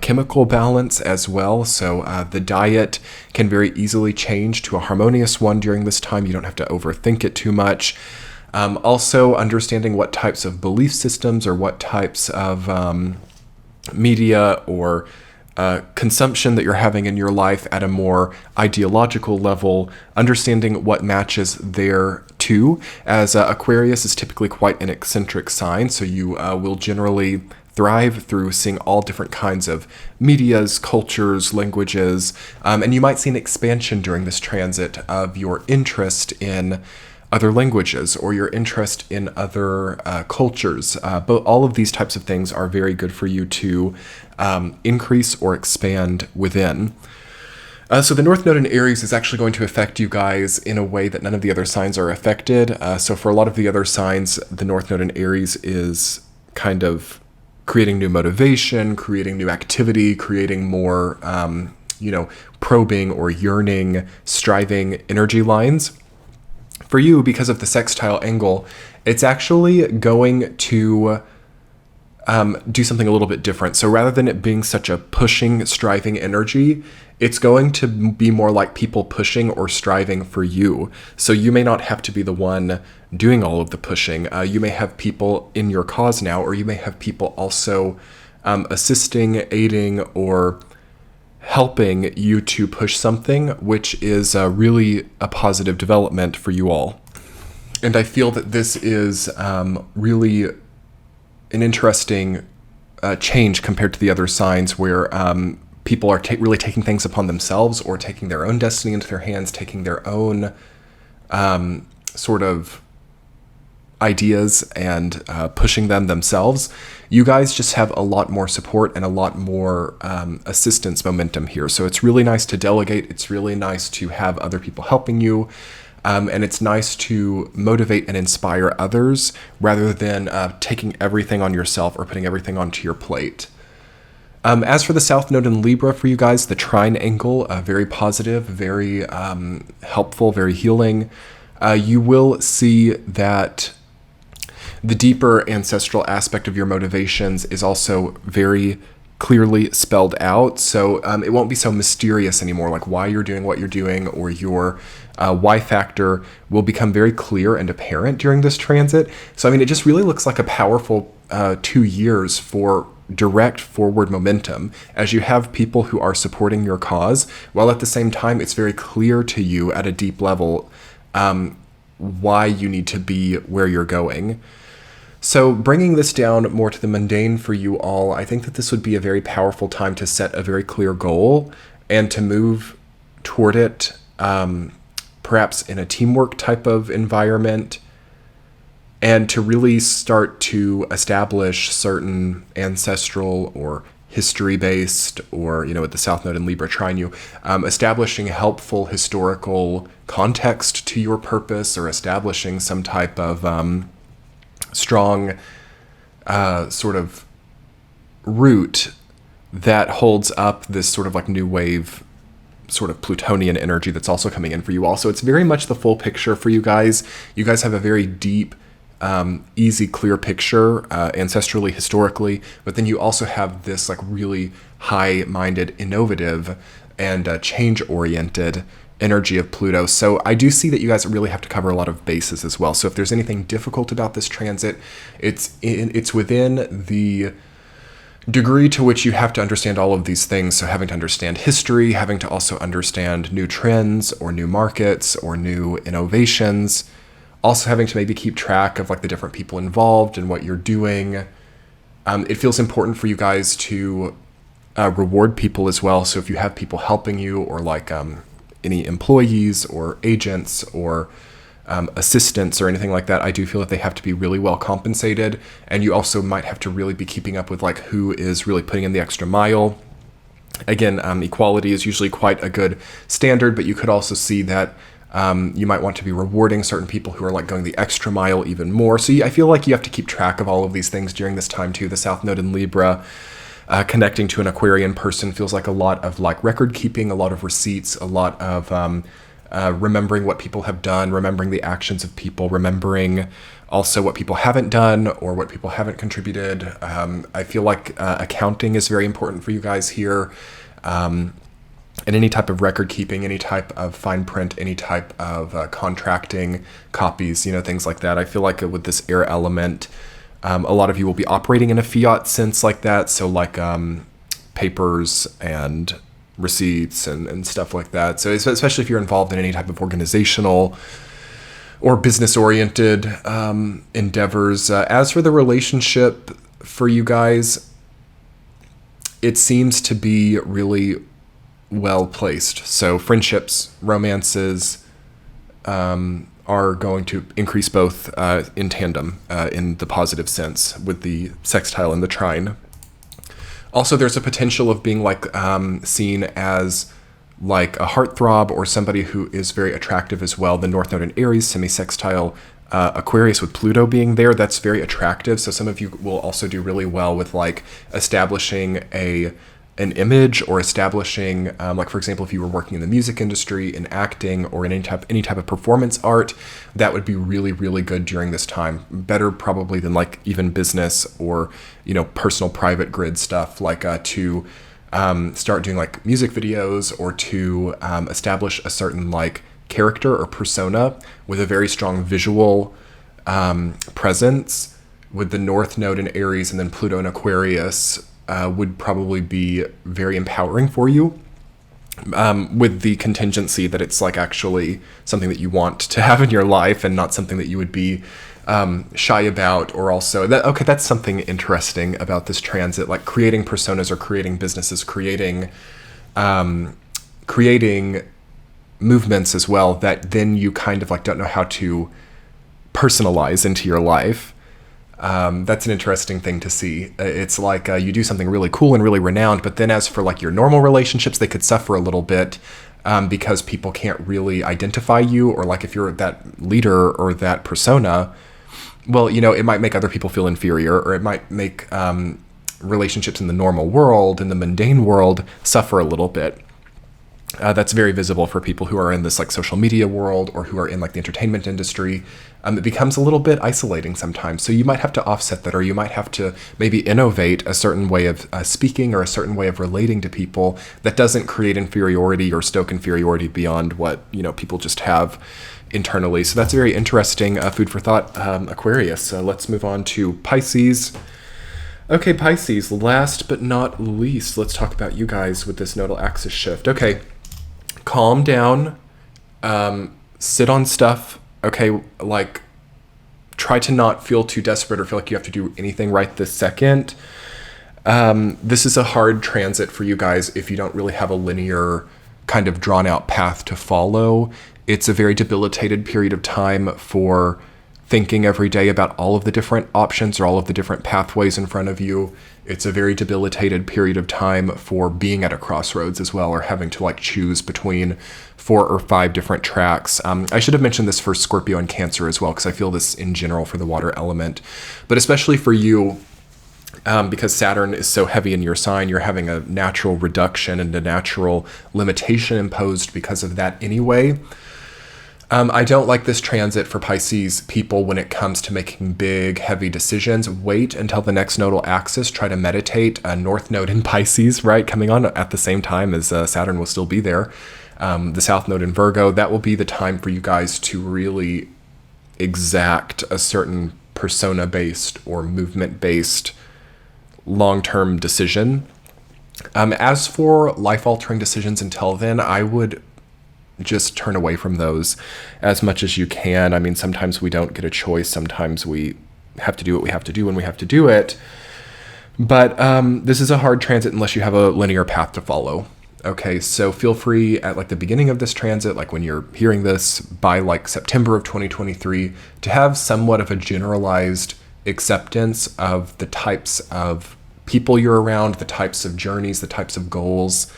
chemical balance as well. So the diet can very easily change to a harmonious one during this time. You don't have to overthink it too much. Also understanding what types of belief systems or what types of media or consumption that you're having in your life at a more ideological level, understanding what matches there too, as Aquarius is typically quite an eccentric sign, so you will generally thrive through seeing all different kinds of medias, cultures, languages, and you might see an expansion during this transit of your interest in other languages or your interest in other cultures. But all of these types of things are very good for you to increase or expand within. So the North Node in Aries is actually going to affect you guys in a way that none of the other signs are affected. So for a lot of the other signs, the North Node in Aries is kind of creating new motivation, creating new activity, creating more, probing or yearning, striving energy lines. For you, because of the sextile angle, it's actually going to do something a little bit different. So rather than it being such a pushing, striving energy, it's going to be more like people pushing or striving for you. So you may not have to be the one doing all of the pushing. You may have people in your cause now, or you may have people also assisting, aiding, or helping you to push something, which is really a positive development for you all. And I feel that this is really an interesting change compared to the other signs where people are really taking things upon themselves or taking their own destiny into their hands, taking their own sort of ideas and pushing them themselves. You guys just have a lot more support and a lot more assistance momentum here. So it's really nice to delegate. It's really nice to have other people helping you. And it's nice to motivate and inspire others rather than taking everything on yourself or putting everything onto your plate. As for the South Node in Libra for you guys, the trine angle, very positive, very helpful, very healing. You will see that the deeper ancestral aspect of your motivations is also very clearly spelled out. So it won't be so mysterious anymore, like why you're doing what you're doing, or your why factor will become very clear and apparent during this transit. So, I mean, it just really looks like a powerful 2 years for direct forward momentum, as you have people who are supporting your cause, while at the same time, it's very clear to you at a deep level why you need to be where you're going. So bringing this down more to the mundane for you all, I think that this would be a very powerful time to set a very clear goal and to move toward it, perhaps in a teamwork type of environment, and to really start to establish certain ancestral or history-based, or, with the South Node in Libra trine you, establishing helpful historical context to your purpose, or establishing some type of strong sort of root that holds up this sort of like new wave sort of Plutonian energy that's also coming in for you all. So it's very much the full picture for you guys. You guys have a very deep, easy, clear picture ancestrally, historically, but then you also have this like really high-minded, innovative, and change-oriented energy of Pluto. So I do see that you guys really have to cover a lot of bases as well. So if there's anything difficult about this transit, it's within the degree to which you have to understand all of these things. So having to understand history, having to also understand new trends or new markets or new innovations, also having to maybe keep track of like the different people involved and what you're doing. It feels important for you guys to reward people as well. So if you have people helping you, or like any employees or agents or assistants or anything like that, I do feel that they have to be really well compensated. And you also might have to really be keeping up with like who is really putting in the extra mile. Again, equality is usually quite a good standard, but you could also see that you might want to be rewarding certain people who are like going the extra mile even more. So I feel like you have to keep track of all of these things during this time too. The South Node in Libra, connecting to an Aquarian person, feels like a lot of like record keeping, a lot of receipts, a lot of remembering what people have done, remembering the actions of people, remembering also what people haven't done or what people haven't contributed. I feel like accounting is very important for you guys here. And any type of record keeping, any type of fine print, any type of contracting, copies, things like that. I feel like with this air element, a lot of you will be operating in a fiat sense like that. So like papers and receipts and stuff like that. So especially if you're involved in any type of organizational or business-oriented endeavors. As for the relationship for you guys, it seems to be really well placed. So friendships, romances are going to increase both in tandem in the positive sense with the sextile and the trine. Also, there's a potential of being like seen as like a heartthrob or somebody who is very attractive as well. The North Node in Aries, semi-sextile Aquarius with Pluto being there, that's very attractive. So some of you will also do really well with like establishing an image or establishing, like for example, if you were working in the music industry, in acting, or in any type of performance art, that would be really, really good during this time. Better probably than like even business or, personal private grid stuff, like to start doing like music videos or to establish a certain like character or persona with a very strong visual presence with the North Node in Aries and then Pluto in Aquarius. Would probably be very empowering for you, with the contingency that it's like actually something that you want to have in your life and not something that you would be shy about. Or also that's something interesting about this transit, like creating personas or creating businesses, creating movements as well, that then you kind of like don't know how to personalize into your life. That's an interesting thing to see. It's like you do something really cool and really renowned, but then as for like your normal relationships, they could suffer a little bit because people can't really identify you, or like if you're that leader or that persona, well, it might make other people feel inferior, or it might make relationships in the normal world, in the mundane world, suffer a little bit. That's very visible for people who are in this like social media world or who are in like the entertainment industry. It becomes a little bit isolating sometimes. So you might have to offset that, or you might have to maybe innovate a certain way of speaking or a certain way of relating to people that doesn't create inferiority or stoke inferiority beyond what, people just have internally. So that's very interesting food for thought, Aquarius. So let's move on to Pisces. Okay, Pisces, last but not least, let's talk about you guys with this nodal axis shift. Okay. Calm down, sit on stuff, okay, like try to not feel too desperate or feel like you have to do anything right this second. This is a hard transit for you guys if you don't really have a linear kind of drawn out path to follow. It's a very debilitated period of time for thinking every day about all of the different options or all of the different pathways in front of you. It's a very debilitated period of time for being at a crossroads as well, or having to like choose between 4 or 5 different tracks. I should have mentioned this for Scorpio and Cancer as well, because I feel this in general for the water element, but especially for you, because Saturn is so heavy in your sign, you're having a natural reduction and a natural limitation imposed because of that anyway. I don't like this transit for Pisces people when it comes to making big, heavy decisions. Wait until the next nodal axis. Try to meditate. North Node in Pisces, right, coming on at the same time as Saturn will still be there. The South Node in Virgo. That will be the time for you guys to really exact a certain persona-based or movement-based long-term decision. As for life-altering decisions until then, I would just turn away from those as much as you can. I mean, sometimes we don't get a choice. Sometimes we have to do what we have to do when we have to do it. But this is a hard transit unless you have a linear path to follow. Okay, so feel free at like the beginning of this transit, like when you're hearing this by like September of 2023, to have somewhat of a generalized acceptance of the types of people you're around, the types of journeys, the types of goals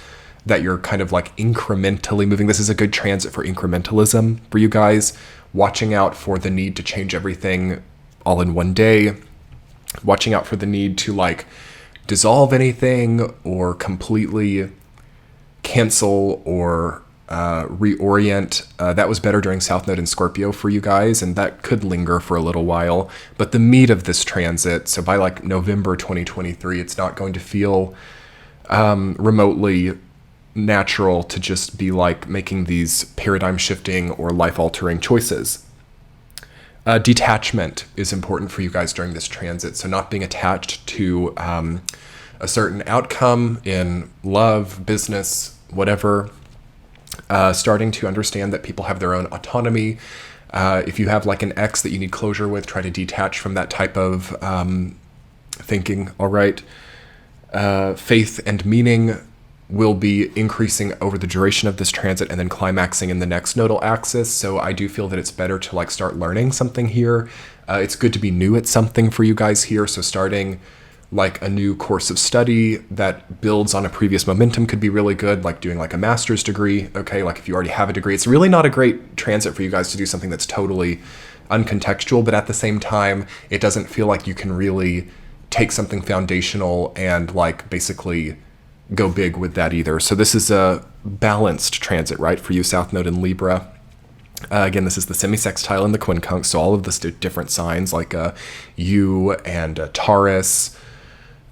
that you're kind of like incrementally moving. This is a good transit for incrementalism for you guys, watching out for the need to change everything all in one day, watching out for the need to like dissolve anything or completely cancel or reorient. That was better during South Node in Scorpio for you guys, and that could linger for a little while. But the meat of this transit, so by like November 2023, it's not going to feel remotely natural to just be like making these paradigm shifting or life altering choices. Detachment is important for you guys during this transit. So not being attached to a certain outcome in love, business, whatever. Starting to understand that people have their own autonomy. If you have like an ex that you need closure with, try to detach from that type of thinking. All right. Faith and meaning will be increasing over the duration of this transit and then climaxing in the next nodal axis. So I do feel that it's better to like start learning something here. It's good to be new at something for you guys here. So starting like a new course of study that builds on a previous momentum could be really good, like doing like a master's degree. Okay, like if you already have a degree, it's really not a great transit for you guys to do something that's totally uncontextual, but at the same time, it doesn't feel like you can really take something foundational and like basically go big with that either. So this is a balanced transit, right, for you, South Node in Libra. Again, this is the semi-sextile and the quincunx, so all of the different signs like you and Taurus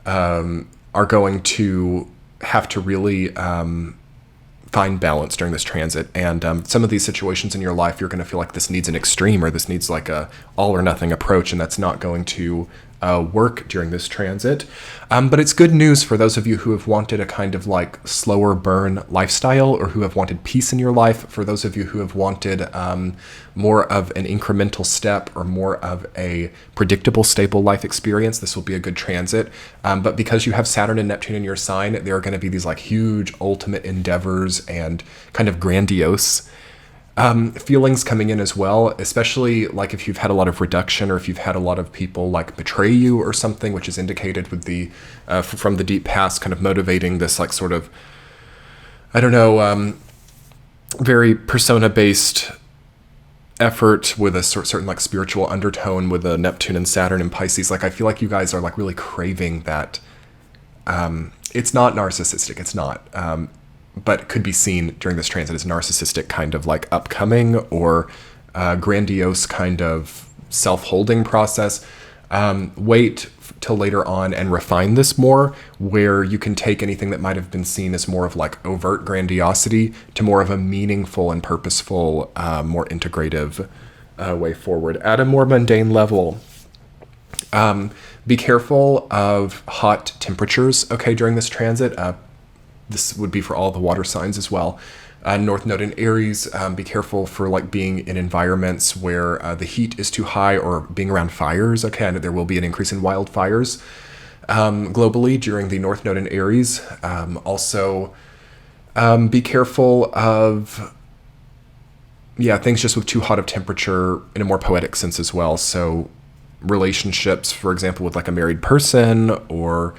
are going to have to really find balance during this transit. And some of these situations in your life, you're going to feel like this needs an extreme or this needs like a all or nothing approach, and that's not going to work during this transit. But it's good news for those of you who have wanted a kind of like slower burn lifestyle or who have wanted peace in your life. For those of you who have wanted more of an incremental step or more of a predictable, stable life experience, this will be a good transit. But because you have Saturn and Neptune in your sign, there are going to be these like huge ultimate endeavors and kind of grandiose feelings coming in as well, especially like if you've had a lot of reduction or if you've had a lot of people like betray you or something, which is indicated with the from the deep past kind of motivating this like sort of, I don't know, very persona based effort with a certain like spiritual undertone with a Neptune and Saturn and Pisces. Like I feel like you guys are like really craving that. It's not narcissistic, it's not, but could be seen during this transit as narcissistic kind of like upcoming or grandiose kind of self-holding process. Wait till later on and refine this more, where you can take anything that might have been seen as more of like overt grandiosity to more of a meaningful and purposeful, more integrative way forward at a more mundane level. Be careful of hot temperatures, okay, during this transit. This would be for all the water signs as well. North Node in Aries, be careful for like being in environments where the heat is too high or being around fires. Okay, I know there will be an increase in wildfires globally during the North Node in Aries. Also, be careful of, things just with too hot of temperature in a more poetic sense as well. So relationships, for example, with like a married person or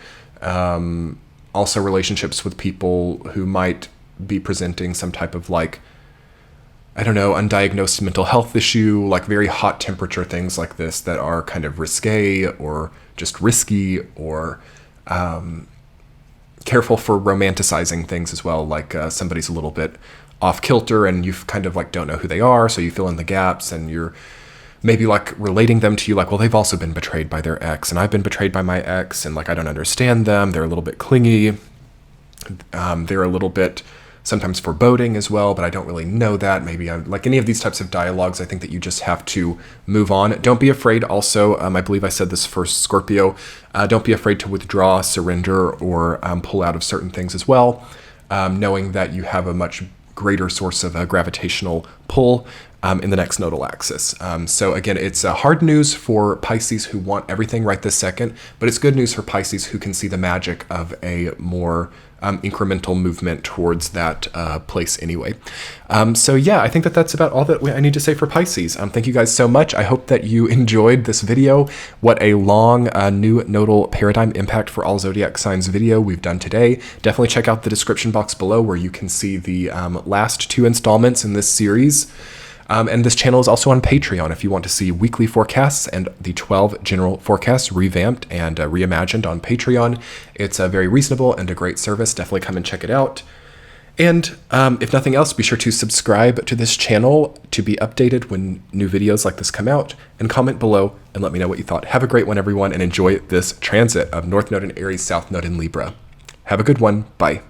also relationships with people who might be presenting some type of like, I don't know, undiagnosed mental health issue, like very hot temperature things like this that are kind of risque or just risky, or careful for romanticizing things as well. Like somebody's a little bit off kilter and you kind of like don't know who they are. So you fill in the gaps and you're maybe like relating them to you like, well, they've also been betrayed by their ex and I've been betrayed by my ex and like I don't understand them. They're a little bit clingy. They're a little bit sometimes foreboding as well, but I don't really know that. Maybe like any of these types of dialogues, I think that you just have to move on. Don't be afraid also, I believe I said this first, Scorpio, don't be afraid to withdraw, surrender, or pull out of certain things as well, knowing that you have a much greater source of gravitational pull in the next nodal axis. So again, it's hard news for Pisces who want everything right this second, but it's good news for Pisces who can see the magic of a more incremental movement towards that place anyway. So yeah, I think that that's about all that I need to say for Pisces. Thank you guys so much. I hope that you enjoyed this video. What a long new nodal paradigm impact for all zodiac signs video we've done today. Definitely check out the description box below where you can see the last 2 installments in this series. And this channel is also on Patreon if you want to see weekly forecasts and the 12 general forecasts revamped and reimagined on Patreon. It's very reasonable and a great service. Definitely come and check it out. And if nothing else, be sure to subscribe to this channel to be updated when new videos like this come out, and comment below and let me know what you thought. Have a great one, everyone, and enjoy this transit of North Node in Aries, South Node in Libra. Have a good one. Bye.